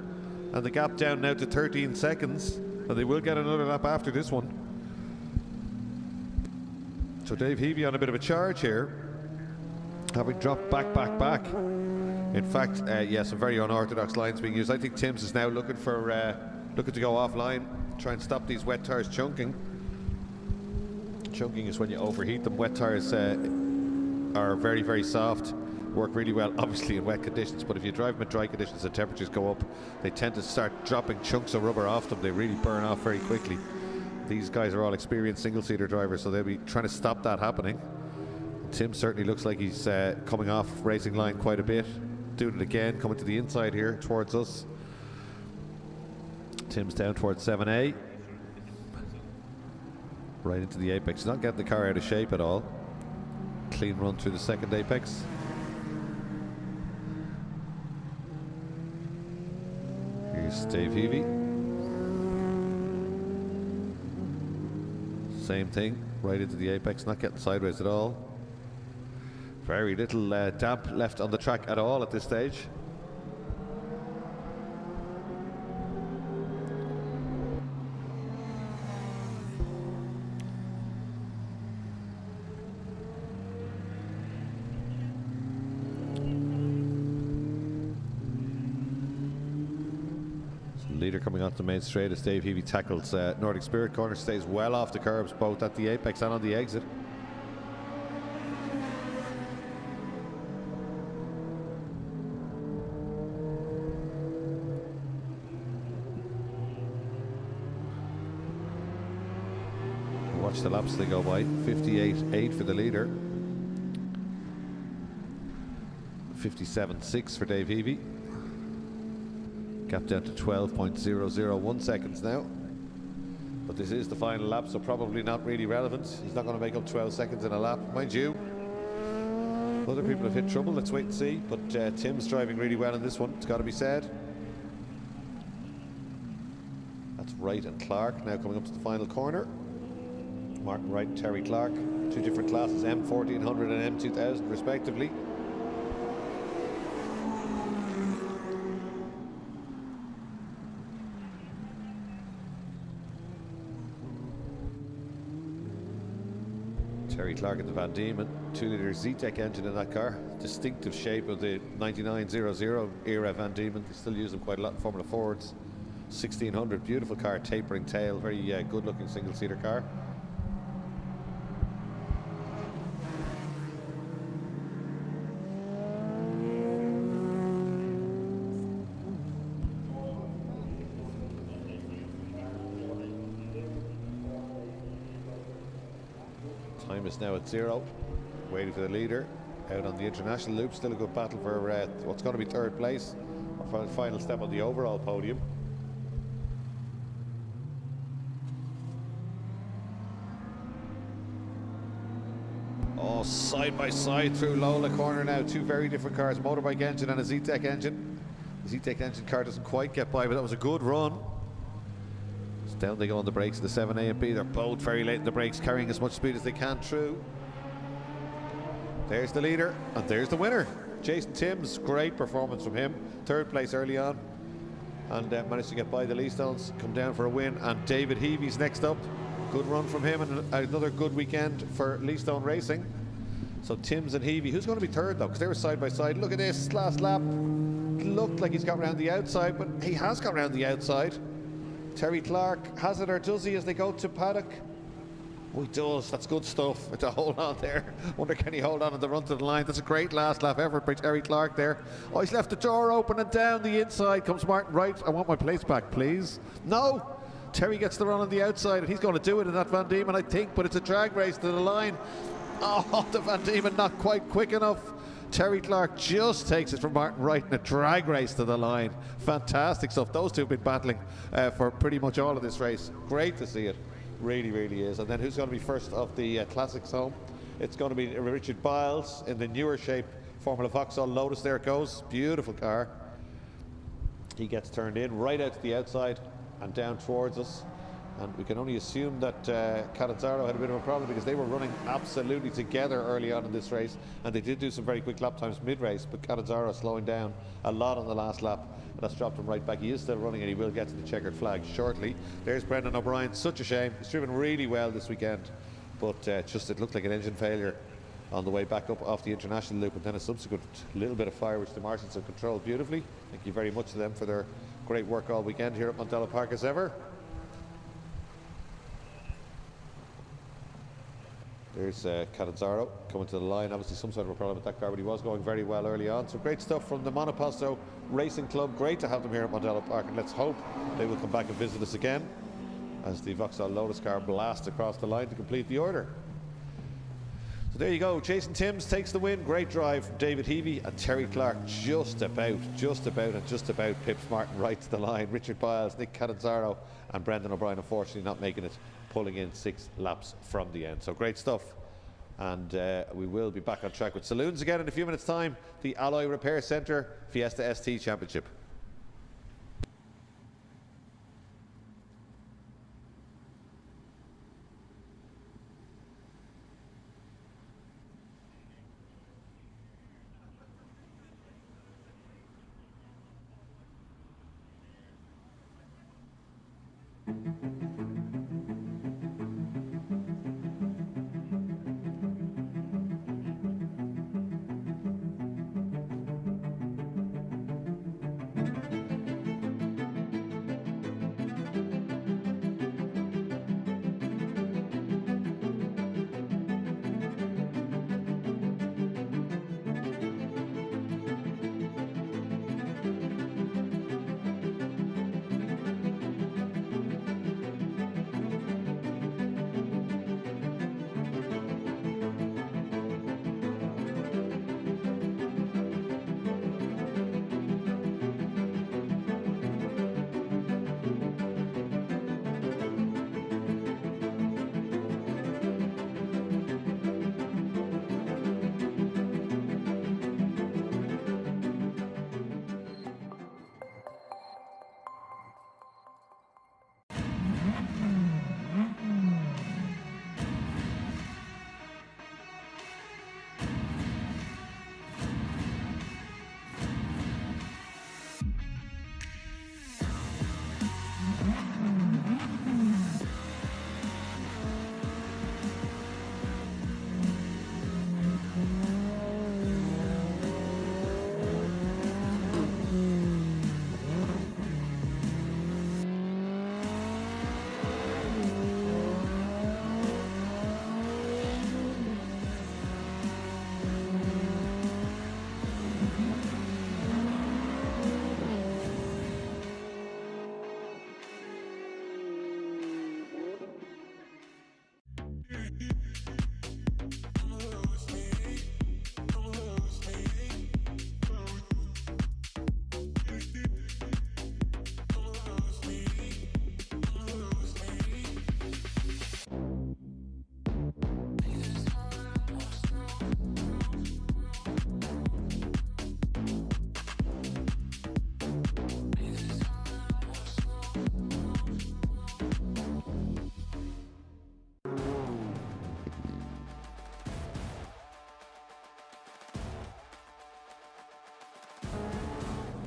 and the gap down now to 13 seconds. And they will get another lap after this one. So Dave Heavy on a bit of a charge here, having dropped back. In fact, yeah, some very unorthodox lines being used. I think Timms is now looking to go offline, try and stop these wet tires chunking. Chunking is when you overheat them. Wet tires are very, very soft, work really well obviously in wet conditions, but if you drive them in dry conditions and temperatures go up, they tend to start dropping chunks of rubber off them. They really burn off very quickly. These guys are all experienced single-seater drivers, so they'll be trying to stop that happening. Tim certainly looks like he's coming off racing line quite a bit, doing it again, coming to the inside here towards us. Tim's down towards 7A, right into the apex. He's not getting the car out of shape at all. Clean run through the second apex. Here's Dave Heavy. Same thing, right into the apex, not getting sideways at all. Very little damp left on the track at all at this stage. Leader coming onto the main straight as Dave Heavey tackles Nordic Spirit corner, stays well off the curbs both at the apex and on the exit. Watch the laps they go by. 58.8 for the leader, 57.6 for Dave Heavey. Gap down to 12.001 seconds now. But this is the final lap, so probably not really relevant. He's not going to make up 12 seconds in a lap. Mind you, other people have hit trouble. Let's wait and see. But Tim's driving really well in this one, it's got to be said. That's Wright and Clark now coming up to the final corner. Martin Wright and Terry Clark, two different classes, M1400 and M2000 respectively. Terry Clark in the Van Diemen, 2-litre Zetec engine in that car. Distinctive shape of the 9900 era Van Diemen. They still use them quite a lot in Formula Fords. 1600, beautiful car, tapering tail, very good looking single-seater car. Time is now at 0, waiting for the leader out on the international loop. Still a good battle for what's going to be third place, or final step on the overall podium. Oh, side by side through Lola corner now, two very different cars, motorbike engine and a Zetec engine. The Zetec engine car doesn't quite get by, but that was a good run. Down they go on the brakes of the 7A and B. They're both very late in the brakes, carrying as much speed as they can through. There's the leader, and there's the winner. Jason Timms, great performance from him. Third place early on, and managed to get by the Leastones, come down for a win. And David Heavey's next up. Good run from him, and another good weekend for Leastone Racing. So Timms and Heavey. Who's going to be third, though? Because they were side by side. Look at this, last lap. Looked like he's got around the outside, but he has got around the outside. Terry Clark has it, or does he, as they go to Paddock? Oh, he does. That's good stuff to hold on there. Wonder, can he hold on at the run to the line? That's a great last lap effort by Terry Clark there. Oh, he's left the door open, and down the inside comes Martin Wright. I want my place back, please. No! Terry gets the run on the outside, and he's going to do it in that Van Diemen, I think, but it's a drag race to the line. Oh, the Van Diemen not quite quick enough. Terry Clark just takes it from Martin Wright in a drag race to the line. Fantastic stuff. Those two have been battling for pretty much all of this race. Great to see it. Really, really is. And then who's going to be first of the Classics home? It's going to be Richard Biles in the newer shape Formula Vauxhall Lotus. There it goes. Beautiful car. He gets turned in right out to the outside and down towards us. And we can only assume that Catanzaro had a bit of a problem, because they were running absolutely together early on in this race, and they did do some very quick lap times mid-race, but Catanzaro slowing down a lot on the last lap, and that's dropped him right back. He is still running, and he will get to the checkered flag shortly. There's Brendan O'Brien. Such a shame. He's driven really well this weekend, but it looked like an engine failure on the way back up off the international loop, and then a subsequent little bit of fire, which the Martins have controlled beautifully. Thank you very much to them for their great work all weekend here at Mondello Park as ever. There's Catanzaro coming to the line. Obviously some sort of a problem with that car, but he was going very well early on. So great stuff from the Monoposto Racing Club. Great to have them here at Mondello Park, and let's hope they will come back and visit us again as the Vauxhall Lotus car blasts across the line to complete the order. So there you go. Jason Timms takes the win. Great drive from David Heavey, and Terry Clark just about pips Martin Wright to the line. Richard Biles, Nick Catanzaro and Brendan O'Brien unfortunately not making it, pulling in 6 laps from the end. So great stuff, and we will be back on track with saloons again in a few minutes time. The Alloy Repair Centre Fiesta ST Championship.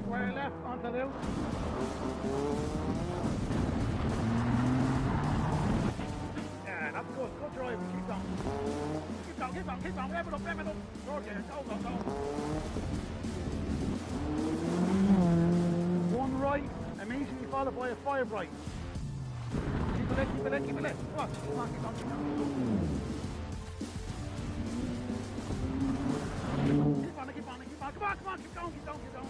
Square left onto the out. Yeah, that's good. Good drive. Keep going. Keep going, keep going, keep going. Rev it up, rev it up. George, go, go, go. One right, immediately followed by a 5 right. Keep it left, keep it left, keep it left. Come on, keep on, keep on, keep on. Keep on, keep on, keep on, come on, come on, keep going, keep going, keep going.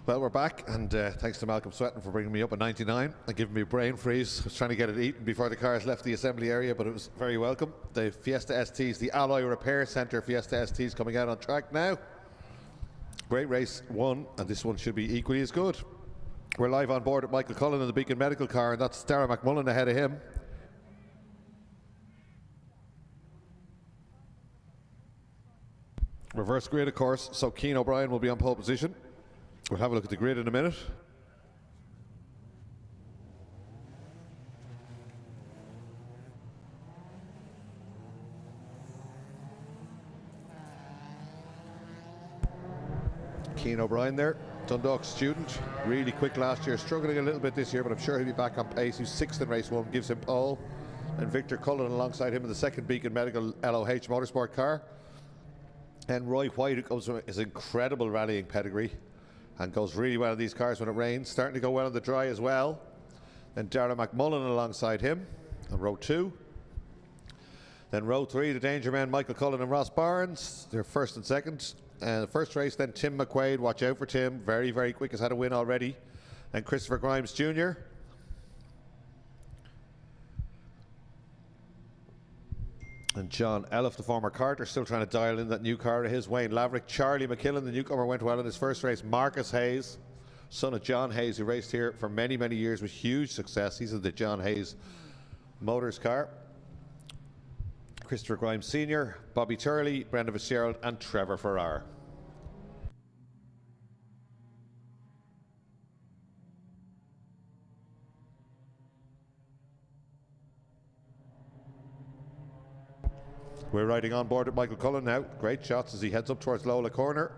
Well, we're back, and thanks to Malcolm Swetton for bringing me up at 99 and giving me a brain freeze. I was trying to get it eaten before the cars left the assembly area, but it was very welcome. The Fiesta STs, the Alloy Repair Centre Fiesta STs coming out on track now. Great race one, and this one should be equally as good. We're live on board at Michael Cullen in the Beacon Medical car, and that's Darragh McMullen ahead of him. Reverse grid, of course, so Cian O'Brien will be on pole position. We'll have a look at the grid in a minute. Cian O'Brien there, Dundalk student, really quick last year, struggling a little bit this year, but I'm sure he'll be back on pace. He's 6th in race 1, gives him pole. And Victor Cullen alongside him in the second Beacon Medical LOH Motorsport car. And Roy White, who comes from his incredible rallying pedigree and goes really well in these cars when it rains, starting to go well in the dry as well. Then Darragh McMullen alongside him on row 2. Then row 3, the danger men Michael Cullen and Ross Barnes, they're first and second. And the first race, then Tim McQuaid, watch out for Tim, very, very quick, has had a win already. And Christopher Grimes Jr. And John Elliff, the former Carter, still trying to dial in that new car of his. Wayne Laverick, Charlie McKillen, the newcomer, went well in his first race. Marcus Hayes, son of John Hayes, who raced here for many, many years with huge success. He's in the John Hayes Motors car. Christopher Grimes Sr., Bobby Turley, Brendan Fitzgerald, and Trevor Farrar. We're riding on board with Michael Cullen now. Great shots as he heads up towards Lola Corner.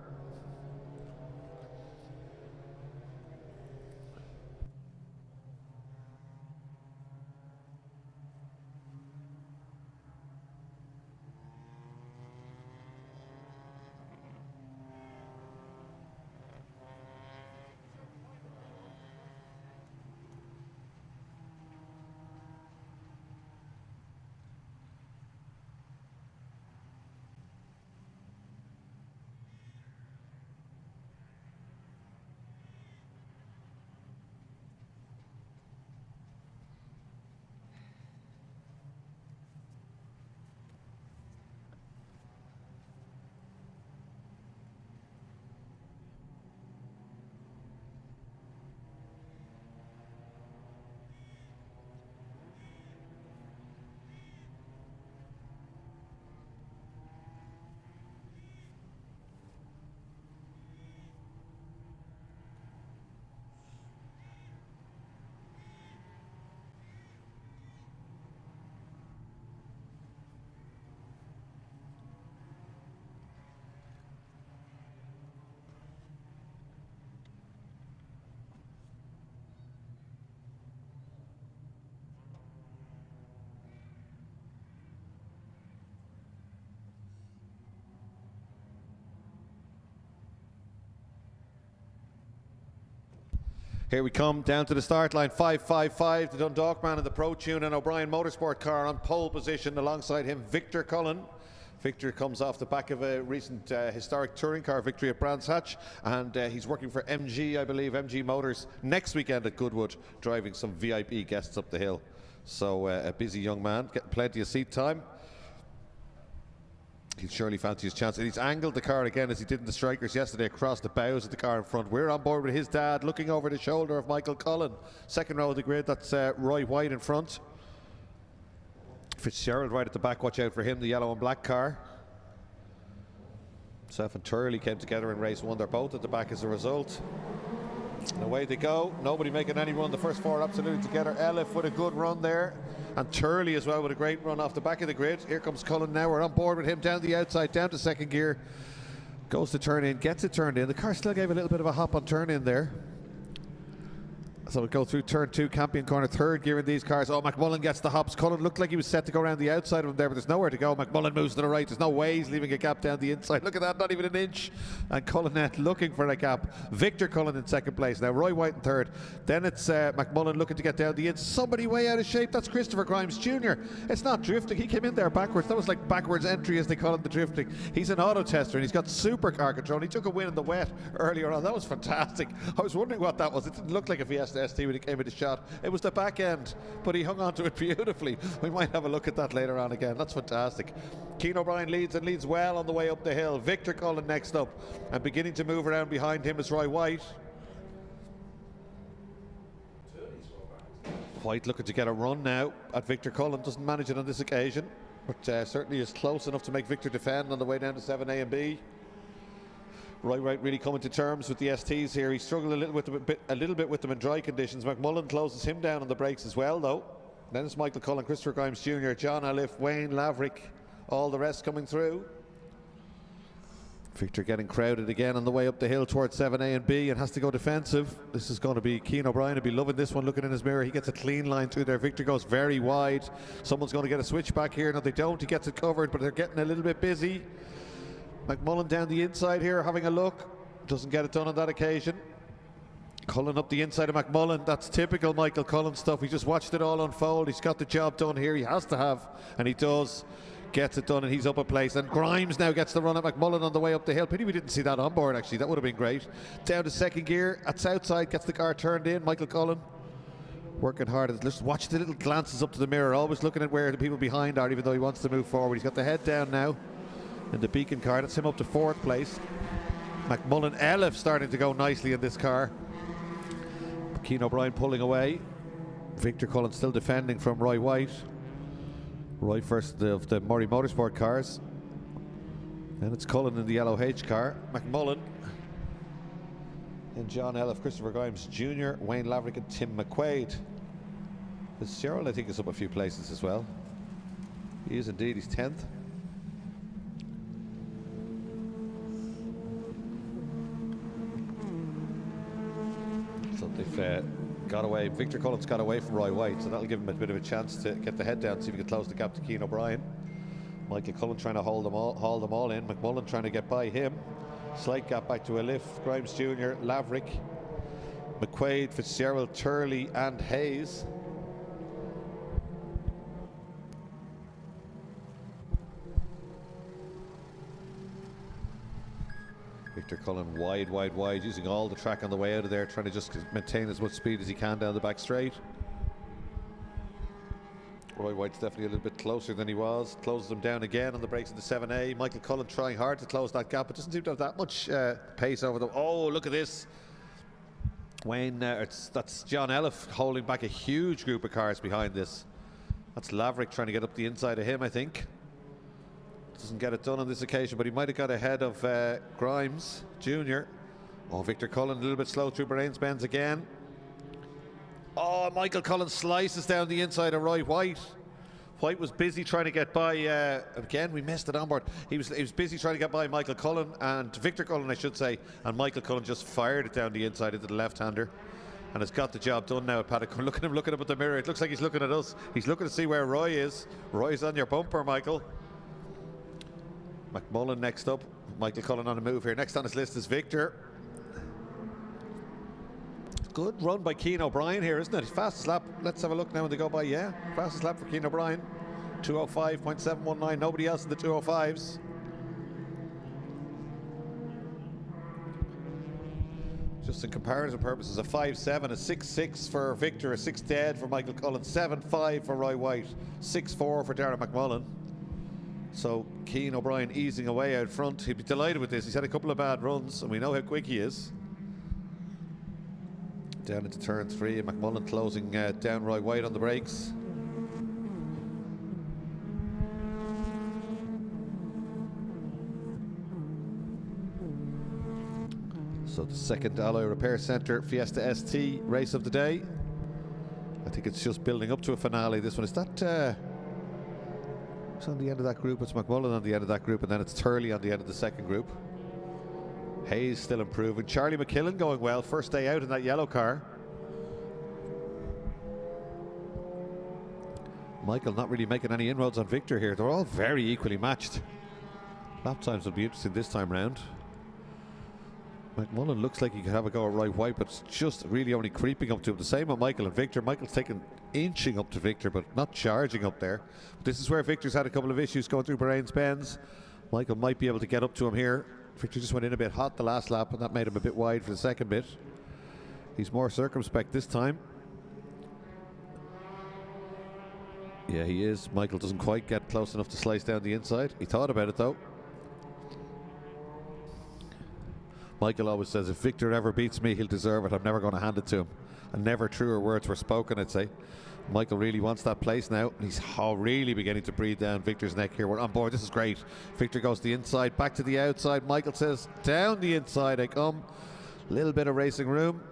Here we come down to the start line, 555, the Dundalk man in the Pro Tune and O'Brien Motorsport car on pole position, alongside him Victor Cullen. Victor comes off the back of a recent historic touring car victory at Brands Hatch, and he's working for MG, I believe, MG Motors, next weekend at Goodwood, driving some VIP guests up the hill. So a busy young man, getting plenty of seat time. He'll surely fancy his chance. And he's angled the car again, as he did in the Strikers yesterday, across the bows of the car in front. We're on board with his dad, looking over the shoulder of Michael Cullen. Second row of the grid, that's Roy White in front. Fitzgerald right at the back, watch out for him, the yellow and black car. Self and Turley came together in race 1. They're both at the back as a result. And away they go. Nobody making any run. The first 4 absolutely together. Elliff with a good run there. And Turley as well with a great run off the back of the grid. Here comes Cullen now. We're on board with him down the outside, down to second gear. Goes to turn in, gets it turned in. The car still gave a little bit of a hop on turn in there. So we go through turn 2, Campion corner, third gear in these cars. Oh, McMullen gets the hops. Cullen looked like he was set to go around the outside of him there, but there's nowhere to go. McMullen moves to the right. There's no way he's leaving a gap down the inside. Look at that, not even an inch. And Cullen looking for a gap. Victor Cullen in second place. Now Roy White in third. Then it's McMullen looking to get down the inside. Somebody way out of shape. That's Christopher Grimes Jr. It's not drifting. He came in there backwards. That was like backwards entry, as they call it, the drifting. He's an auto tester and he's got supercar control. He took a win in the wet earlier on. That was fantastic. I was wondering what that was. It didn't look like a Fiesta ST when he came into shot. It was the back end, but he hung on to it beautifully. We might have a look at that later on again. That's fantastic. Keane O'Brien leads and leads well on the way up the hill. Victor Cullen next up, and beginning to move around behind him is Roy White. White looking to get a run now at Victor Cullen. Doesn't manage it on this occasion, but certainly is close enough to make Victor defend on the way down to 7A and B. Roy White really coming to terms with the STs here. He struggled a little bit with them in dry conditions. McMullen closes him down on the brakes as well, though. Then it's Michael Cullen, Christopher Grimes Jr., John Aliff, Wayne Laverick, all the rest coming through. Victor getting crowded again on the way up the hill towards 7A and B and has to go defensive. This is going to be Keane O'Brien. He'll be loving this one, looking in his mirror. He gets a clean line through there. Victor goes very wide. Someone's going to get a switch back here. No, they don't. He gets it covered, but they're getting a little bit busy. McMullen down the inside here, having a look. Doesn't get it done on that occasion. Cullen up the inside of McMullen. That's typical Michael Cullen stuff. He just watched it all unfold. He's got the job done here. He has to have, and he does. Gets it done, and he's up a place. And Grimes now gets the run at McMullen on the way up the hill. Pity we didn't see that on board, actually. That would have been great. Down to second gear at Southside, gets the car turned in. Michael Cullen working hard. Just watch the little glances up to the mirror, always looking at where the people behind are, even though he wants to move forward. He's got the head down now in the Beacon car. That's him up to fourth place. McMullen Elif starting to go nicely in this car. Keane O'Brien pulling away. Victor Cullen still defending from Roy White. Roy first of the Murray Motorsport cars. And it's Cullen in the yellow H car. McMullen and John Elif, Christopher Grimes Jr., Wayne Laverick and Tim McQuaid. Fitzgerald, I think, is up a few places as well. He is indeed. He's 10th. So they've got away. Victor Cullen's got away from Roy White, so that'll give him a bit of a chance to get the head down, see if he can close the gap to Keane O'Brien. Michael Cullen trying to haul them all in. McMullen trying to get by him. Slight gap back to Aliff, Grimes Jr., Laverick, McQuaid, Fitzgerald, Turley and Hayes. Victor Cullen wide, using all the track on the way out of there, trying to just maintain as much speed as he can down the back straight. Roy White's definitely a little bit closer than he was. Closes them down again on the brakes into 7A. Michael Cullen trying hard to close that gap, but doesn't seem to have that much pace over them. Oh, look at this. Wayne, that's John Elif holding back a huge group of cars behind this. That's Laverick trying to get up the inside of him, I think. Doesn't get it done on this occasion, but he might have got ahead of Grimes Jr. Oh, Victor Cullen a little bit slow through Bahrain's Bends again. Oh, Michael Cullen slices down the inside of Roy White. White was busy trying to get by, again, we missed it on board. He was busy trying to get by Michael Cullen, and Victor Cullen, I should say, and Michael Cullen just fired it down the inside into the left-hander. And has got the job done now at Paddock. Look at him looking up at the mirror. It looks like he's looking at us. He's looking to see where Roy is. Roy's on your bumper, Michael. McMullen next up. Michael Cullen on a move here. Next on his list is Victor. Good run by Keane O'Brien here, isn't it? Fastest lap. Let's have a look now when they go by. Yeah, fastest lap for Keane O'Brien. 2:05.719. Nobody else in the 2:05s. Just in comparison purposes, a 5.7, a 6.6 for Victor, a 6 dead for Michael Cullen, 7.5 for Roy White, 6.4 for Darren McMullen. So Keane O'Brien easing away out front. He'd be delighted with this. He's had a couple of bad runs, and we know how quick he is. Down into turn 3, and McMullen closing down Roy White on the brakes. So the second Alloy Repair Centre Fiesta ST race of the day. I think it's just building up to a finale. This one is that. Who's on the end of that group? It's McMullen on the end of that group, and then it's Turley on the end of the second group. Hayes still improving. Charlie McKillen going well. First day out in that yellow car. Michael not really making any inroads on Victor here. They're all very equally matched. Lap times will be interesting this time round. McMullen looks like he could have a go at right white, but it's just really only creeping up to him. The same with Michael and Victor. Michael's inching up to Victor, but not charging up there. But this is where Victor's had a couple of issues going through Bahrain's bends. Michael might be able to get up to him here. Victor just went in a bit hot the last lap, and that made him a bit wide for the second bit. He's more circumspect this time. Yeah, he is. Michael doesn't quite get close enough to slice down the inside. He thought about it, though. Michael always says, if Victor ever beats me, he'll deserve it. I'm never going to hand it to him. And never truer words were spoken, I'd say. Michael really wants that place now. He's really beginning to breathe down Victor's neck here. We're on board. This is great. Victor goes to the inside, back to the outside. Michael says, down the inside I come. Little bit of racing room.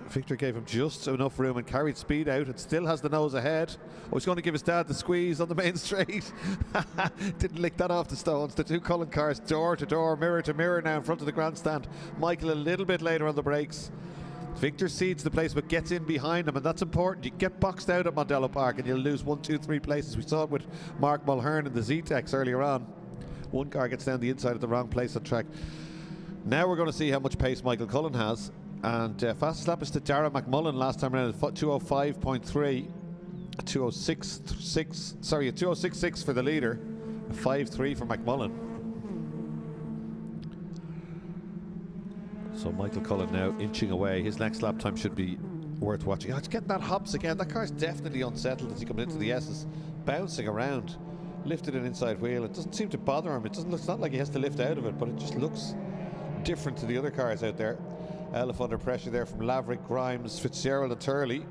Victor gave him just enough room and carried speed out. It still has the nose ahead. Oh, he's going to give his dad the squeeze on the main straight. Didn't lick that off the stones. The two Cullen cars door to door, mirror to mirror now in front of the grandstand. Michael a little bit later on the brakes. Victor cedes the place but gets in behind him, and that's important. You get boxed out at Mondello Park and you'll lose 1, 2, 3 places. We saw it with Mark Mulhern in the Zetecs earlier on. One car gets down the inside at the wrong place on track. Now we're going to see how much pace Michael Cullen has. And fastest lap is to Darragh McMullen last time around at 2:05.3, a 2:06.6 for the leader, a 5:3 for McMullen. So Michael Cullen now inching away. His next lap time should be worth watching. Oh, it's getting that hops again. That car's definitely unsettled as he comes into the S's, bouncing around, lifted an inside wheel. It doesn't seem to bother him. It's not like he has to lift out of it, but it just looks different to the other cars out there. Elf under pressure there from Laverick, Grimes, Fitzgerald and Turley.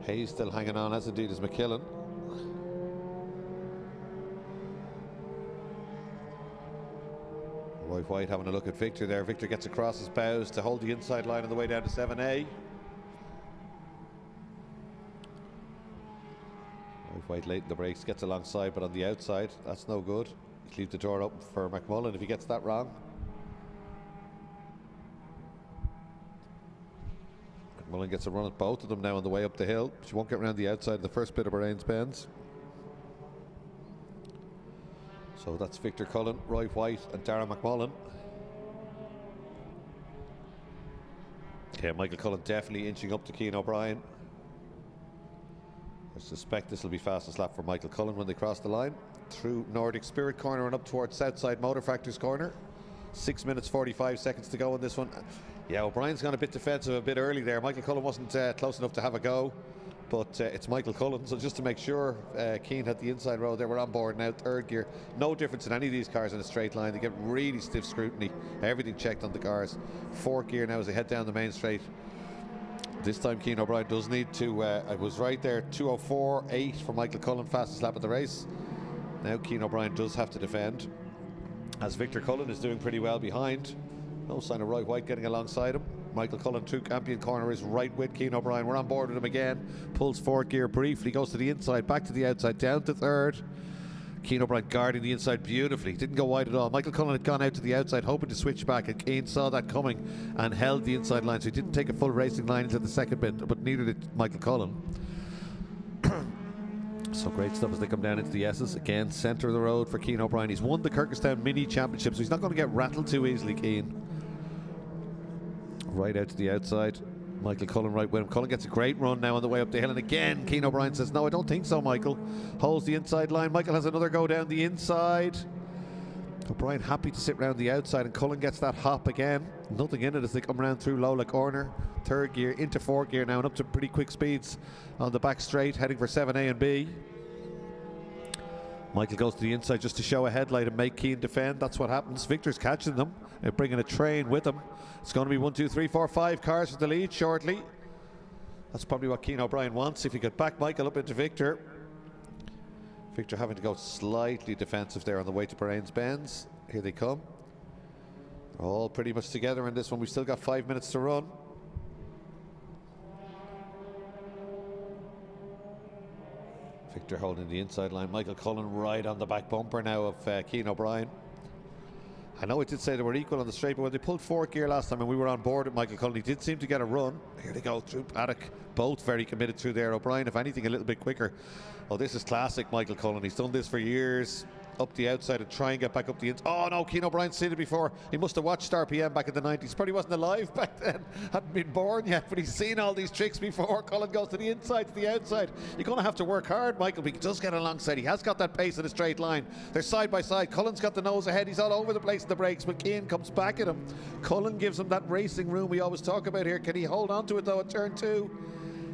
Hayes still hanging on, as indeed is McKillen. Roy White having a look at Victor there. Victor gets across his bows to hold the inside line on the way down to 7A. Roy White late in the brakes, gets alongside, but on the outside, that's no good. Leave the door open for McMullen if he gets that wrong. McMullen gets a run at both of them now on the way up the hill. She won't get around the outside of the first bit of Bahrain's bends. So that's Victor Cullen, Roy White and Darragh McMullen. Yeah, Michael Cullen definitely inching up to Cian O'Brien. I suspect this will be fastest lap for Michael Cullen when they cross the line. Through Nordic Spirit corner and up towards Southside Motor Factors corner. 6 minutes 45 seconds to go on this one. Yeah, O'Brien's gone a bit defensive a bit early there. Michael Cullen wasn't close enough to have a go, but it's Michael Cullen. So just to make sure, Cian had the inside road there. We're on board now, third gear. No difference in any of these cars in a straight line. They get really stiff scrutiny. Everything checked on the cars. Fourth gear now as they head down the main straight. This time Cian O'Brien does need to, I was right there, 2:04.8 for Michael Cullen, fastest lap of the race. Now Cian O'Brien does have to defend, as Victor Cullen is doing pretty well behind. No sign of Roy White getting alongside him. Michael Cullen, through Campion corner, is right with Cian O'Brien. We're on board with him again. Pulls fourth gear briefly, goes to the inside, back to the outside, down to third. Cian O'Brien guarding the inside beautifully. Didn't go wide at all. Michael Cullen had gone out to the outside, hoping to switch back, and Cian saw that coming and held the inside line. So he didn't take a full racing line into the second bit, but neither did Michael Cullen. So great stuff as they come down into the S's. Again, centre of the road for Cian O'Brien. He's won the Kyrgyzstan Mini Championship, so he's not going to get rattled too easily, Cian. Right out to the outside. Michael Cullen right with him. Cullen gets a great run now on the way up the hill, and again Cian O'Brien says, no, I don't think so, Michael. Holds the inside line. Michael has another go down the inside. O'Brien happy to sit round the outside, and Cullen gets that hop again. Nothing in it as they come around through Lola corner. Third gear into fourth gear now, and up to pretty quick speeds on the back straight, heading for 7A and B. Michael goes to the inside just to show a headlight and make Cian defend. That's what happens. Victor's catching them and bringing a train with them. It's going to be 1, 2, 3, 4, 5 cars for the lead shortly. That's probably what Cian O'Brien wants, if he could back Michael up into Victor. Victor having to go slightly defensive there on the way to Bahrain's bends. Here they come. All pretty much together in this one. We've still got 5 minutes to run. Victor holding the inside line. Michael Cullen right on the back bumper now of Cian O'Brien. I know I did say they were equal on the straight, but when they pulled fourth gear last time and we were on board with Michael Cullen, he did seem to get a run. Here they go through Paddock. Both very committed through there. O'Brien, if anything, a little bit quicker. Oh, this is classic Michael Cullen. He's done this for years. Up the outside and try and get back up the inside. Oh no, Keane O'Brien's seen it before. He must have watched RPM back in the 90s. Probably wasn't alive back then, hadn't been born yet, but he's seen all these tricks before. Cullen goes to the inside, to the outside. You're going to have to work hard, Michael, but he does get alongside. He has got that pace in a straight line. They're side by side. Cullen's got the nose ahead. He's all over the place in the brakes, but Keane comes back at him. Cullen gives him that racing room we always talk about here. Can he hold on to it though at turn 2?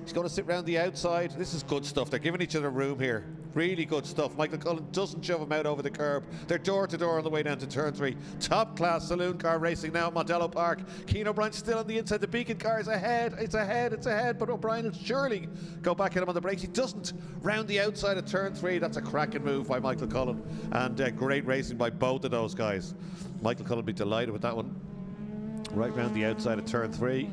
He's going to sit round the outside. This is good stuff. They're giving each other room here. Really good stuff. Michael Cullen doesn't shove him out over the curb. They're door to door on the way down to turn 3. Top class saloon car racing now at Mondello Park. Keane O'Brien still on the inside. The Beacon car is ahead. It's ahead. It's ahead. But O'Brien will surely go back at him on the brakes. He doesn't. Round the outside of turn 3. That's a cracking move by Michael Cullen. And great racing by both of those guys. Michael Cullen will be delighted with that one. Right round the outside of turn 3.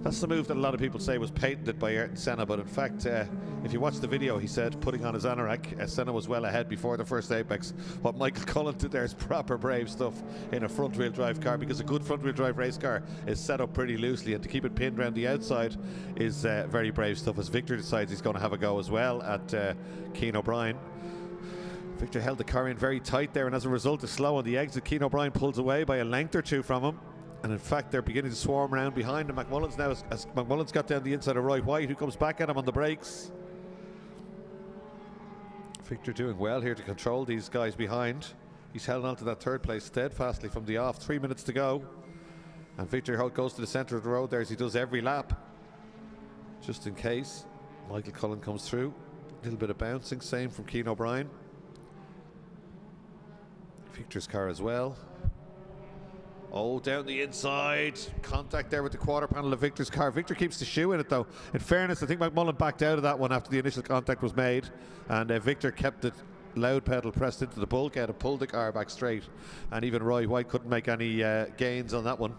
That's the move that a lot of people say was patented by Ayrton Senna, but in fact, if you watch the video, he said, putting on his anorak, Senna was well ahead before the first apex. What Michael Cullen did there is proper brave stuff in a front-wheel drive car, because a good front-wheel drive race car is set up pretty loosely, and to keep it pinned around the outside is very brave stuff, as Victor decides he's going to have a go as well at Keane O'Brien. Victor held the car in very tight there, and as a result is slow on the exit. Keane O'Brien pulls away by a length or two from him. And in fact, they're beginning to swarm around behind him. McMullen's now, as McMullen's got down the inside of Roy White, who comes back at him on the brakes. Victor doing well here to control these guys behind. He's held on to that third place steadfastly from the off. 3 minutes to go. And Victor goes to the centre of the road there, as he does every lap. Just in case Michael Cullen comes through. A little bit of bouncing, same from Keane O'Brien. Victor's car as well. Oh, down the inside. Contact there with the quarter panel of Victor's car. Victor keeps the shoe in it though. In fairness, I think McMullen backed out of that one after the initial contact was made. And Victor kept the loud pedal pressed into the bulkhead and pulled the car back straight. And even Roy White couldn't make any gains on that one.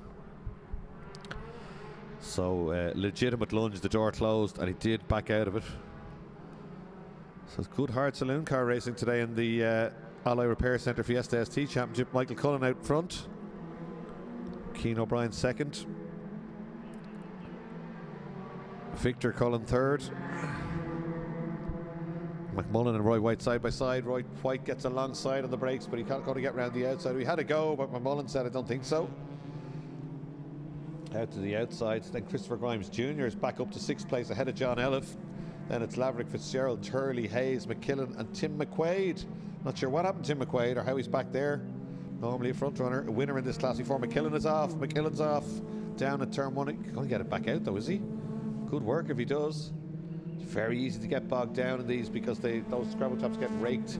So legitimate lunge, the door closed, and he did back out of it. So it's good hard saloon car racing today in the Alloy Repair Centre Fiesta ST Championship. Michael Cullen out front. Keane O'Brien second. Victor Cullen third. McMullen and Roy White side by side. Roy White gets alongside on the brakes, but he can't go to get round the outside. We had a go, but McMullen said, I don't think so. Out to the outside. Then Christopher Grimes Jr. is back up to 6th place ahead of John Elliff. Then it's Laverick Fitzgerald, Turley, Hayes, McKillen and Tim McQuaid. Not sure what happened to Tim McQuaid or how he's back there. Normally a front runner, a winner in this class before. McKillen is off. McKillen's off. Down at turn 1. He's going to get it back out though, is he? Good work if he does. It's very easy to get bogged down in these because those gravel tops get raked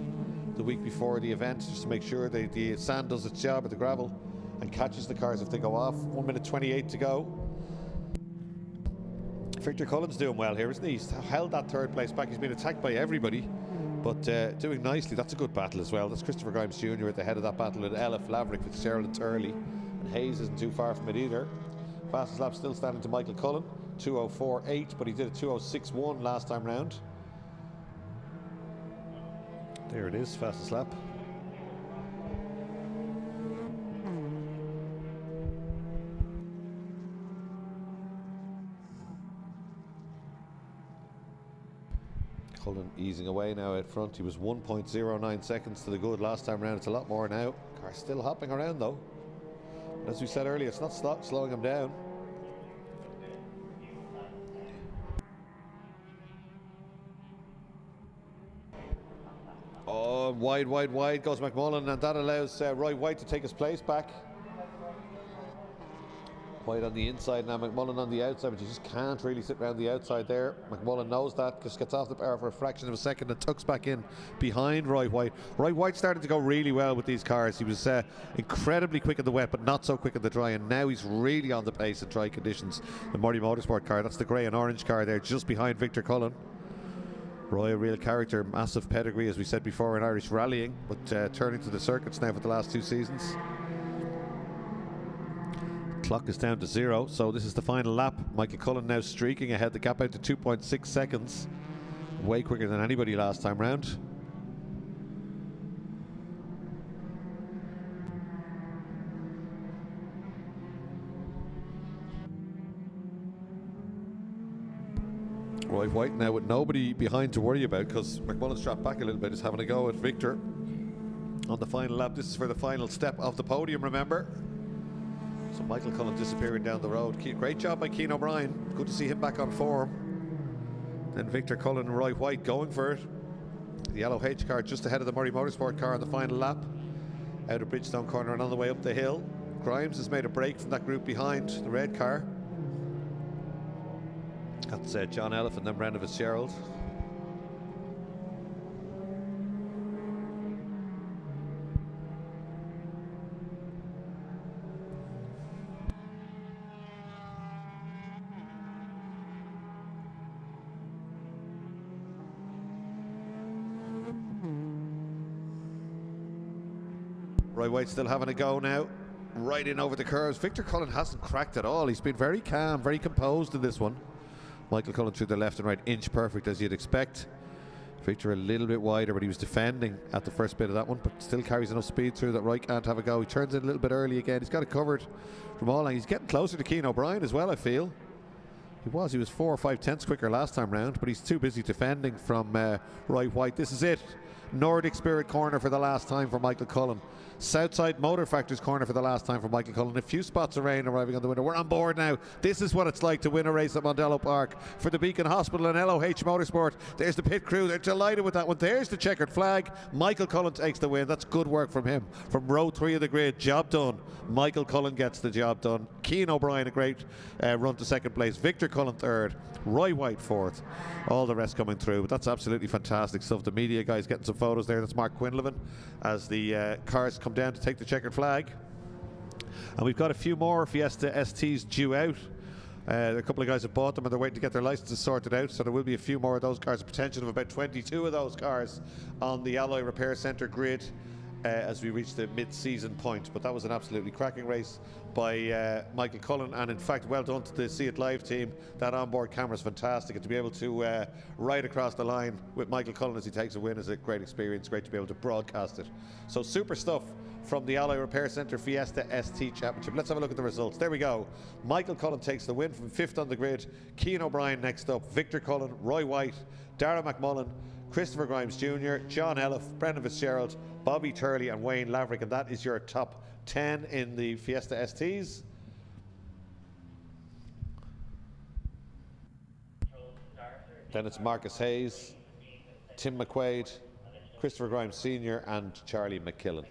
the week before the event, just to make sure the sand does its job at the gravel and catches the cars if they go off. 1 minute 28 to go. Victor Cullen's doing well here, isn't he? He's held that third place back. He's been attacked by everybody, but doing nicely. That's a good battle as well. That's Christopher Grimes Jr. at the head of that battle with Elliff, Laverick, Fitzgerald and Turley. And Hayes isn't too far from it either. Fastest lap still standing to Michael Cullen, 2:04.8, but he did a 2:06.1 last time round. There it is, fastest lap. Cullen easing away now out front. He was 1.09 seconds to the good last time round. It's a lot more now. Car's still hopping around though. But as we said earlier, it's not slowing him down. Oh, wide goes McMullen, and that allows Roy White to take his place back. White on the inside now, McMullen on the outside, but you just can't really sit around the outside there. McMullen knows that, just gets off the power for a fraction of a second and tucks back in behind Roy White. Roy White started to go really well with these cars. He was incredibly quick in the wet, but not so quick in the dry, and now he's really on the pace in dry conditions. The Murray Motorsport car, that's the grey and orange car there, just behind Victor Cullen. Roy, a real character, massive pedigree, as we said before, in Irish rallying, but turning to the circuits now for the last 2 seasons. Clock is down to 0, so this is the final lap. Michael Cullen now streaking ahead, the gap out to 2.6 seconds. Way quicker than anybody last time round. Roy White now with nobody behind to worry about, because McMullen's dropped back a little bit, is having a go at Victor on the final lap. This is for the final step of the podium, remember. So Michael Cullen disappearing down the road. Great job by Cian O'Brien. Good to see him back on form. Then Victor Cullen and Roy White going for it. The yellow H car just ahead of the Murray Motorsport car on the final lap. Out of Bridgestone corner and on the way up the hill. Grimes has made a break from that group behind the red car. That's John Elliff and then Brendan Fitzgerald. Roy White still having a go now. Right in over the curves. Victor Cullen hasn't cracked at all. He's been very calm, very composed in this one. Michael Cullen through the left and right, inch perfect as you'd expect. Victor a little bit wider, but he was defending at the first bit of that one, but still carries enough speed through that Roy can't have a go. He turns in a little bit early again. He's got it covered from all angles. He's getting closer to Cian O'Brien as well, I feel. He was 4 or 5 tenths quicker last time round, but he's too busy defending from Roy White. This is it. Nordic Spirit corner for the last time for Michael Cullen. Southside Motor Factories corner for the last time for Michael Cullen. A few spots of rain arriving on the winner. We're on board now. This is what it's like to win a race at Mondello Park for the Beacon Hospital and LOH Motorsport. There's the pit crew. They're delighted with that one. There's the checkered flag. Michael Cullen takes the win. That's good work from him. From row 3 of the grid. Job done. Michael Cullen gets the job done. Cian O'Brien a great run to second place. Victor Cullen third. Roy White fourth. All the rest coming through. But that's absolutely fantastic stuff. The media guys getting some photos there. That's Mark Quinlivan as the cars come down to take the checkered flag. And we've got a few more Fiesta STs due out. A couple of guys have bought them and they're waiting to get their licenses sorted out, so there will be a few more of those cars, a potential of about 22 of those cars on the Alloy Repair Centre grid as we reach the mid-season point. But that was an absolutely cracking race by Michael Cullen, and in fact well done to the See It Live team. That onboard camera is fantastic, and to be able to ride across the line with Michael Cullen as he takes a win is a great experience. Great to be able to broadcast it. So super stuff from the Alloy Repair Centre Fiesta ST Championship. Let's have a look at the results. There we go. Michael Cullen takes the win from 5th on the grid. Cian O'Brien next up. Victor Cullen, Roy White, Darragh McMullen, Christopher Grimes Jr., John Elliff, Brendan Fitzgerald, Bobby Turley and Wayne Laverick, and that is your top 10 in the Fiesta STs. Then it's Marcus Hayes, Tim McQuaid, Christopher Grimes Sr. and Charlie McKillen.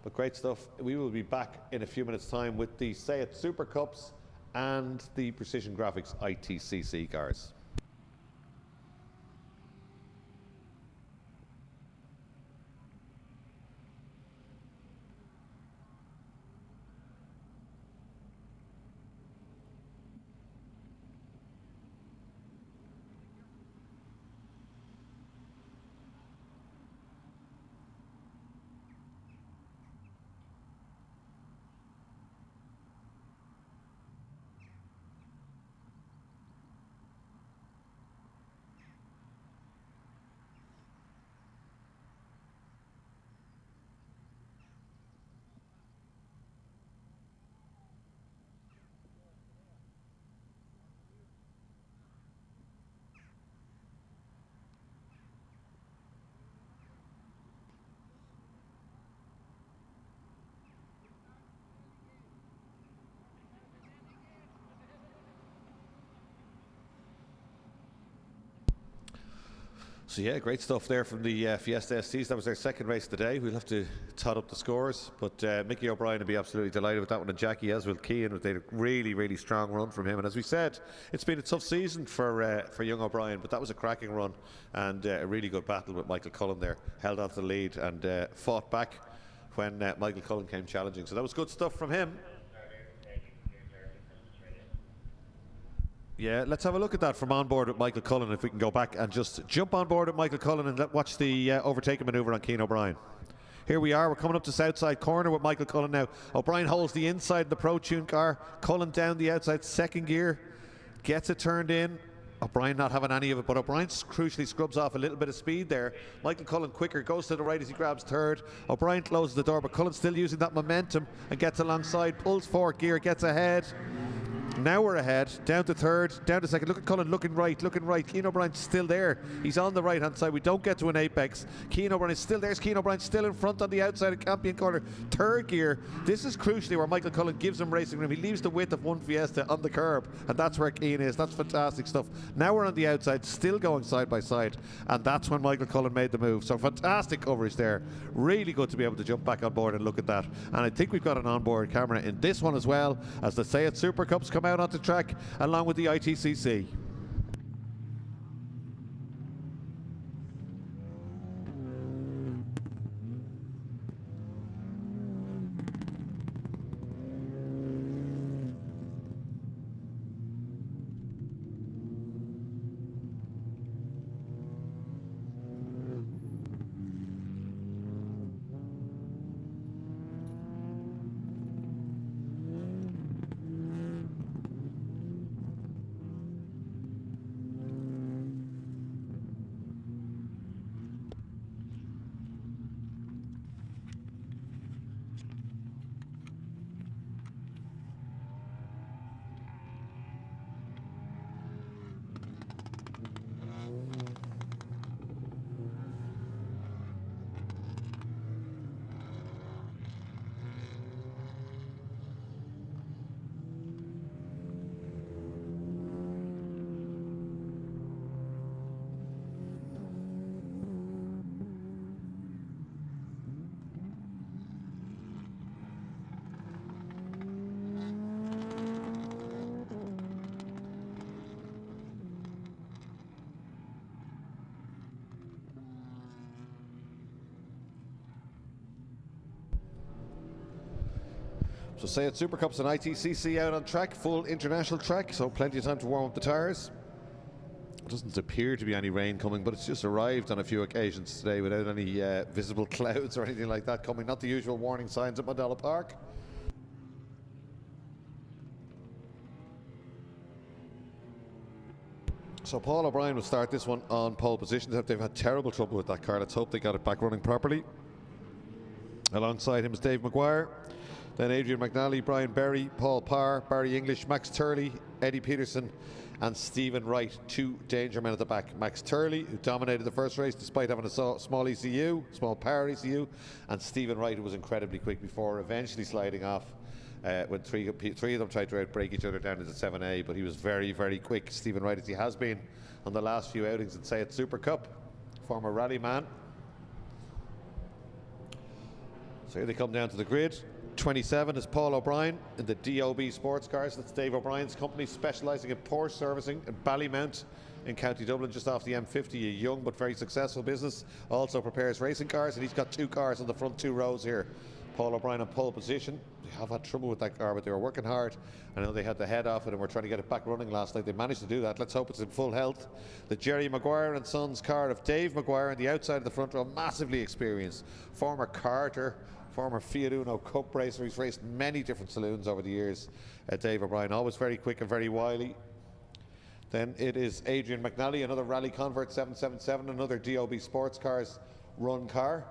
But great stuff. We will be back in a few minutes' time with the Say It Super Cups and the Precision Graphics ITCC cars. So yeah, great stuff there from the Fiesta STs. That was their second race today. We'll have to tot up the scores, but Mickey O'Brien will be absolutely delighted with that one, and Jackie as will Cian. They had a really, really strong run from him. And as we said, it's been a tough season for young O'Brien, but that was a cracking run and a really good battle with Michael Cullen there. Held on to the lead and fought back when Michael Cullen came challenging. So that was good stuff from him. Yeah, let's have a look at that from on board with Michael Cullen, if we can go back and just jump on board with Michael Cullen and watch the overtaking manoeuvre on Cian O'Brien. Here we are, we're coming up to Southside corner with Michael Cullen now. O'Brien holds the inside of the Pro Tune car, Cullen down the outside, second gear, gets it turned in. O'Brien not having any of it, but O'Brien crucially scrubs off a little bit of speed there. Michael Cullen quicker, goes to the right as he grabs third. O'Brien closes the door, but Cullen still using that momentum and gets alongside, pulls fourth gear, gets ahead. Now we're ahead, down to third, down to second. Look at Cullen looking right, looking right. Cian O'Brien's still there. He's on the right-hand side. We don't get to an apex. Cian O'Brien is still there. Cian O'Brien still in front on the outside of Campion corner. Third gear. This is crucially where Michael Cullen gives him racing room. He leaves the width of one Fiesta on the curb, and that's where Cian is. That's fantastic stuff. Now we're on the outside, still going side by side, and that's when Michael Cullen made the move. So fantastic coverage there. Really good to be able to jump back on board and look at that. And I think we've got an onboard camera in this one as well, as the Say It Super Cups come out onto track along with the ITCC. So Say It Super Cups and ITCC out on track, full international track, so plenty of time to warm up the tyres. Doesn't appear to be any rain coming, but it's just arrived on a few occasions today without any visible clouds or anything like that coming. Not the usual warning signs at Mondello Park. So Paul O'Brien will start this one on pole position. They've had terrible trouble with that car. Let's hope they got it back running properly. Alongside him is Dave Maguire. Then Adrian McNally, Brian Berry, Paul Parr, Barry English, Max Turley, Eddie Peterson and Stephen Wright, two danger men at the back. Max Turley, who dominated the first race despite having a small ECU, small power ECU, and Stephen Wright, who was incredibly quick before eventually sliding off when three of them tried to outbreak each other down into 7A, but he was very, very quick, Stephen Wright, as he has been on the last few outings in Say It Super Cup, former rally man. So here they come down to the grid. 27 is Paul O'Brien in the DOB Sports Cars. That's Dave O'Brien's company, specialising in Porsche servicing in Ballymount in County Dublin, just off the M50. A young but very successful business. Also prepares racing cars, and he's got two cars on the front two rows here. Paul O'Brien on pole position. They have had trouble with that car, but they were working hard. I know they had the head off it and were trying to get it back running last night. They managed to do that. Let's hope it's in full health. The Jerry Maguire and Sons car of Dave Maguire on the outside of the front row, massively experienced. Former Carter, former Fiat Uno Cup racer. He's raced many different saloons over the years. Dave O'Brien, always very quick and very wily. Then it is Adrian McNally, another rally convert 777, another DOB Sports Cars run car.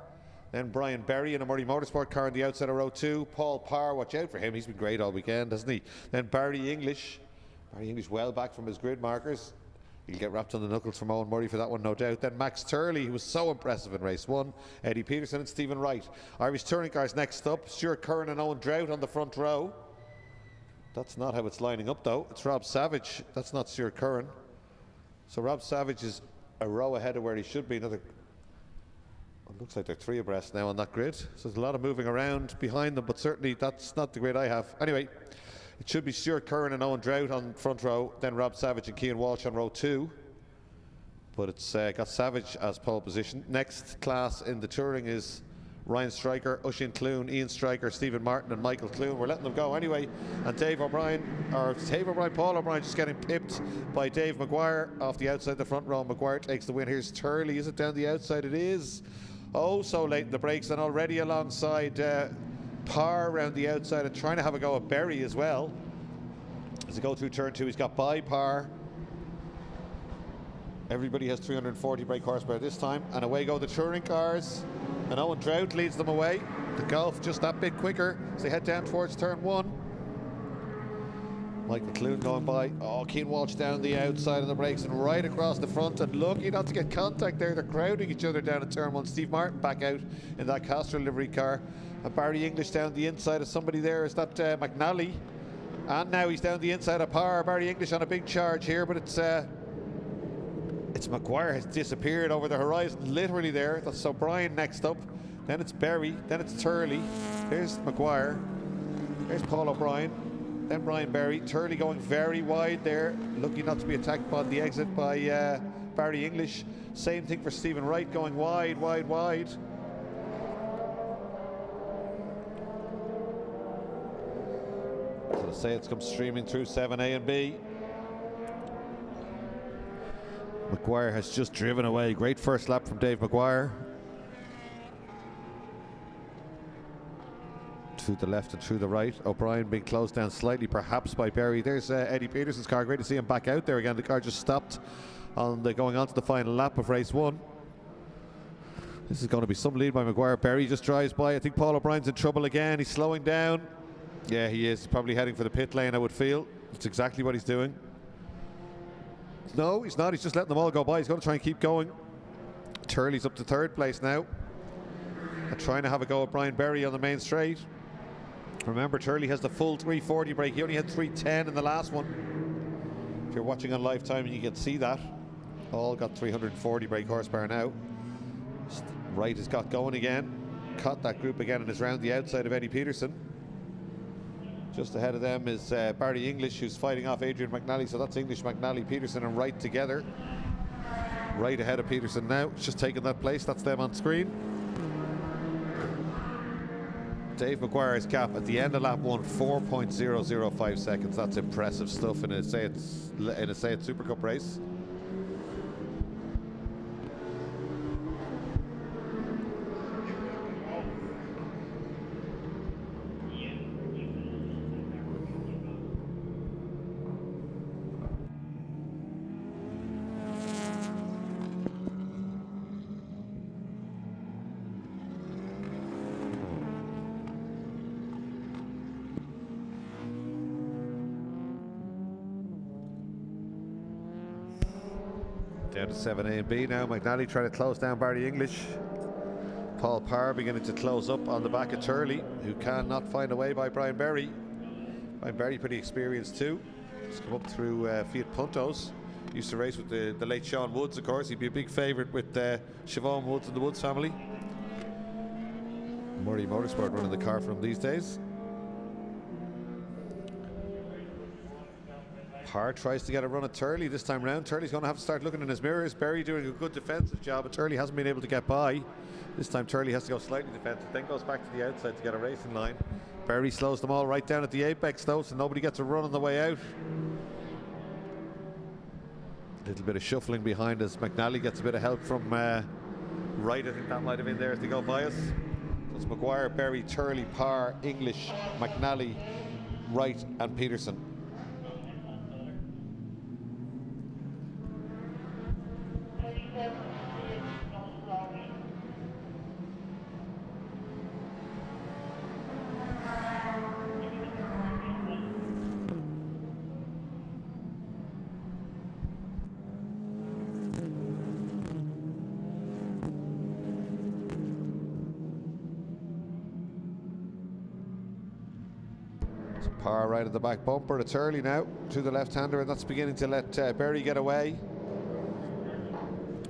Then Brian Berry in a Murray Motorsport car on the outside of row 2. Paul Parr, watch out for him, he's been great all weekend, hasn't he? Then Barry English well back from his grid markers. He'll get wrapped on the knuckles from Owen Murray for that one, no doubt. Then Max Turley, who was so impressive in race 1. Eddie Peterson and Stephen Wright. Irish touring cars next up. Stuart Curran and Owen Drought on the front row. That's not how it's lining up though. It's Rob Savage. That's not Stuart Curran. So Rob Savage is a row ahead of where he should be. Another. It looks like they're 3 abreast now on that grid. So there's a lot of moving around behind them, but certainly that's not the grid I have. Anyway, it should be Stuart Curran and Owen Drought on front row, then Rob Savage and Cian Walsh on row 2. But it's got Savage as pole position. Next class in the touring is Ryan Stryker, Oisin Clune, Ian Stryker, Stephen Martin and Michael Clune. We're letting them go anyway. And Paul O'Brien just getting pipped by Dave Maguire off the outside the front row. Maguire takes the win. Here's Turley. Is it down the outside? It is. Oh, so late in the brakes, and already alongside Parr around the outside and trying to have a go at Berry as well. As they go through turn 2, he's got by Parr. Everybody has 340 brake horsepower this time, and away go the touring cars, and Owen Drought leads them away. The Golf just that bit quicker as they head down towards turn 1. Michael Clune going by. Oh, Keane Walsh down the outside of the brakes and right across the front, and lucky not to get contact there. They're crowding each other down at turn 1. Steve Martin back out in that Castrol livery car. And Barry English down the inside of somebody there. Is that McNally? And now he's down the inside of Parr. Barry English on a big charge here, but it's Maguire has disappeared over the horizon, literally there. That's O'Brien next up. Then it's Berry. Then it's Turley. There's Maguire. There's Paul O'Brien. Then Brian Berry. Turley going very wide there, lucky not to be attacked by the exit by Barry English. Same thing for Stephen Wright, going wide, wide, wide. So the Zetecs come streaming through 7A and B. Maguire has just driven away. Great first lap from Dave Maguire. To the left and to the right. O'Brien being closed down slightly perhaps by Berry. There's Eddie Peterson's car. Great to see him back out there again. The car just stopped on the going on to the final lap of race 1. This is going to be some lead by Maguire. Berry just drives by. I think Paul O'Brien's in trouble again. He's slowing down. Yeah, he is. He's probably heading for the pit lane, I would feel. That's exactly what he's doing. No, he's not. He's just letting them all go by. He's going to try and keep going. Turley's up to 3rd place now. And trying to have a go at Brian Berry on the main straight. Remember, Turley has the full 340 brake. He only had 310 in the last one. If you're watching on live time, you can see that. All got 340 brake horsepower now. Wright has got going again. Caught that group again and is round the outside of Eddie Peterson. Just ahead of them is Barry English, who's fighting off Adrian McNally. So that's English, McNally, Peterson and Wright together. Right ahead of Peterson now. It's just taking that place. That's them on screen. Dave Maguire's gap at the end of lap 1, 4.005 seconds. That's impressive stuff in a Zetecs Supercup race. Down to 7A and B now. McNally trying to close down Barry English. Paul Parr beginning to close up on the back of Turley, who cannot find a way by Brian Berry. Brian Berry pretty experienced too. He's come up through Fiat Puntos. Used to race with the late Sean Woods, of course. He'd be a big favourite with Siobhan Woods and the Woods family. Murray Motorsport running the car for him these days. Parr tries to get a run at Turley this time round. Turley's going to have to start looking in his mirrors. Berry doing a good defensive job, but Turley hasn't been able to get by. This time Turley has to go slightly defensive, then goes back to the outside to get a racing line. Berry slows them all right down at the apex though, so nobody gets a run on the way out. A little bit of shuffling behind as McNally gets a bit of help from Wright. I think that might have been there as they go by us. So it's Maguire, Berry, Turley, Parr, English, McNally, Wright and Peterson. Parr right at the back bumper. It's early now to the left-hander, and that's beginning to let Berry get away.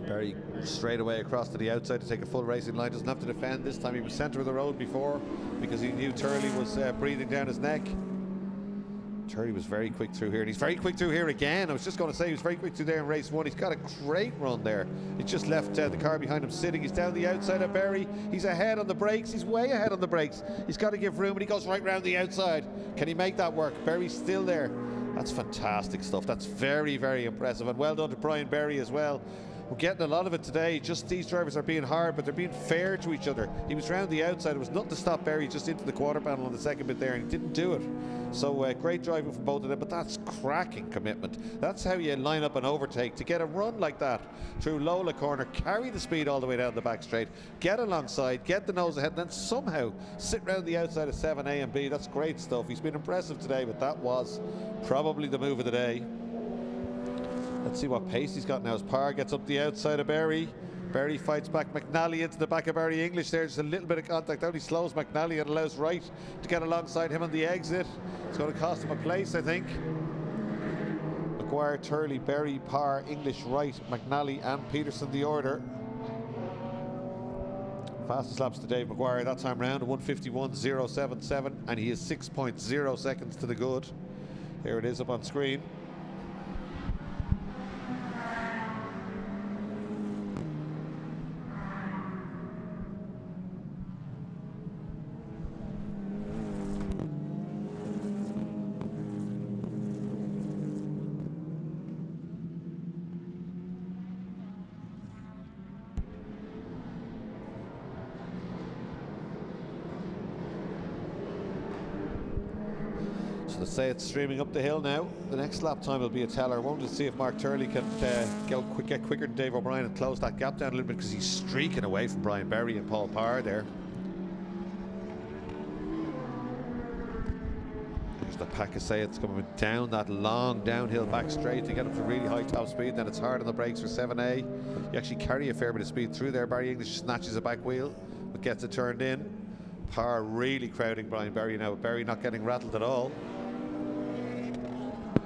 Berry straight away across to the outside to take a full racing line. Doesn't have to defend this time. He was centre of the road before because he knew Turley was breathing down his neck. Turley was very quick through here, and he's very quick through here again. I was just going to say he was very quick through there in race 1. He's got a great run there. He just left the car behind him sitting. He's down the outside of Berry. He's ahead on the brakes. He's way ahead on the brakes. He's got to give room, and he goes right round the outside. Can he make that work? Berry's still there. That's fantastic stuff. That's very, very impressive, and well done to Brian Berry as well. We're getting a lot of it today. Just these drivers are being hard, but they're being fair to each other. He was round the outside. It was nothing to stop Berry just into the quarter panel on the second bit there, and he didn't do it. So great driving from both of them, but that's cracking commitment. That's how you line up an overtake, to get a run like that through Lola corner, carry the speed all the way down the back straight, get alongside, get the nose ahead, and then somehow sit round the outside of 7A and B. That's great stuff. He's been impressive today, but that was probably the move of the day. Let's see what pace he's got now as Parr gets up the outside of Berry. Berry fights back McNally into the back of Barry English there. Just a little bit of contact out. He slows McNally and allows Wright to get alongside him on the exit. It's going to cost him a place, I think. Maguire, Turley, Berry, Parr, English, Wright, McNally and Peterson the order. Fastest laps to Dave Maguire that time round, 151.077, and he is 6.0 seconds to the good. Here it is up on screen. Let's say it's streaming up the hill now. The next lap time will be a teller. I wanted to see if Mark Turley can get quicker than Dave O'Brien and close that gap down a little bit, because he's streaking away from Brian Berry and Paul Parr there. There's the pack of Zetecs coming down that long downhill back straight to get up to really high top speed. Then it's hard on the brakes for 7A. You actually carry a fair bit of speed through there. Barry English snatches a back wheel but gets it turned in. Parr really crowding Brian Berry now, but Berry not getting rattled at all.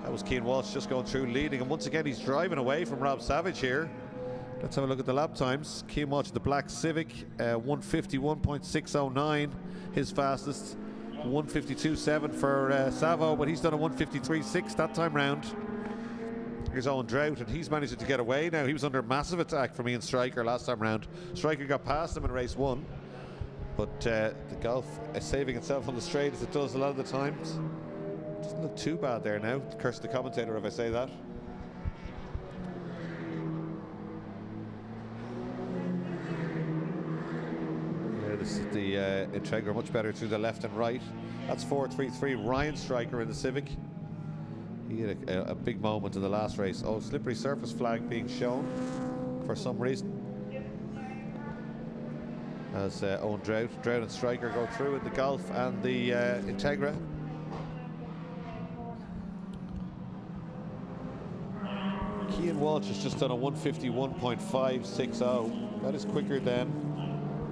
That was Cian Walsh just going through leading, and once again he's driving away from Rob Savage here. Let's have a look at the lap times. Cian Walsh, the black Civic, 151.609, his fastest. 152.7 for Savo, but he's done a 153.6 that time round. Here's Owen Drought, and he's managed to get away now. He was under massive attack from Ian Stryker last time round. Stryker got past him in race 1, but the Golf is saving itself on the straight, as it does a lot of the times. Doesn't look too bad there now. Curse the commentator if I say that. Yeah, this is the Integra, much better through the left and right. That's 433. Ryan Stryker in the Civic. He had a big moment in the last race. Oh, slippery surface flag being shown for some reason. As Owen Drought and Stryker go through in the Golf and the Integra. Cian Walsh has just done a 151.560. That is quicker than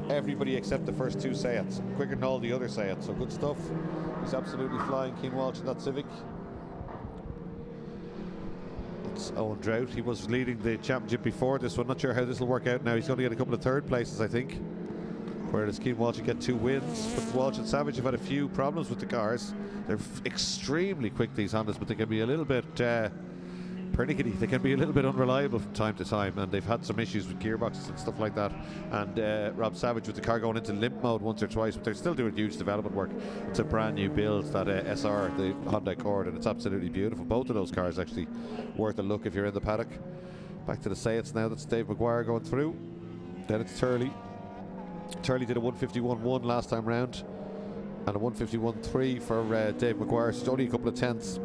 everybody except the first two Zetecs. Quicker than all the other Zetecs, so good stuff. He's absolutely flying, Cian Walsh, in that Civic. It's Owen Drought. He was leading the championship before this one. Not sure how this will work out now. He's going to get a couple of third places, I think. Whereas Cian Walsh will get 2 wins. But Walsh and Savage have had a few problems with the cars. They're extremely quick, these Hondas, but they can be a little bit pernickety. They can be a little bit unreliable from time to time, and they've had some issues with gearboxes and stuff like that. And Rob Savage with the car going into limp mode once or twice, but they're still doing huge development work. It's a brand new build, that SR, the Honda Accord, and it's absolutely beautiful. Both of those cars actually worth a look if you're in the paddock. Back to the Zetecs now. That's Dave Maguire going through. Then it's Turley. Turley did a 151.1 last time round, and a 151.3 for Dave Maguire. So it's only a couple of tenths,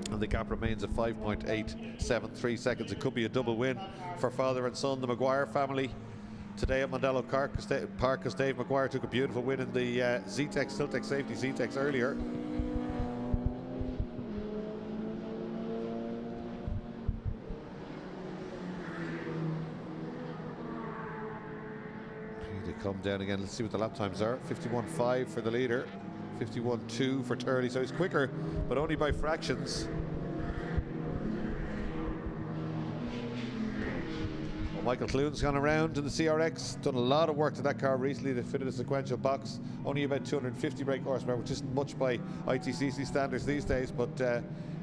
and the gap remains at 5.873 seconds. It could be a double win for father and son, the Maguire family, today at Mondello Park, because Dave Maguire took a beautiful win in the Zetecs, Siltec Safety Zetecs earlier. They come down again. Let's see what the lap times are. 51.5 for the leader, 51.2 for Turley, so he's quicker, but only by fractions. Well, Michael Clune's gone around in the CRX, done a lot of work to that car recently. They fitted a sequential box, only about 250 brake horsepower, which isn't much by ITCC standards these days, but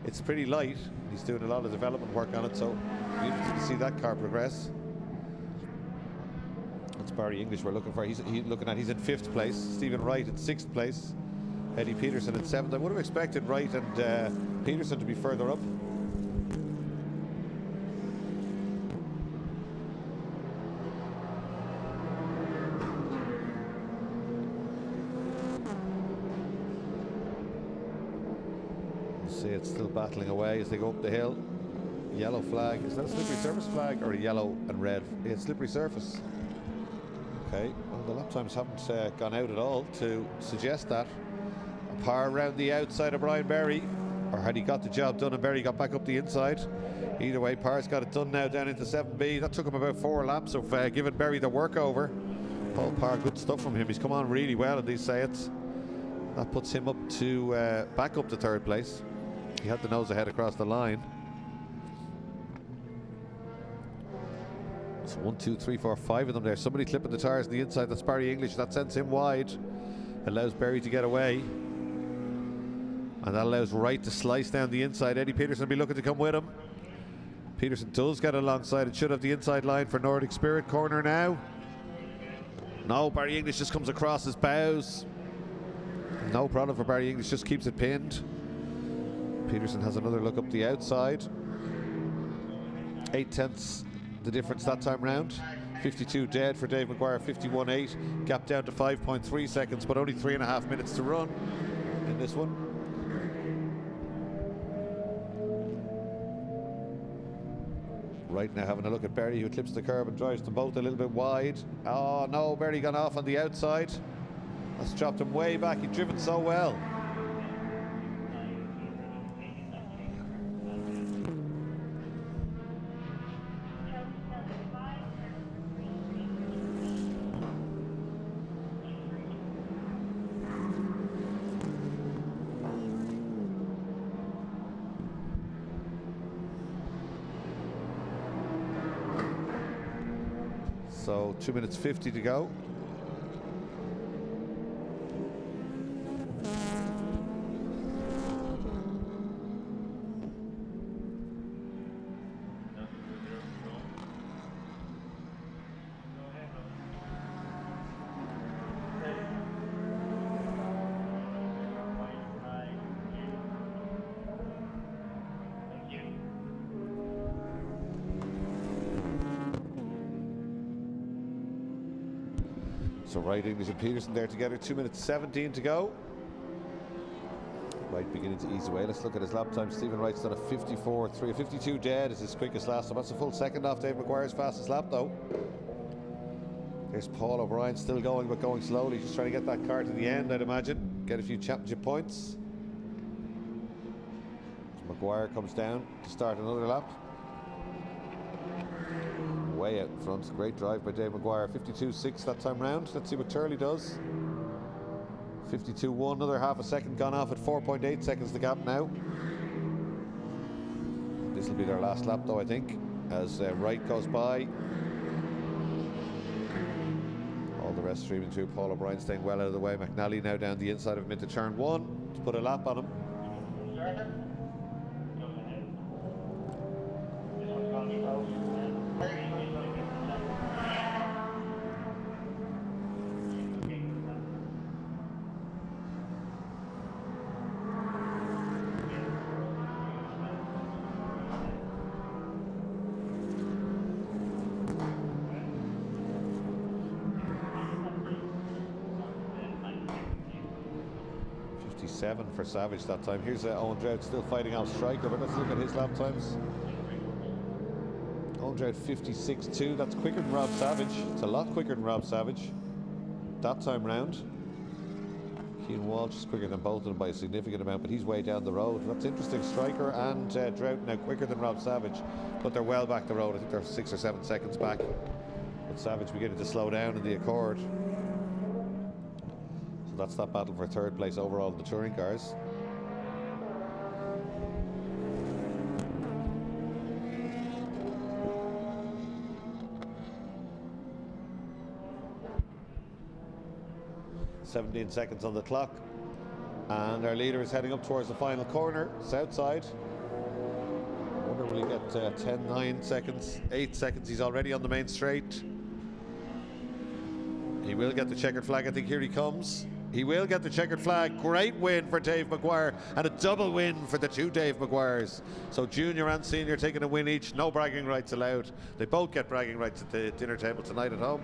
it's pretty light. He's doing a lot of development work on it, so we need to see that car progress. That's Barry English we're looking for. He's in 5th place. Stephen Wright in 6th place. Eddie Peterson in 7th. I would have expected Wright and Peterson to be further up. See, it's still battling away as they go up the hill. Yellow flag. Is that a slippery surface flag or a yellow and red? It's slippery surface. Okay, well, the lap times haven't gone out at all to suggest that. A par around the outside of Brian Berry, or had he got the job done and Berry got back up the inside? Either way, Parr's got it done now down into 7B. That took him about 4 laps of giving Berry the work over. Paul Parr, good stuff from him. He's come on really well in these Zetecs. That puts him up to back up to 3rd place. He had the nose ahead across the line. So 1, 2, 3, 4, 5 of them there. Somebody clipping the tyres on the inside. That's Barry English. That sends him wide. Allows Berry to get away. And that allows Wright to slice down the inside. Eddie Peterson will be looking to come with him. Peterson does get alongside. It should have the inside line for Nordic Spirit. Corner now. No, Barry English just comes across his bows. No problem for Barry English, just keeps it pinned. Peterson has another look up the outside. 8/10 the difference that time round. 52 dead for Dave Maguire, 51.8. Gap down to 5.3 seconds, but only 3.5 minutes to run in this one. Right now having a look at Berry, who clips the curb and drives them both a little bit wide. Oh no, Berry gone off on the outside. That's dropped him way back. He'd driven so well. So 2 minutes 50 to go. So Wright, English and Peterson there together, 2 minutes 17 to go. Wright beginning to ease away. Let's look at his lap time. Stephen Wright's done a 54.3, a 52 dead is his quickest lap. So that's a full second off Dave Maguire's fastest lap though. There's Paul O'Brien still going, but going slowly. Just trying to get that car to the end, I'd imagine. Get a few championship points. So Maguire comes down to start another lap. Way out in front. Great drive by Dave Maguire. 52.6 that time round. Let's see what Turley does. 52.1, another half a second gone off at 4.8 seconds the gap now. This will be their last lap though, I think, as Wright goes by. All the rest streaming through. Paul O'Brien staying well out of the way. McNally now down the inside of him into turn 1 to put a lap on him. 57 for Savage that time. Here's Owen Drought still fighting off Striker, but let's look at his lap times. Owen Drought 56.2, that's quicker than Rob Savage. It's a lot quicker than Rob Savage that time round. Cian Walsh is quicker than both of them by a significant amount, but he's way down the road. That's interesting. Striker and Drought now quicker than Rob Savage, but they're well back the road. I think they're 6 or 7 seconds back. But Savage beginning to slow down in the Accord. So that's that battle for third place overall in the touring cars. .17 seconds on the clock, and our leader is heading up towards the final corner, south side. I wonder will he get 10, 9 seconds, 8 seconds. He's already on the main straight. He will get the checkered flag. I think here he comes. He will get the checkered flag. Great win for Dave Maguire, and a double win for the two Dave Maguires. So junior and senior taking a win each. No bragging rights allowed. They both get bragging rights at the dinner table tonight at home.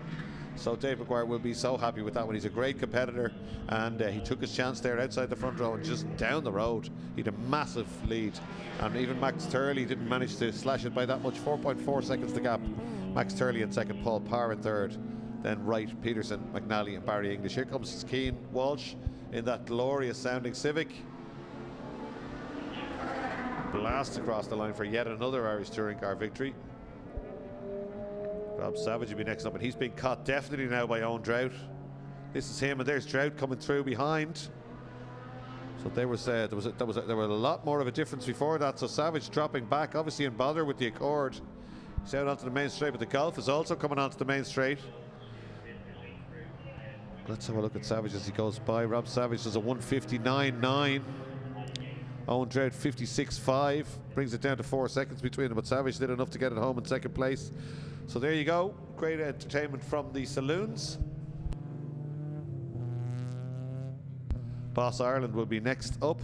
So Dave McGuire will be so happy with that one. He's a great competitor, and he took his chance there outside the front row and just down the road. He had a massive lead, and even Max Turley didn't manage to slash it by that much. 4.4 seconds the gap. Max Turley in second, Paul Parr in third, then Wright, Peterson, McNally and Barry English. Here comes Keane Walsh in that glorious sounding Civic. Blast across the line for yet another Irish touring car victory. Rob Savage will be next up, and he's been caught definitely now by Owen Drought. This is him, and there's Drought coming through behind. So there were a lot more of a difference before that. So Savage dropping back, obviously in bother with the Accord. He's out onto the main straight, but the Golf is also coming onto the main straight. Let's have a look at Savage as he goes by. Rob Savage does a 1:59.9. Owen Drought 56.5, brings it down to 4 seconds between them, but Savage did enough to get it home in second place. So there you go, great entertainment from the saloons. Boss Ireland will be next up.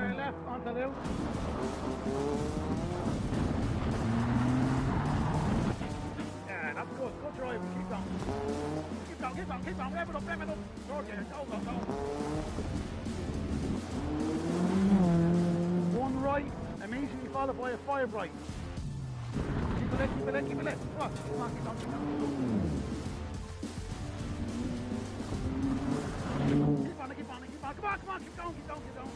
Left onto loose. Yeah, that's good. Good drive. Keep going. Keep going, keep going, keep going. Rev it up, rev it up. George, go, go, go. One right, immediately followed by a 5 right. Keep it left, keep it left, keep it left. Come on, keep on, keep on, keep on. Keep on, keep on, keep on. Come on, come on, keep going, keep going, keep going.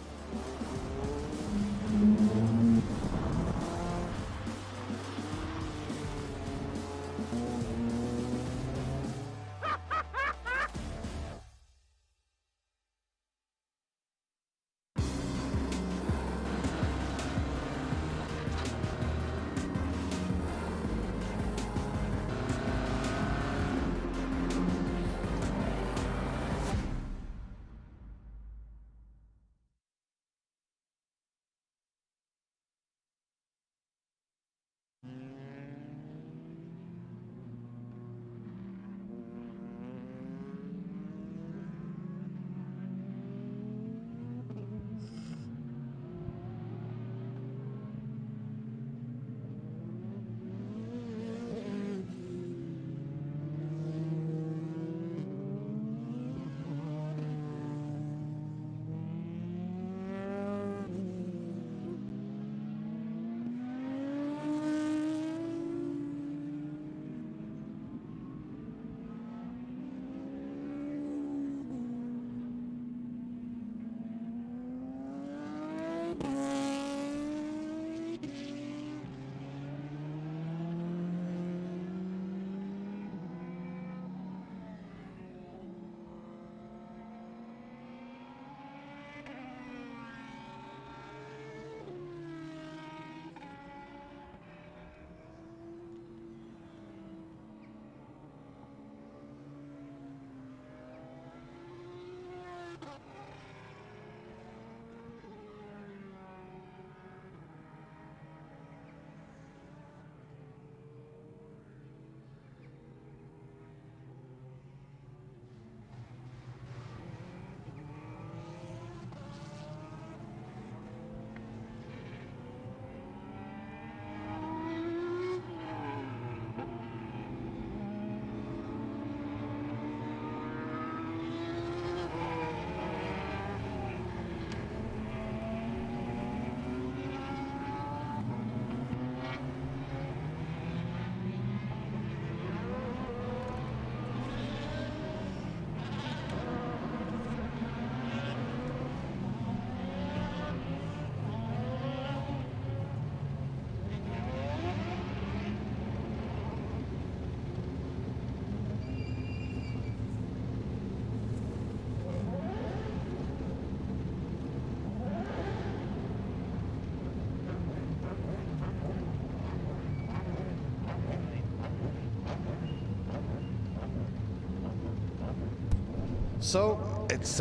So it's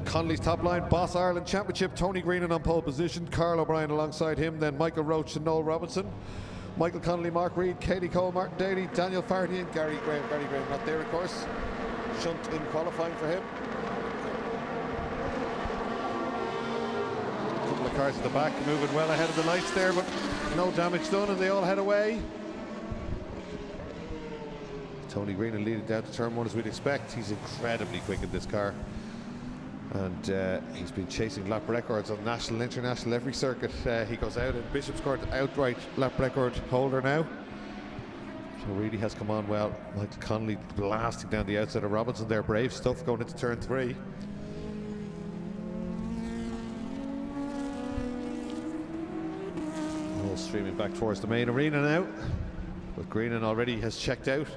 Connolly's top line, Boss Ireland Championship, Tony Greenan on pole position, Carl O'Brien alongside him, then Michael Roach and Noel Robinson, Michael Connolly, Mark Reid, Katie Cole, Martin Daly, Daniel Farty and Gary Graham. Gary Graham not there, of course. Shunt in qualifying for him. A couple of cars at the back moving well ahead of the lights there, but no damage done and they all head away. Tony Greenan leading down to turn 1 as we'd expect. He's incredibly quick in this car. And he's been chasing lap records on national, international, every circuit. He goes out in Bishop's Court, outright lap record holder now. So really has come on well. Michael Connolly blasting down the outside of Robinson there. Brave stuff going into turn 3. All streaming back towards the main arena now. But Greenan already has checked out.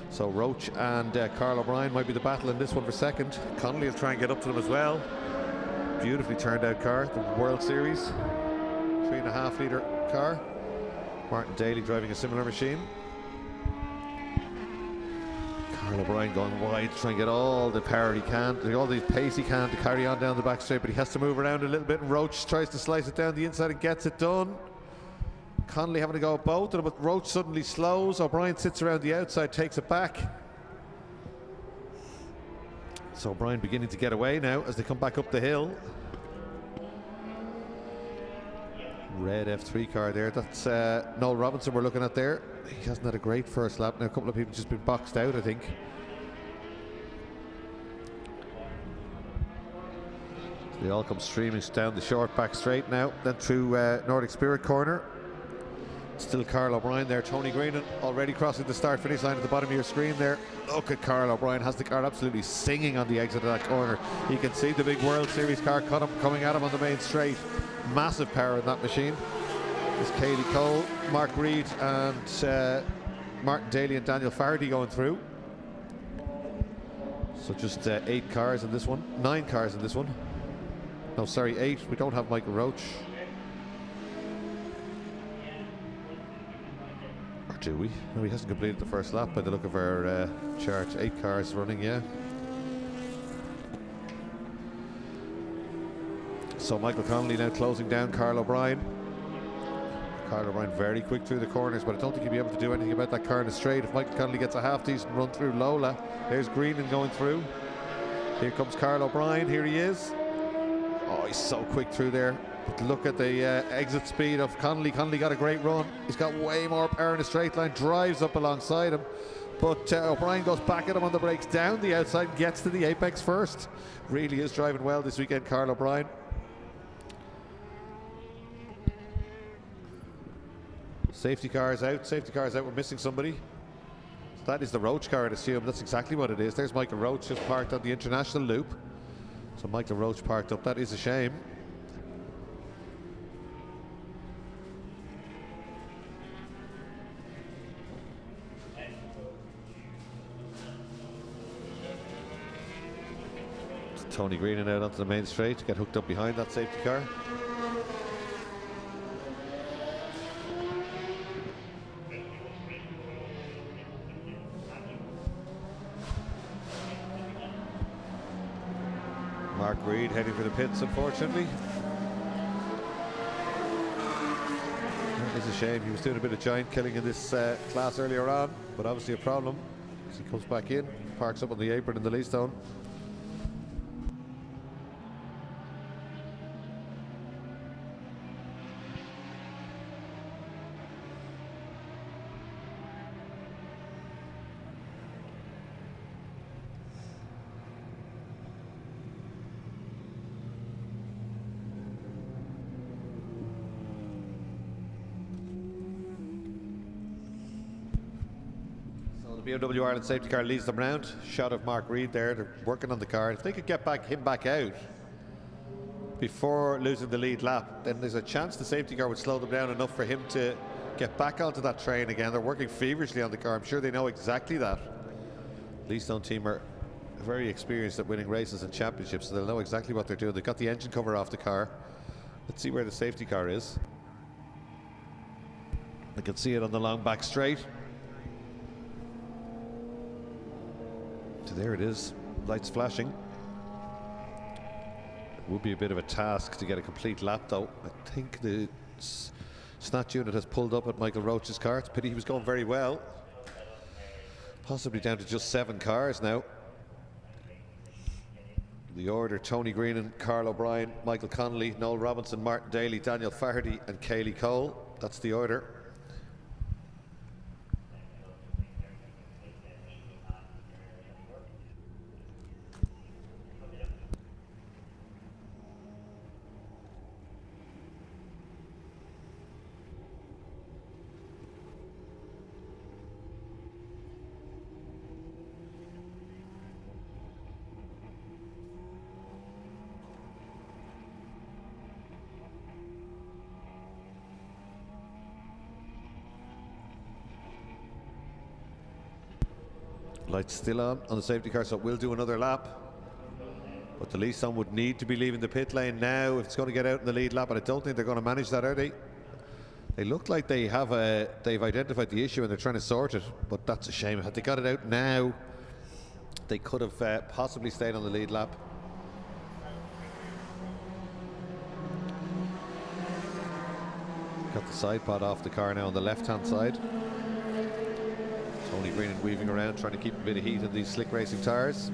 So Roach and Carl O'Brien might be the battle in this one for second. Connolly will try and get up to them as well. Beautifully turned out car, the World Series. 3.5 litre car. Martin Daly driving a similar machine. Carl O'Brien going wide to try and get all the power he can, all the pace he can to carry on down the back straight, but he has to move around a little bit, and Roach tries to slice it down the inside and gets it done. Connolly having to go at both of them, but Roach suddenly slows. O'Brien sits around the outside, takes it back. So O'Brien beginning to get away now as they come back up the hill. red F3 car there. That's Noel Robinson we're looking at there. He hasn't had a great first lap. Now a couple of people just been boxed out, I think. They all come streaming down the short back straight now, then through Nordic Spirit corner. Still Carl O'Brien there, Tony Greenan already crossing the start finish line at the bottom of your screen there. Look at Carl O'Brien, has the car absolutely singing on the exit of that corner. You can see the big World Series car coming at him on the main straight. Massive power in that machine. There's Cayley Cole, Mark Reed and Martin Daly and Daniel Fardy going through. So just 8 cars in this one, 9 cars in this one. No, sorry, 8. We don't have Michael Roach. Or do we? No, he hasn't completed the first lap by the look of our chart. 8 cars running, yeah. So Michael Connolly now closing down Carl O'Brien. Carl O'Brien very quick through the corners, but I don't think he'll be able to do anything about that car in the straight. If Michael Connolly gets a half decent run through Lola. There's Greenan going through. Here comes Carl O'Brien, here he is. Oh, he's so quick through there. But look at the exit speed of Connolly. Connolly got a great run. He's got way more power in a straight line, drives up alongside him. But O'Brien goes back at him on the brakes, down the outside, and gets to the apex first. Really is driving well this weekend, Carl O'Brien. Safety car is out. Safety car is out. We're missing somebody. So that is the Roach car, I'd assume. That's exactly what it is. There's Michael Roach just parked on the international loop. So Michael Roach parked up. That is a shame. It's Tony Greenan out onto the main straight to get hooked up behind that safety car. Mark Reed heading for the pits, unfortunately. That is a shame. He was doing a bit of giant killing in this class earlier on, but obviously a problem as he comes back in, parks up on the apron in the lead zone. BMW Ireland safety car leads them round. Shot of Mark Reed there. They're working on the car. If they could get him back out before losing the lead lap, then there's a chance the safety car would slow them down enough for him to get back onto that train again. They're working feverishly on the car. I'm sure they know exactly that. Leastone team are very experienced at winning races and championships, so they'll know exactly what they're doing. They've got the engine cover off the car. Let's see where the safety car is. I can see it on the long back straight. So there it is, lights flashing. It would be a bit of a task to get a complete lap though. I think the snatch unit has pulled up at Michael Roach's car. It's a pity, he was going very well. Possibly down to just 7 cars now. The order: Tony Greenan, Carl O'Brien, Michael Connolly, Noel Robinson, Martin Daly, Daniel Faherty and Cayley Cole. That's the order. Lights still on the safety car, so it will do another lap. But the Leastone would need to be leaving the pit lane now if it's going to get out in the lead lap, but I don't think they're going to manage that, are they? They look like they have they've identified the issue and they're trying to sort it, but that's a shame. Had they got it out now, they could have possibly stayed on the lead lap. Got the side pod off the car now on the left-hand side. Tony Greenan weaving around, trying to keep a bit of heat in these slick racing tyres.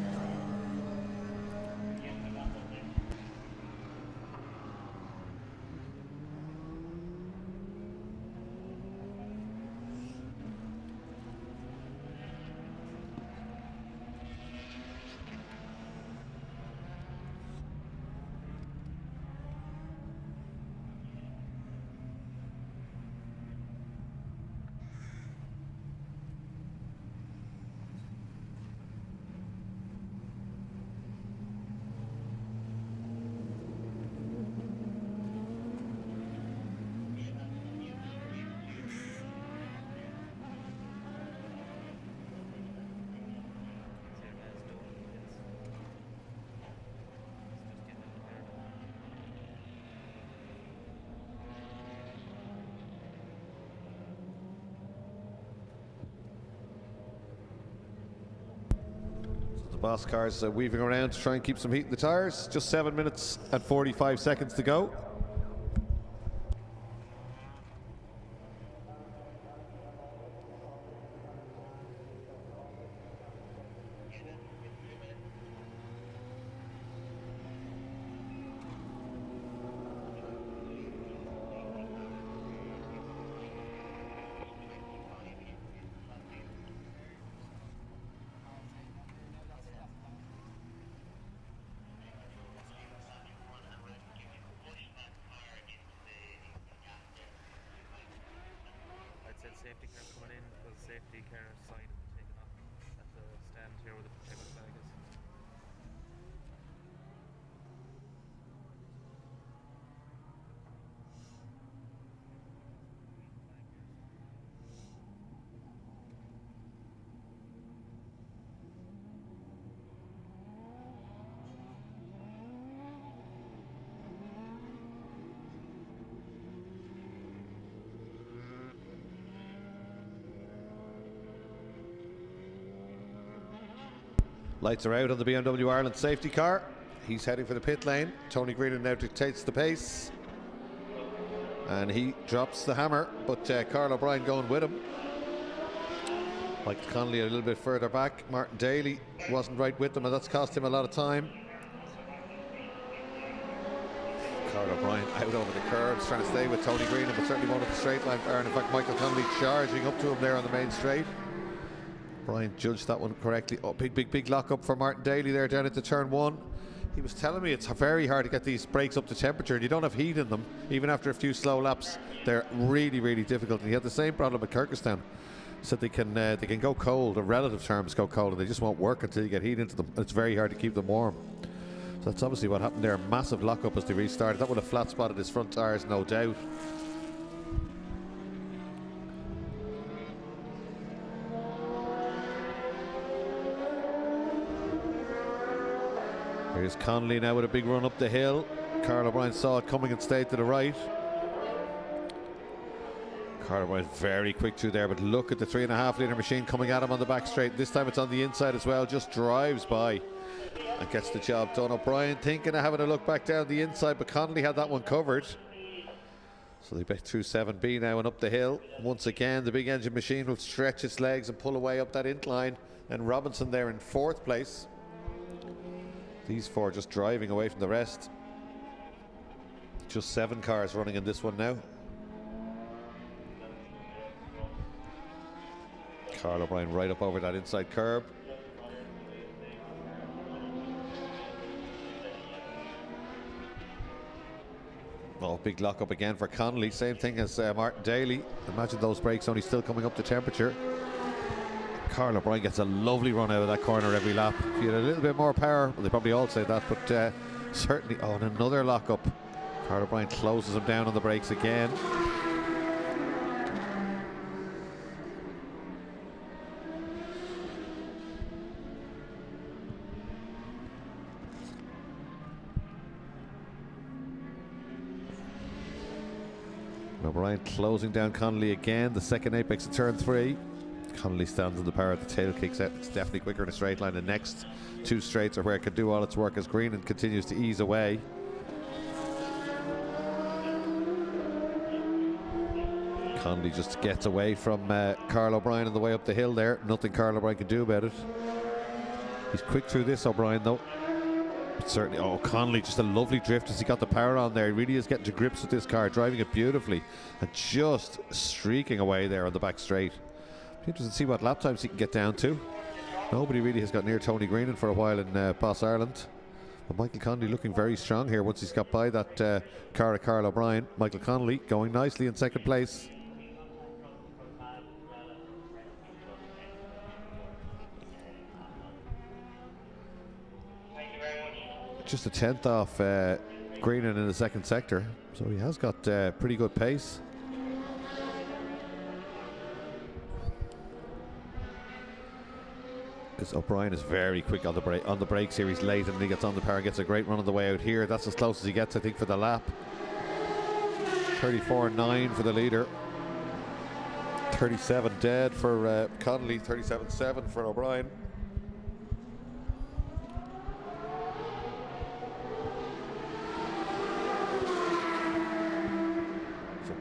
boss cars weaving around to try and keep some heat in the tires. Just 7 minutes and 45 seconds to go. Safety car coming in because safety car sign taken off at the stand here where the protected flag is. Lights are out on the BMW Ireland safety car. He's heading for the pit lane. Tony Greenan now dictates the pace. And he drops the hammer, but Carl O'Brien going with him. Michael Connolly a little bit further back. Martin Daly wasn't right with them, and that's cost him a lot of time. Carl O'Brien out over the curbs, trying to stay with Tony Greenan, but certainly won't at the straight line bar. And in fact, Michael Connolly charging up to him there on the main straight. Brian judged that one correctly. Oh, big lock up for Martin Daly there down into turn one. He was telling me it's very hard to get these brakes up to temperature, and you don't have heat in them. Even after a few slow laps, they're really difficult. And he had the same problem at Kirkstown. Said they can go cold, in relative terms go cold, and they just won't work until you get heat into them. It's very hard to keep them warm. So that's obviously what happened there. Massive lock up as they restarted. That would have flat spotted his front tyres, no doubt. Here's Connolly now with a big run up the hill. Carl O'Brien saw it coming and stayed to the right. Carl O'Brien very quick through there, but look at the 3.5 litre machine coming at him on the back straight. This time it's on the inside as well, just drives by and gets the job done. O'Brien thinking of having a look back down the inside, but Connolly had that one covered. So they bet through 7B now and up the hill. Once again, the big engine machine will stretch its legs and pull away up that incline. And Robinson there in 4th place. These four just driving away from the rest. Just 7 cars running in this one now. Carl O'Brien right up over that inside curb. Oh, big lock up again for Connolly. Same thing as Martin Daly. Imagine those brakes only still coming up to temperature. Carl O'Brien gets a lovely run out of that corner every lap. If you had a little bit more power, well, they probably all say that, but certainly, oh, and another lock up. Carl O'Brien closes him down on the brakes again. O'Brien closing down Connolly again, the second apex of turn 3. Connolly stands in the power, the tail kicks out. It's definitely quicker in a straight line. The next 2 straights are where it can do all its work as Greenan continues to ease away. Connolly just gets away from Carl O'Brien on the way up the hill there. Nothing Carl O'Brien can do about it. He's quick through this, O'Brien, though. But certainly, oh, Connolly, just a lovely drift as he got the power on there. He really is getting to grips with this car, driving it beautifully and just streaking away there on the back straight. Interesting to see what lap times he can get down to. Nobody really has got near Tony Greenan for a while in Boss Ireland. But Michael Connolly looking very strong here once he's got by that car of Carl O'Brien. Michael Connolly going nicely in 2nd place. Just a 10th off Greenan in the 2nd sector, so he has got pretty good pace. Because O'Brien is very quick on the brakes here. He's late and he gets on the power and gets a great run on the way out here. That's as close as he gets, I think, for the lap. 34.9 for the leader. 37 dead for Connolly. 37.7 for O'Brien.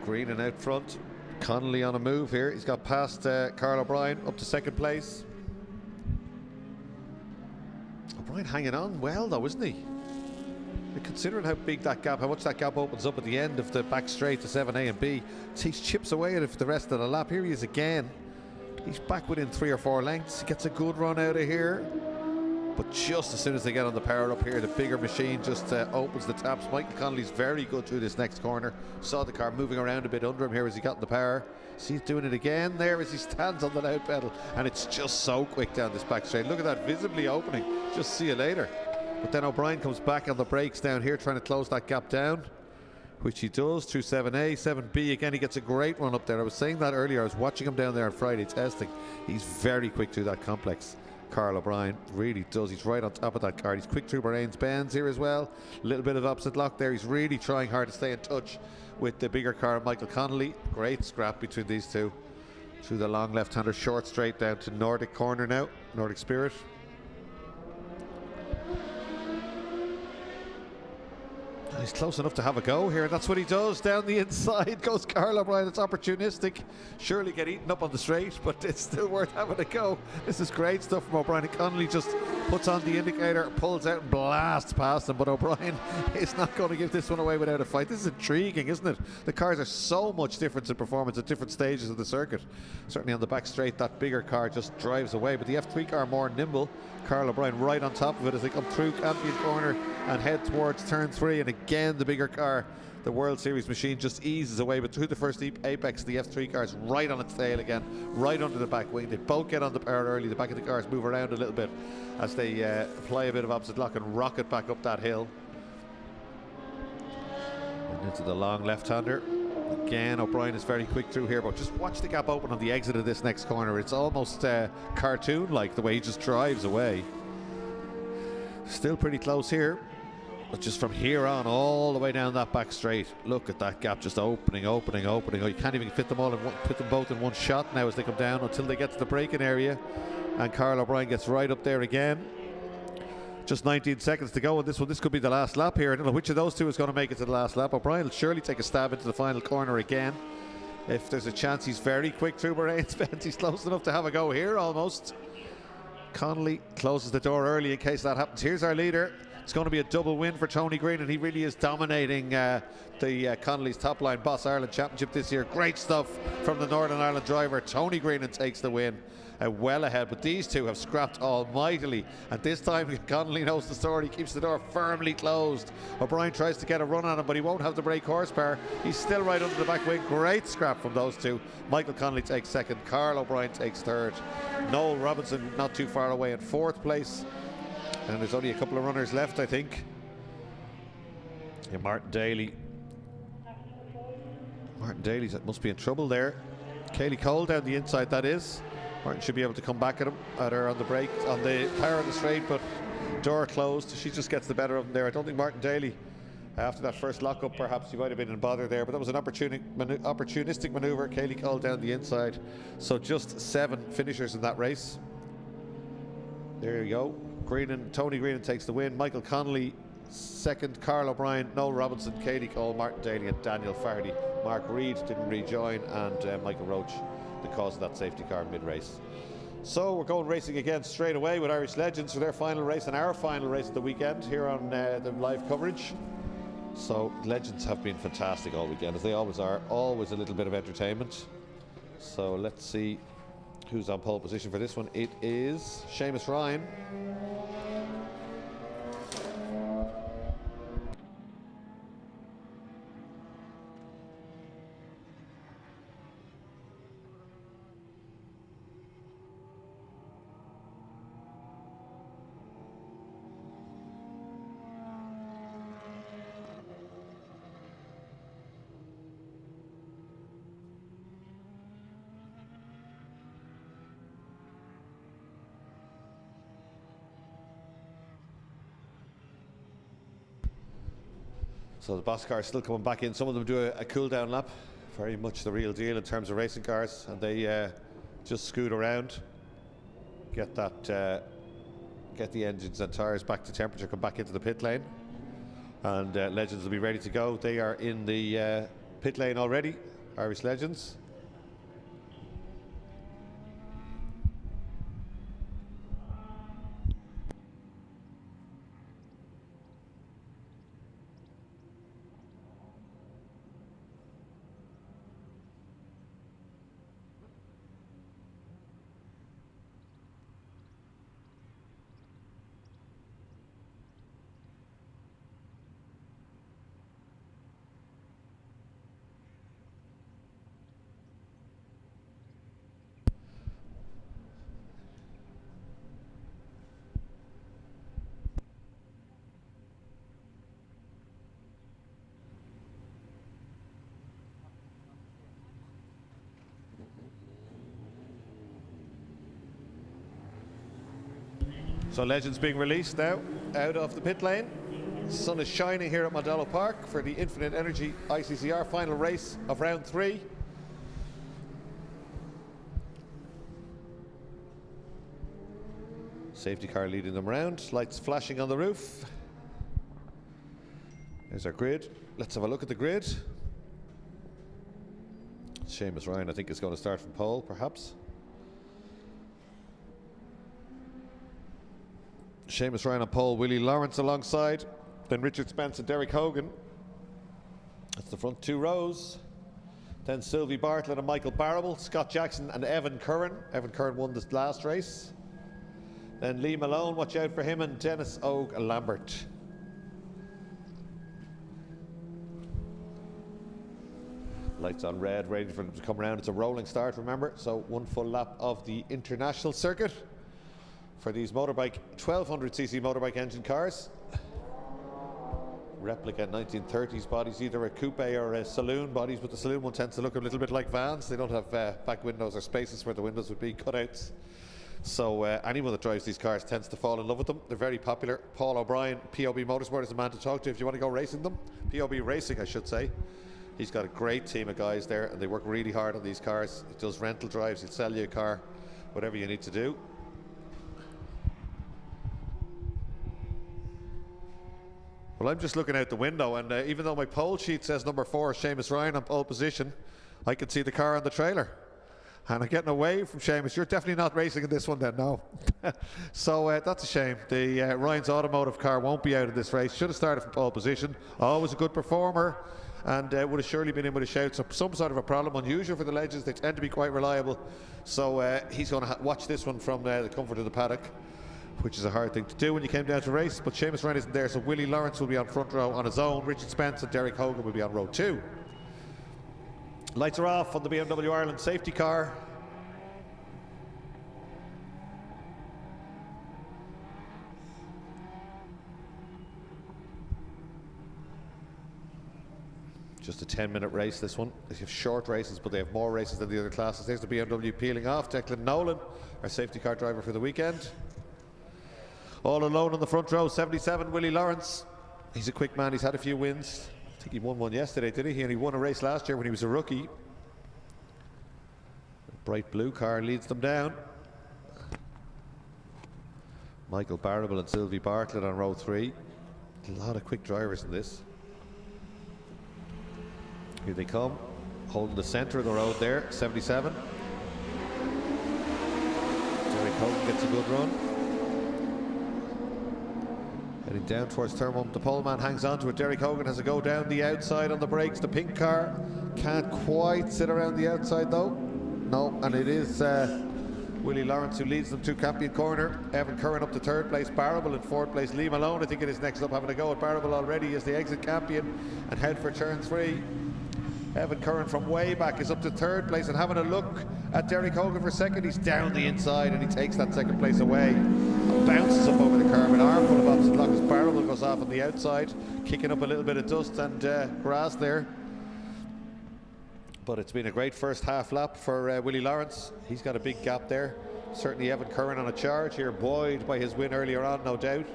Greenan out front. Connolly on a move here. He's got past Carl O'Brien up to second place. O'Brien hanging on well though, isn't he? Considering how big that gap, how much that gap opens up at the end of the back straight to 7A and B. He chips away at it for the rest of the lap. Here he is again. He's back within 3 or 4 lengths. He gets a good run out of here. But just as soon as they get on the power up here, the bigger machine just opens the taps. Michael Connolly's very good through this next corner. Saw the car moving around a bit under him here as he got in the power. See he's doing it again there as he stands on the loud pedal. And it's just so quick down this back straight. Look at that, visibly opening. Just see you later. But then O'Brien comes back on the brakes down here, trying to close that gap down, which he does through 7A, 7B. Again, he gets a great run up there. I was saying that earlier. I was watching him down there on Friday testing. He's very quick through that complex. Carl O'Brien really does. He's right on top of that car. He's quick through Bahrain's Benz here as well. A little bit of opposite lock there. He's really trying hard to stay in touch with the bigger car, Michael Connolly. Great scrap between these two. Through the long left-hander, short straight down to Nordic corner now. Nordic Spirit. He's close enough to have a go here, and that's what he does. Down the inside goes Carl O'Brien. It's opportunistic. Surely get eaten up on the straight, but it's still worth having a go. This is great stuff from O'Brien. And Connolly just puts on the indicator, pulls out and blasts past him, but O'Brien is not going to give this one away without a fight. This is intriguing, isn't it? The cars are so much different in performance at different stages of the circuit. Certainly on the back straight, that bigger car just drives away, but the F3 car more nimble. Carl O'Brien right on top of it as they come through Campion corner and head towards turn 3, and again the bigger car, the World Series machine, just eases away, but through the first apex, the F3 car is right on its tail again, right under the back wing. They both get on the power early. The back of the cars move around a little bit as they apply a bit of opposite lock and rocket back up that hill and into the long left-hander. Again, O'Brien is very quick through here, but just watch the gap open on the exit of this next corner. It's almost cartoon-like the way he just drives away. Still pretty close here, but just from here on all the way down that back straight, look at that gap just opening. Oh, you can't even fit them all in put them both in one shot now as they come down until they get to the braking area, and Carl O'Brien gets right up there again. Just 19 seconds to go, and this could be the last lap here. I don't know which of those two is going to make it to the last lap. O'Brien will surely take a stab into the final corner again. If there's a chance, he's very quick through Bahrain's Benz. He's close enough to have a go here almost. Connolly closes the door early in case that happens. Here's our leader. It's going to be a double win for Tony Green, and he really is dominating Connolly's top line Boss Ireland Championship this year. Great stuff from the Northern Ireland driver. Tony Green takes the win. Well ahead, but these two have scrapped almightily, and this time Connolly knows the story. He keeps the door firmly closed. O'Brien tries to get a run on him, but he won't have the brake horsepower. He's still right under the back wing. Great scrap from those two. Michael Connolly takes second. Carl O'Brien takes third. Noel Robinson not too far away in fourth place, and there's only a couple of runners left, I think. Yeah, Martin Daly must be in trouble there. Kaylee Cole down the inside, that is. Martin should be able to come back at her on the brake, on the power of the straight, but door closed. She just gets the better of him there. I don't think Martin Daly, after that first lockup, perhaps he might have been in bother there, but that was an opportunistic manoeuvre. Kaylee Cole down the inside. So just 7 finishers in that race. There you go. Tony Greenan takes the win. Michael Connolly second. Carl O'Brien, Noel Robinson, Kaylee Cole, Martin Daly and Daniel Fardy. Mark Reed didn't rejoin, and Michael Roach, the cause of that safety car mid-race. So we're going racing again straight away with Irish Legends for their final race and our final race of the weekend here on the live coverage. So Legends have been fantastic all weekend, as they always are. Always a little bit of entertainment. So let's see who's on pole position for this one. It is Seamus Ryan. So the boss cars still coming back in. Some of them do a cool down lap. Very much the real deal in terms of racing cars, and they just scoot around, get the engines and tires back to temperature, come back into the pit lane, and Legends will be ready to go. They are in the pit lane already. Irish legends. So Legends being released now out of the pit lane. Sun is shining here at Mondello Park for the Infinite Energy ICCR final race of round 3. Safety car leading them around, lights flashing on the roof. There's our grid. Let's have a look at the grid. Seamus Ryan, I think, is going to start from pole, perhaps. Seamus Ryan on pole, Willie Lawrence alongside, then Richard Spence and Derek Hogan. That's the front 2 rows. Then Sylvie Bartlett and Michael Barrable, Scott Jackson and Evan Curran. Evan Curran won this last race. Then Lee Malone, watch out for him, and Dennis Og Lambert. Lights on red, ready for them to come around. It's a rolling start, remember, so 1 full lap of the international circuit for these motorbike 1200cc motorbike engine cars. Replica 1930s bodies, either a coupe or a saloon bodies, but the saloon one tends to look a little bit like vans. They don't have back windows or spaces where the windows would be cutouts. So anyone that drives these cars tends to fall in love with them. They're very popular. Paul O'Brien, POB Motorsport, is the man to talk to if you want to go racing them. POB Racing, I should say. He's got a great team of guys there, and they work really hard on these cars. He does rental drives, he'll sell you a car, whatever you need to do. Well, I'm just looking out the window, and even though my pole sheet says number 4, Seamus Ryan on pole position, I can see the car on the trailer. And I'm getting away from Seamus. You're definitely not racing in this one then, no. So that's a shame. The Ryan's Automotive car won't be out of this race. Should have started from pole position. Always a good performer, and would have surely been in with a shout. So some sort of a problem, unusual for the Legends. They tend to be quite reliable. So he's going to watch this one from the comfort of the paddock, which is a hard thing to do when you came down to race. But Seamus Ryan isn't there, so Willie Lawrence will be on front row on his own. Richard Spence and Derek Hogan will be on row 2. Lights are off on the BMW Ireland safety car. Just a 10-minute race, this one. They have short races, but they have more races than the other classes. There's the BMW peeling off. Declan Nolan, our safety car driver for the weekend. All alone on the front row, 77, Willie Lawrence. He's a quick man, he's had a few wins. I think he won one yesterday, did he? He only won a race last year when he was a rookie. The bright blue car leads them down. Michael Barrable and Sylvie Bartlett on row 3. A lot of quick drivers in this. Here they come, holding the centre of the road there, 77. Derek Hogan gets a good run. Heading down towards turn 1. The pole man hangs on to it. Derek Hogan has a go down the outside on the brakes. The pink car can't quite sit around the outside though. No, and it is Willie Lawrence who leads them to Campion Corner. Evan Curran up to 3rd place. Barrable in 4th place. Lee Malone, I think it is next up, having a go at Barrable already as they exit Campion and head for turn 3. Evan Curran from way back is up to 3rd place and having a look at Derek Hogan for 2nd. He's down the inside and he takes that 2nd place away and bounces up over the curb. An armful of opposite lock as Barrable goes off on the outside, kicking up a little bit of dust and grass there. But it's been a great first half lap for Willie Lawrence. He's got a big gap there. Certainly Evan Curran on a charge here, buoyed by his win earlier on, no doubt.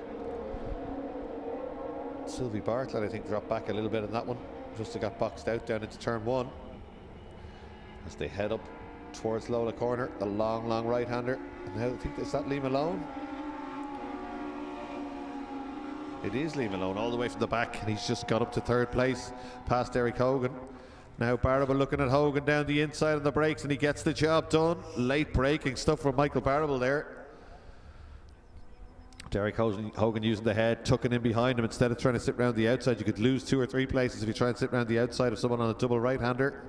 Sylvie Bartlett, I think, dropped back a little bit on that one. Just got boxed out down into turn 1 as they head up towards Lola Corner. The long right-hander. And now I think, is that Lee Malone? It is Lee Malone all the way from the back, and he's just got up to 3rd place past Derek Hogan. Now Barrable looking at Hogan down the inside on the brakes, and he gets the job done. Late braking stuff from Michael Barrable there. Derek Hogan using the head, tucking in behind him instead of trying to sit around the outside. You could lose 2 or 3 places if you try and sit around the outside of someone on a double right-hander.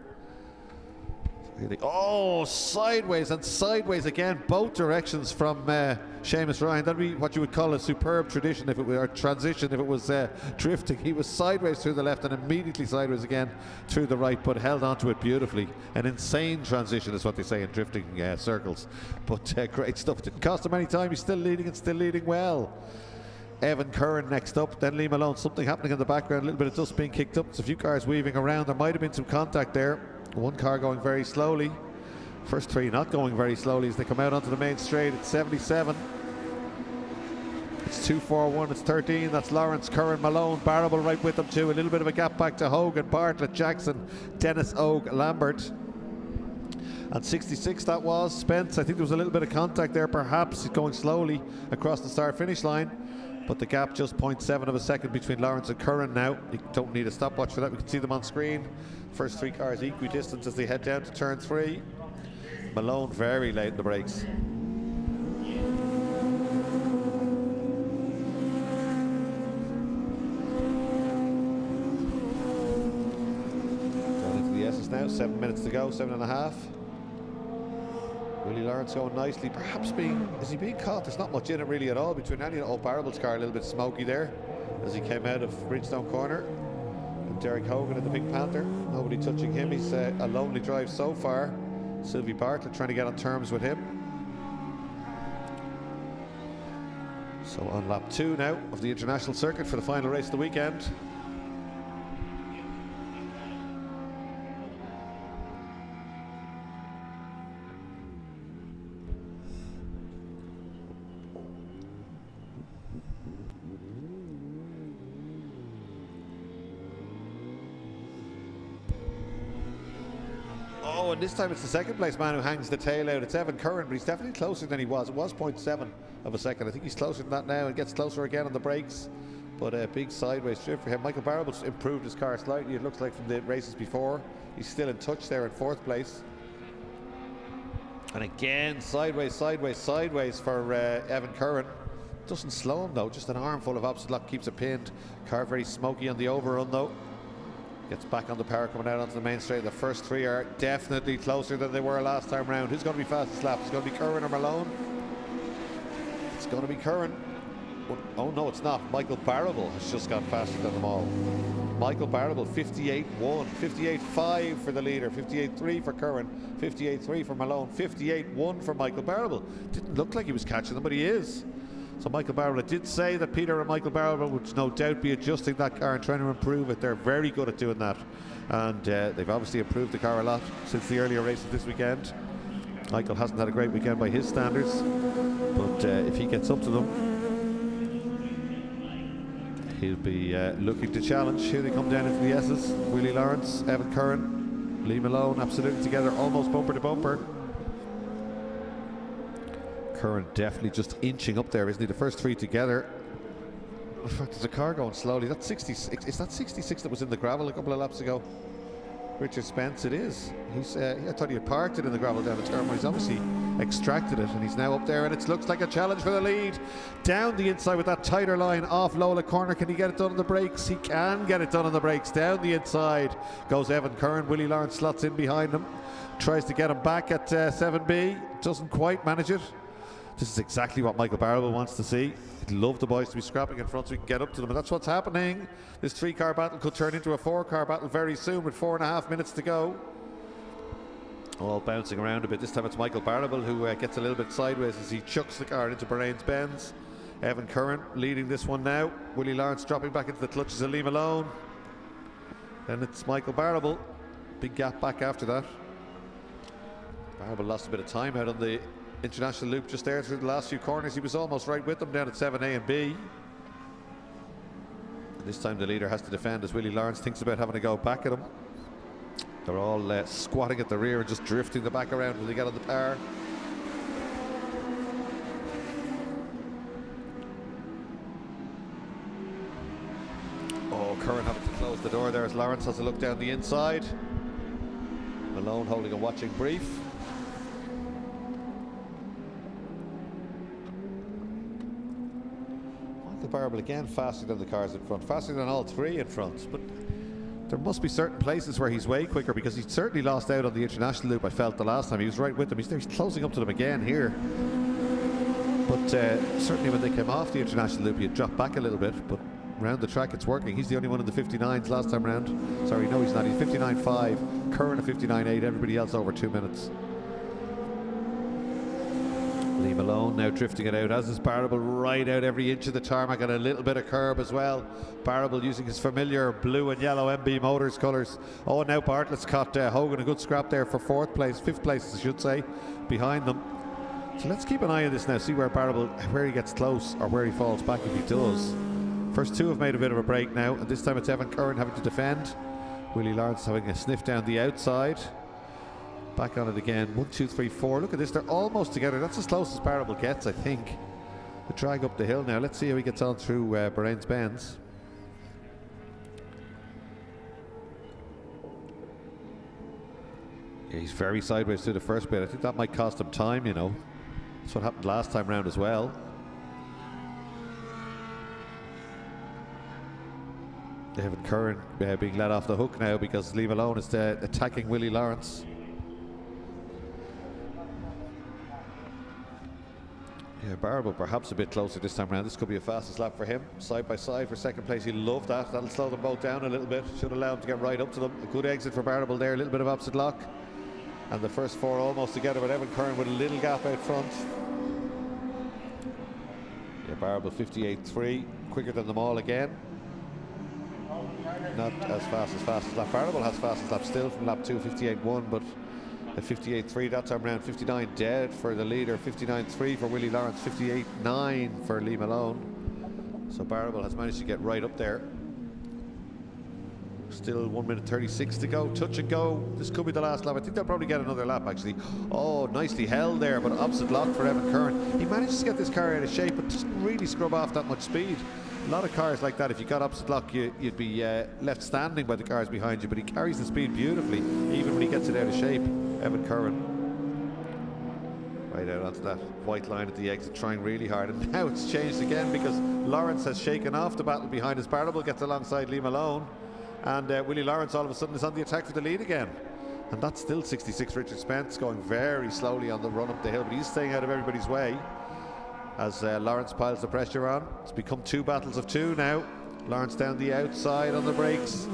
Really, oh, sideways and sideways again, both directions from Seamus Ryan. That'd be what you would call a superb tradition if it were a transition. If it was drifting, he was sideways through the left and immediately sideways again through the right, but held onto it beautifully. An insane transition is what they say in drifting circles. But great stuff. Didn't cost him any time. He's still leading and still leading well. Evan Curran next up, then Lee Malone. Something happening in the background, a little bit of dust being kicked up. There's a few cars weaving around. There might have been some contact there. One car going very slowly. First 3 not going very slowly as they come out onto the main straight. It's 77. It's 2-4-1. It's 13. That's Lawrence, Curran, Malone, Barrable right with them too. A little bit of a gap back to Hogan, Bartlett, Jackson, Dennis, Oak, Lambert. And 66 that was. Spence, I think there was a little bit of contact there perhaps. He's going slowly across the start-finish line. But the gap just 0.7 of a second between Lawrence and Curran now. You don't need a stopwatch for that. We can see them on screen. First 3 cars equidistant as they head down to turn 3. Malone very late in the brakes. Down into the S's now. 7 minutes to go. 7.5. Willie Lawrence going nicely, perhaps is he being caught? There's not much in it really at all between any old Barrable's car, a little bit smoky there as he came out of Bridgestone corner. And Derek Hogan in the Pink Panther, nobody touching him. He's a lonely drive so far. Sylvie Bartlett trying to get on terms with him. So on lap 2 now of the international circuit for the final race of the weekend. And this time it's the second place man who hangs the tail out. It's Evan Curran, but he's definitely closer than he was. It was 0.7 of a second. I think he's closer than that now and gets closer again on the brakes. But a big sideways drift for him. Michael Barrable's improved his car slightly, it looks like, from the races before. He's still in touch there in 4th place. And again, sideways, sideways, sideways for Evan Curran. Doesn't slow him though, just an armful of opposite lock keeps it pinned. Car very smoky on the overrun though. Gets back on the power coming out onto the main straight. The first 3 are definitely closer than they were last time round. Who's going to be fastest lap? It's going to be Curran or Malone? It's going to be Curran. Oh no, it's not. Michael Barrable has just gone faster than them all. Michael Barrable 58.1, 58.5 for the leader, 58.3 for Curran, 58.3 for Malone, 58.1 for Michael Barrable. Didn't look like he was catching them, but he is. So Michael Barrable did say that Peter and Michael Barrable would no doubt be adjusting that car and trying to improve it. They're very good at doing that, and they've obviously improved the car a lot since the earlier races this weekend. Michael hasn't had a great weekend by his standards, but if he gets up to them, he'll be looking to challenge. Here they come down into the S's. Willie Lawrence, Evan Curran, Lee Malone, absolutely together, almost bumper to bumper. Curran definitely just inching up there, isn't he? The first 3 together. In fact, there's a car going slowly. That's 66. Is that 66 that was in the gravel a couple of laps ago? Richard Spence, it is. He's. I thought he had parked it in the gravel down the turn, but he's obviously extracted it, and he's now up there, and it looks like a challenge for the lead. Down the inside with that tighter line off Lola corner. Can he get it done on the brakes? He can get it done on the brakes. Down the inside goes Evan Curran. Willie Lawrence slots in behind him. Tries to get him back at 7B. Doesn't quite manage it. This is exactly what Michael Barrable wants to see. He'd love the boys to be scrapping in front so we can get up to them, and that's what's happening. This 3-car battle could turn into a 4-car battle very soon with 4.5 minutes to go. All bouncing around a bit. This time it's Michael Barrable who gets a little bit sideways as he chucks the car into Bahrain's bends. Evan Curran leading this one now. Willie Lawrence dropping back into the clutches of Lee Malone. Then it's Michael Barrable. Big gap back after that. Barrable lost a bit of time out on the international loop just there through the last few corners. He was almost right with them down at 7A and B. And this time the leader has to defend as Willie Lawrence thinks about having to go back at him. They're all squatting at the rear and just drifting the back around when they get on the power. Oh, Curran having to close the door there as Lawrence has a look down the inside. Malone holding a watching brief. Michael Barbel again faster than the cars in front, faster than all three in front, but there must be certain places where he's way quicker, because he certainly lost out on the international loop. I felt the last time he was right with them. He's closing up to them again here, but certainly when they came off the international loop he had dropped back a little bit, but around the track it's working. He's the only one in the 59s last time round. Sorry, no he's not. He's 59.5, Curran at 59.8, everybody else over 2 minutes. Lee Malone now drifting it out, as is Barbel, right out every inch of the tarmac, and a little bit of curb as well. Barbel using his familiar blue and yellow MB Motors colours. Oh, now Bartlett's caught Hogan a good scrap there for fifth place I should say, behind them. So let's keep an eye on this now, see where Barbel, where he gets close or where he falls back if he does. First two have made a bit of a break now, and this time it's Evan Curran having to defend. Willie Lawrence having a sniff down the outside. Back on it again. 1, 2, 3, 4. Look at this, they're almost together. That's as close as Barbel gets, I think. The drag up the hill now. Let's see how he gets on through Bahrain's Bends. Yeah, he's very sideways through the first bit. I think that might cost him time, you know. That's what happened last time round as well. Evan Curran being let off the hook now because Lee Malone is attacking Willie Lawrence. Yeah, Barbel perhaps a bit closer this time around. This could be a fastest lap for him. Side by side for second place. He'll love that. That'll slow them both down a little bit. Should allow him to get right up to them. A good exit for Barbel there. A little bit of opposite lock. And the first four almost together, but Evan Curran with a little gap out front. Yeah, Barbel 58.3. Quicker than them all again. Not as fast as lap. Barbel has fastest lap still from lap 2, 58.1, but at 58.3 that time round. 59 dead for the leader, 59.3 for Willie Lawrence, 58.9 for Lee Malone. So Barbel has managed to get right up there. Still 1 minute 36 to go. Touch and go. This could be the last lap. I think they'll probably get another lap actually. Oh, nicely held there, but opposite lock for Evan Curran. He managed to get this car out of shape, but didn't really scrub off that much speed. A lot of cars like that, if you got opposite lock, you'd be left standing by the cars behind you, but he carries the speed beautifully, even when he gets it out of shape. Evan Curran. Right out onto that white line at the exit, trying really hard. And now it's changed again because Lawrence has shaken off the battle behind us. Barbel gets alongside Lee Malone. And Willie Lawrence all of a sudden is on the attack for the lead again. And that's still 66 Richard Spence, going very slowly on the run up the hill, but he's staying out of everybody's way as Lawrence piles the pressure on. It's become two battles of two now. Lawrence down the outside on the brakes.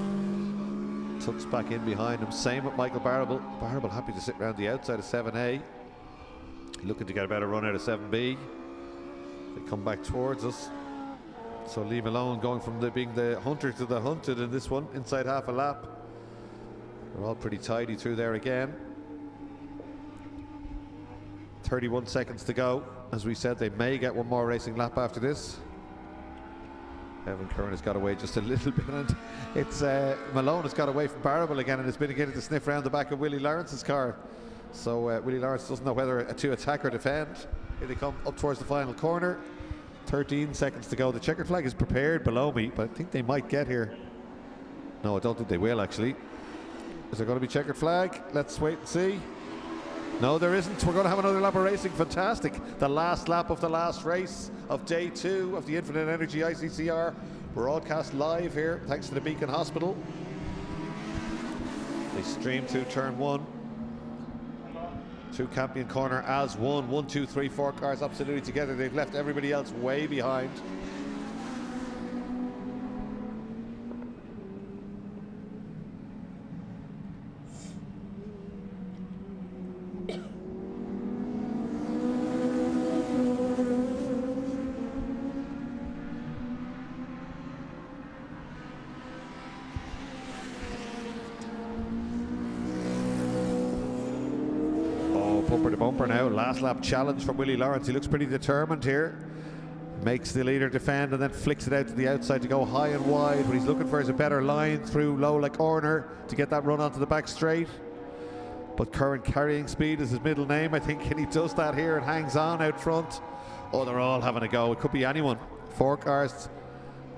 Tucks back in behind him. Same with Michael Barbel. Barbel happy to sit around the outside of 7A. Looking to get a better run out of 7B. They come back towards us. So Lee Malone going from being the hunter to the hunted in this one, inside half a lap. They're all pretty tidy through there again. 31 seconds to go. As we said, they may get one more racing lap after this. Evan Curran has got away just a little bit, and it's Malone has got away from Barbel again and has been beginning to sniff around the back of Willie Lawrence's car. So Willie Lawrence doesn't know whether to attack or defend. Here they come up towards the final corner. 13 seconds to go. The checkered flag is prepared below me, but I think they might get here. No, I don't think they will actually. Is there going to be checkered flag? Let's wait and see. No, there isn't. We're going to have another lap of racing. Fantastic. The last lap of the last race of day 2 of the Infinite Energy ICCR. Broadcast live here, thanks to the Beacon Hospital. They stream through turn 1. Through Campion Corner as one. 1, 2, 3, 4 cars absolutely together. They've left everybody else way behind. Bumper to bumper now. Last lap challenge from Willie Lawrence. He looks pretty determined here. Makes the leader defend and then flicks it out to the outside to go high and wide. What he's looking for is a better line through Lola corner to get that run onto the back straight. But Curran carrying speed is his middle name, I think, and he does that here and hangs on out front. Oh, they're all having a go. It could be anyone. 4 cars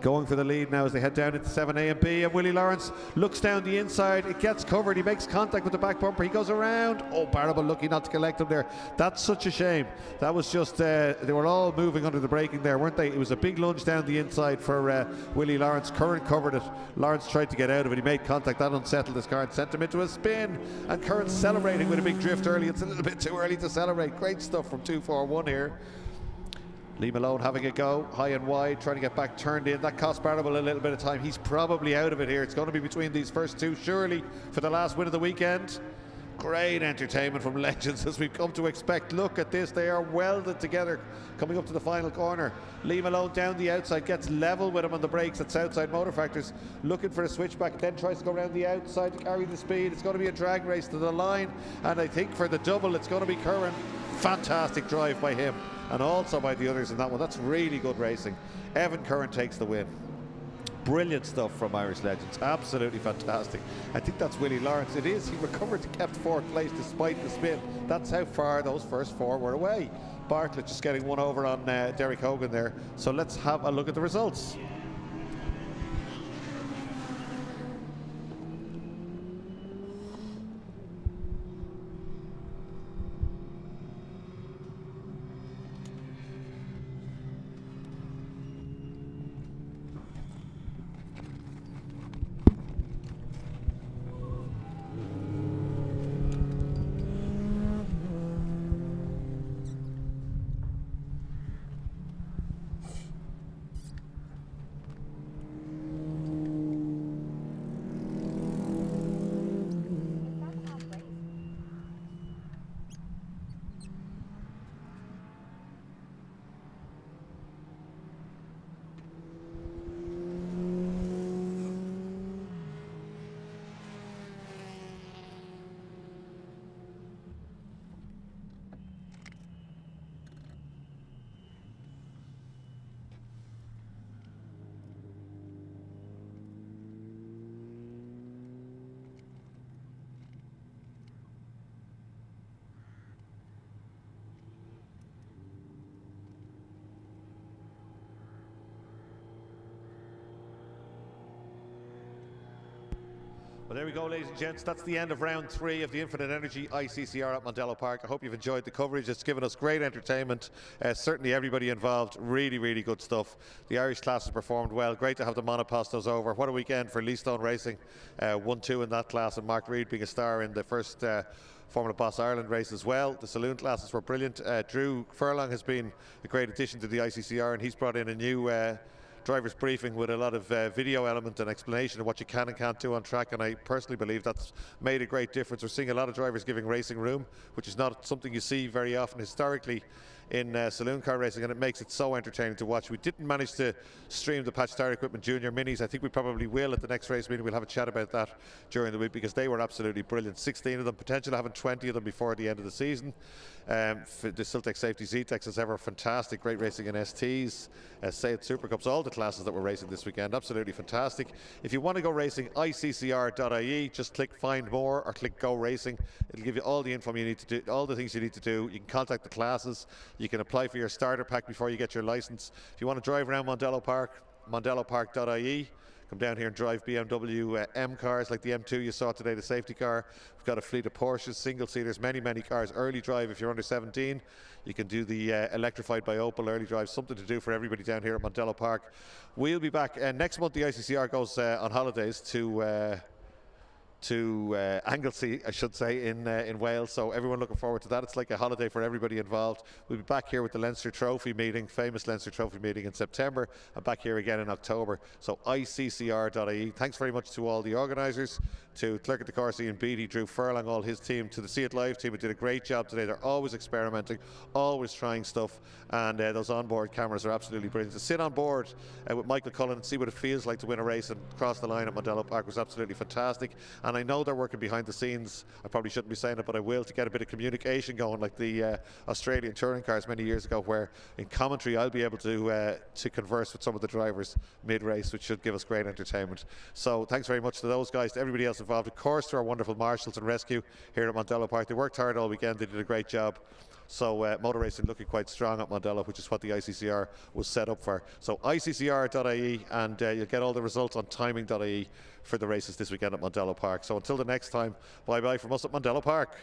going for the lead now as they head down into 7A and B, and Willie Lawrence looks down the inside, it gets covered, he makes contact with the back bumper, he goes around. Oh, Barrable lucky not to collect him there. That's such a shame. That was just, they were all moving under the braking there, weren't they? It was a big lunge down the inside for Willie Lawrence. Curran covered it. Lawrence tried to get out of it, he made contact, that unsettled his car and sent him into a spin, and Curran celebrating with a big drift early. It's a little bit too early to celebrate. Great stuff from 241 here. Lee Malone having a go, high and wide, trying to get back turned in. That cost Barrable a little bit of time. He's probably out of it here. It's going to be between these first two, surely, for the last win of the weekend. Great entertainment from Legends, as we've come to expect. Look at this, they are welded together coming up to the final corner. Lee Malone down the outside, gets level with him on the brakes at Southside Motor Factors, looking for a switchback, then tries to go around the outside to carry the speed. It's going to be a drag race to the line, and I think for the double it's going to be Curran. Fantastic drive by him, and also by the others in that one. That's really good racing. Evan Curran takes the win. Brilliant stuff from Irish Legends, absolutely fantastic. I think that's Willie Lawrence. It is, he recovered and kept fourth place despite the spin. That's how far those first four were away. Bartlett just getting one over on Derek Hogan there. So let's have a look at the results. Well, there we go, ladies and gents. That's the end of round 3 of the Infinite Energy ICCR at Mondello Park. I hope you've enjoyed the coverage. It's given us great entertainment. Certainly everybody involved, really, really good stuff. The Irish classes performed well. Great to have the Monopostos over. What a weekend for Leastone Racing. 1-2 in that class, and Mark Reid being a star in the first Formula Boss Ireland race as well. The saloon classes were brilliant. Drew Furlong has been a great addition to the ICCR, and he's brought in a new driver's briefing with a lot of video element and explanation of what you can and can't do on track, and I personally believe that's made a great difference. We're seeing a lot of drivers giving racing room, which is not something you see very often historically in saloon car racing, and it makes it so entertaining to watch. We didn't manage to stream the Patch Star Equipment Junior Minis. I think we probably will at the next race meeting. We'll have a chat about that during the week, because they were absolutely brilliant. 16 of them, potential having 20 of them before the end of the season. The Siltec Safety Zetecs as ever, fantastic, great racing in STs, say it Supercups, all the classes that were racing this weekend, absolutely fantastic. If you want to go racing, ICCR.ie, just click find more or click go racing. It'll give you all the info you need to do, all the things you need to do. You can contact the classes, you can apply for your starter pack before you get your license. If you want to drive around Mondello Park, mondellopark.ie. Come down here and drive BMW M cars like the M2 you saw today, the safety car. We've got a fleet of Porsches, single-seaters, many cars. Early drive if you're under 17. You can do the electrified by Opel early drive. Something to do for everybody down here at Mondello Park. We'll be back next month. The ICCR goes on holidays to Anglesey, I should say, in Wales. So everyone looking forward to that. It's like a holiday for everybody involved. We'll be back here with the Leinster Trophy meeting, famous Leinster Trophy meeting in September, and back here again in October. So ICCR.ie. Thanks very much to all the organisers, to Clerk de Courcy and Beattie, Drew Furlong, all his team, to the See It Live team who did a great job today. They're always experimenting, always trying stuff, and those onboard cameras are absolutely brilliant. To sit on board with Michael Cullen and see what it feels like to win a race and cross the line at Mondello Park was absolutely fantastic. And I know they're working behind the scenes, I probably shouldn't be saying it, but I will, to get a bit of communication going, like the Australian touring cars many years ago, where in commentary I'll be able to converse with some of the drivers mid-race, which should give us great entertainment. So thanks very much to those guys, to everybody else involved, of course, to our wonderful marshals and rescue here at Mondello Park. They worked hard all weekend, they did a great job. So motor racing looking quite strong at Mondello, which is what the ICCR was set up for. So ICCR.ie, and you'll get all the results on timing.ie for the races this weekend at Mondello Park. So until the next time, bye-bye from us at Mondello Park.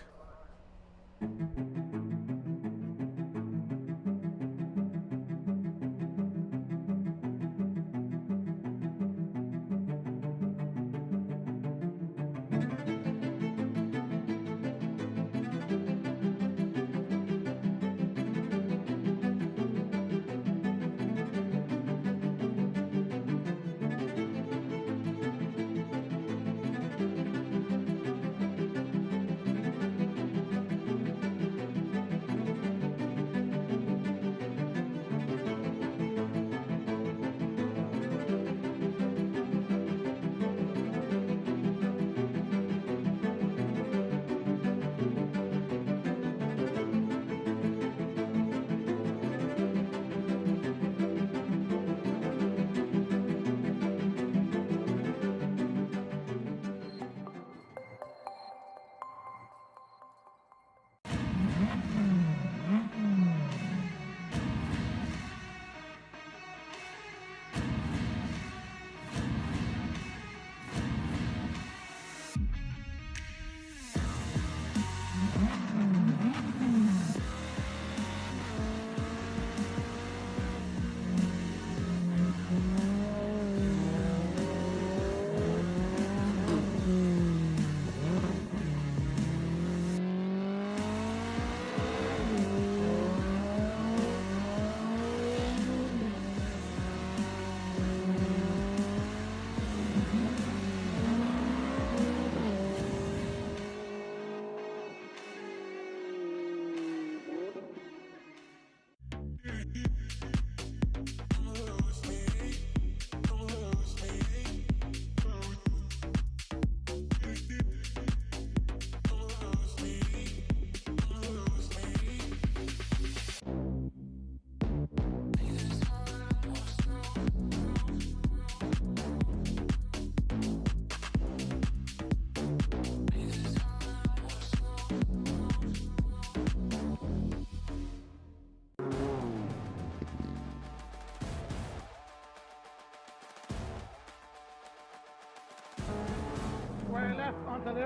Square left onto the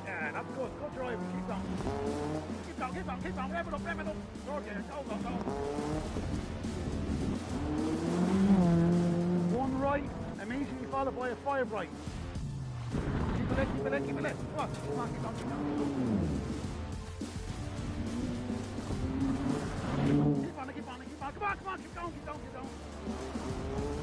Yeah, that's good. Good drive. Keep going. Keep going, keep going, keep going. Rev it up, rev it up. Go there. Go, go, go. One right, immediately followed by a 5 right. Keep it in, keep it in, keep it in. Come on, come on, keep on, keep on. Keep on, keep on, keep on. Come on, come on, keep going, keep going, keep going.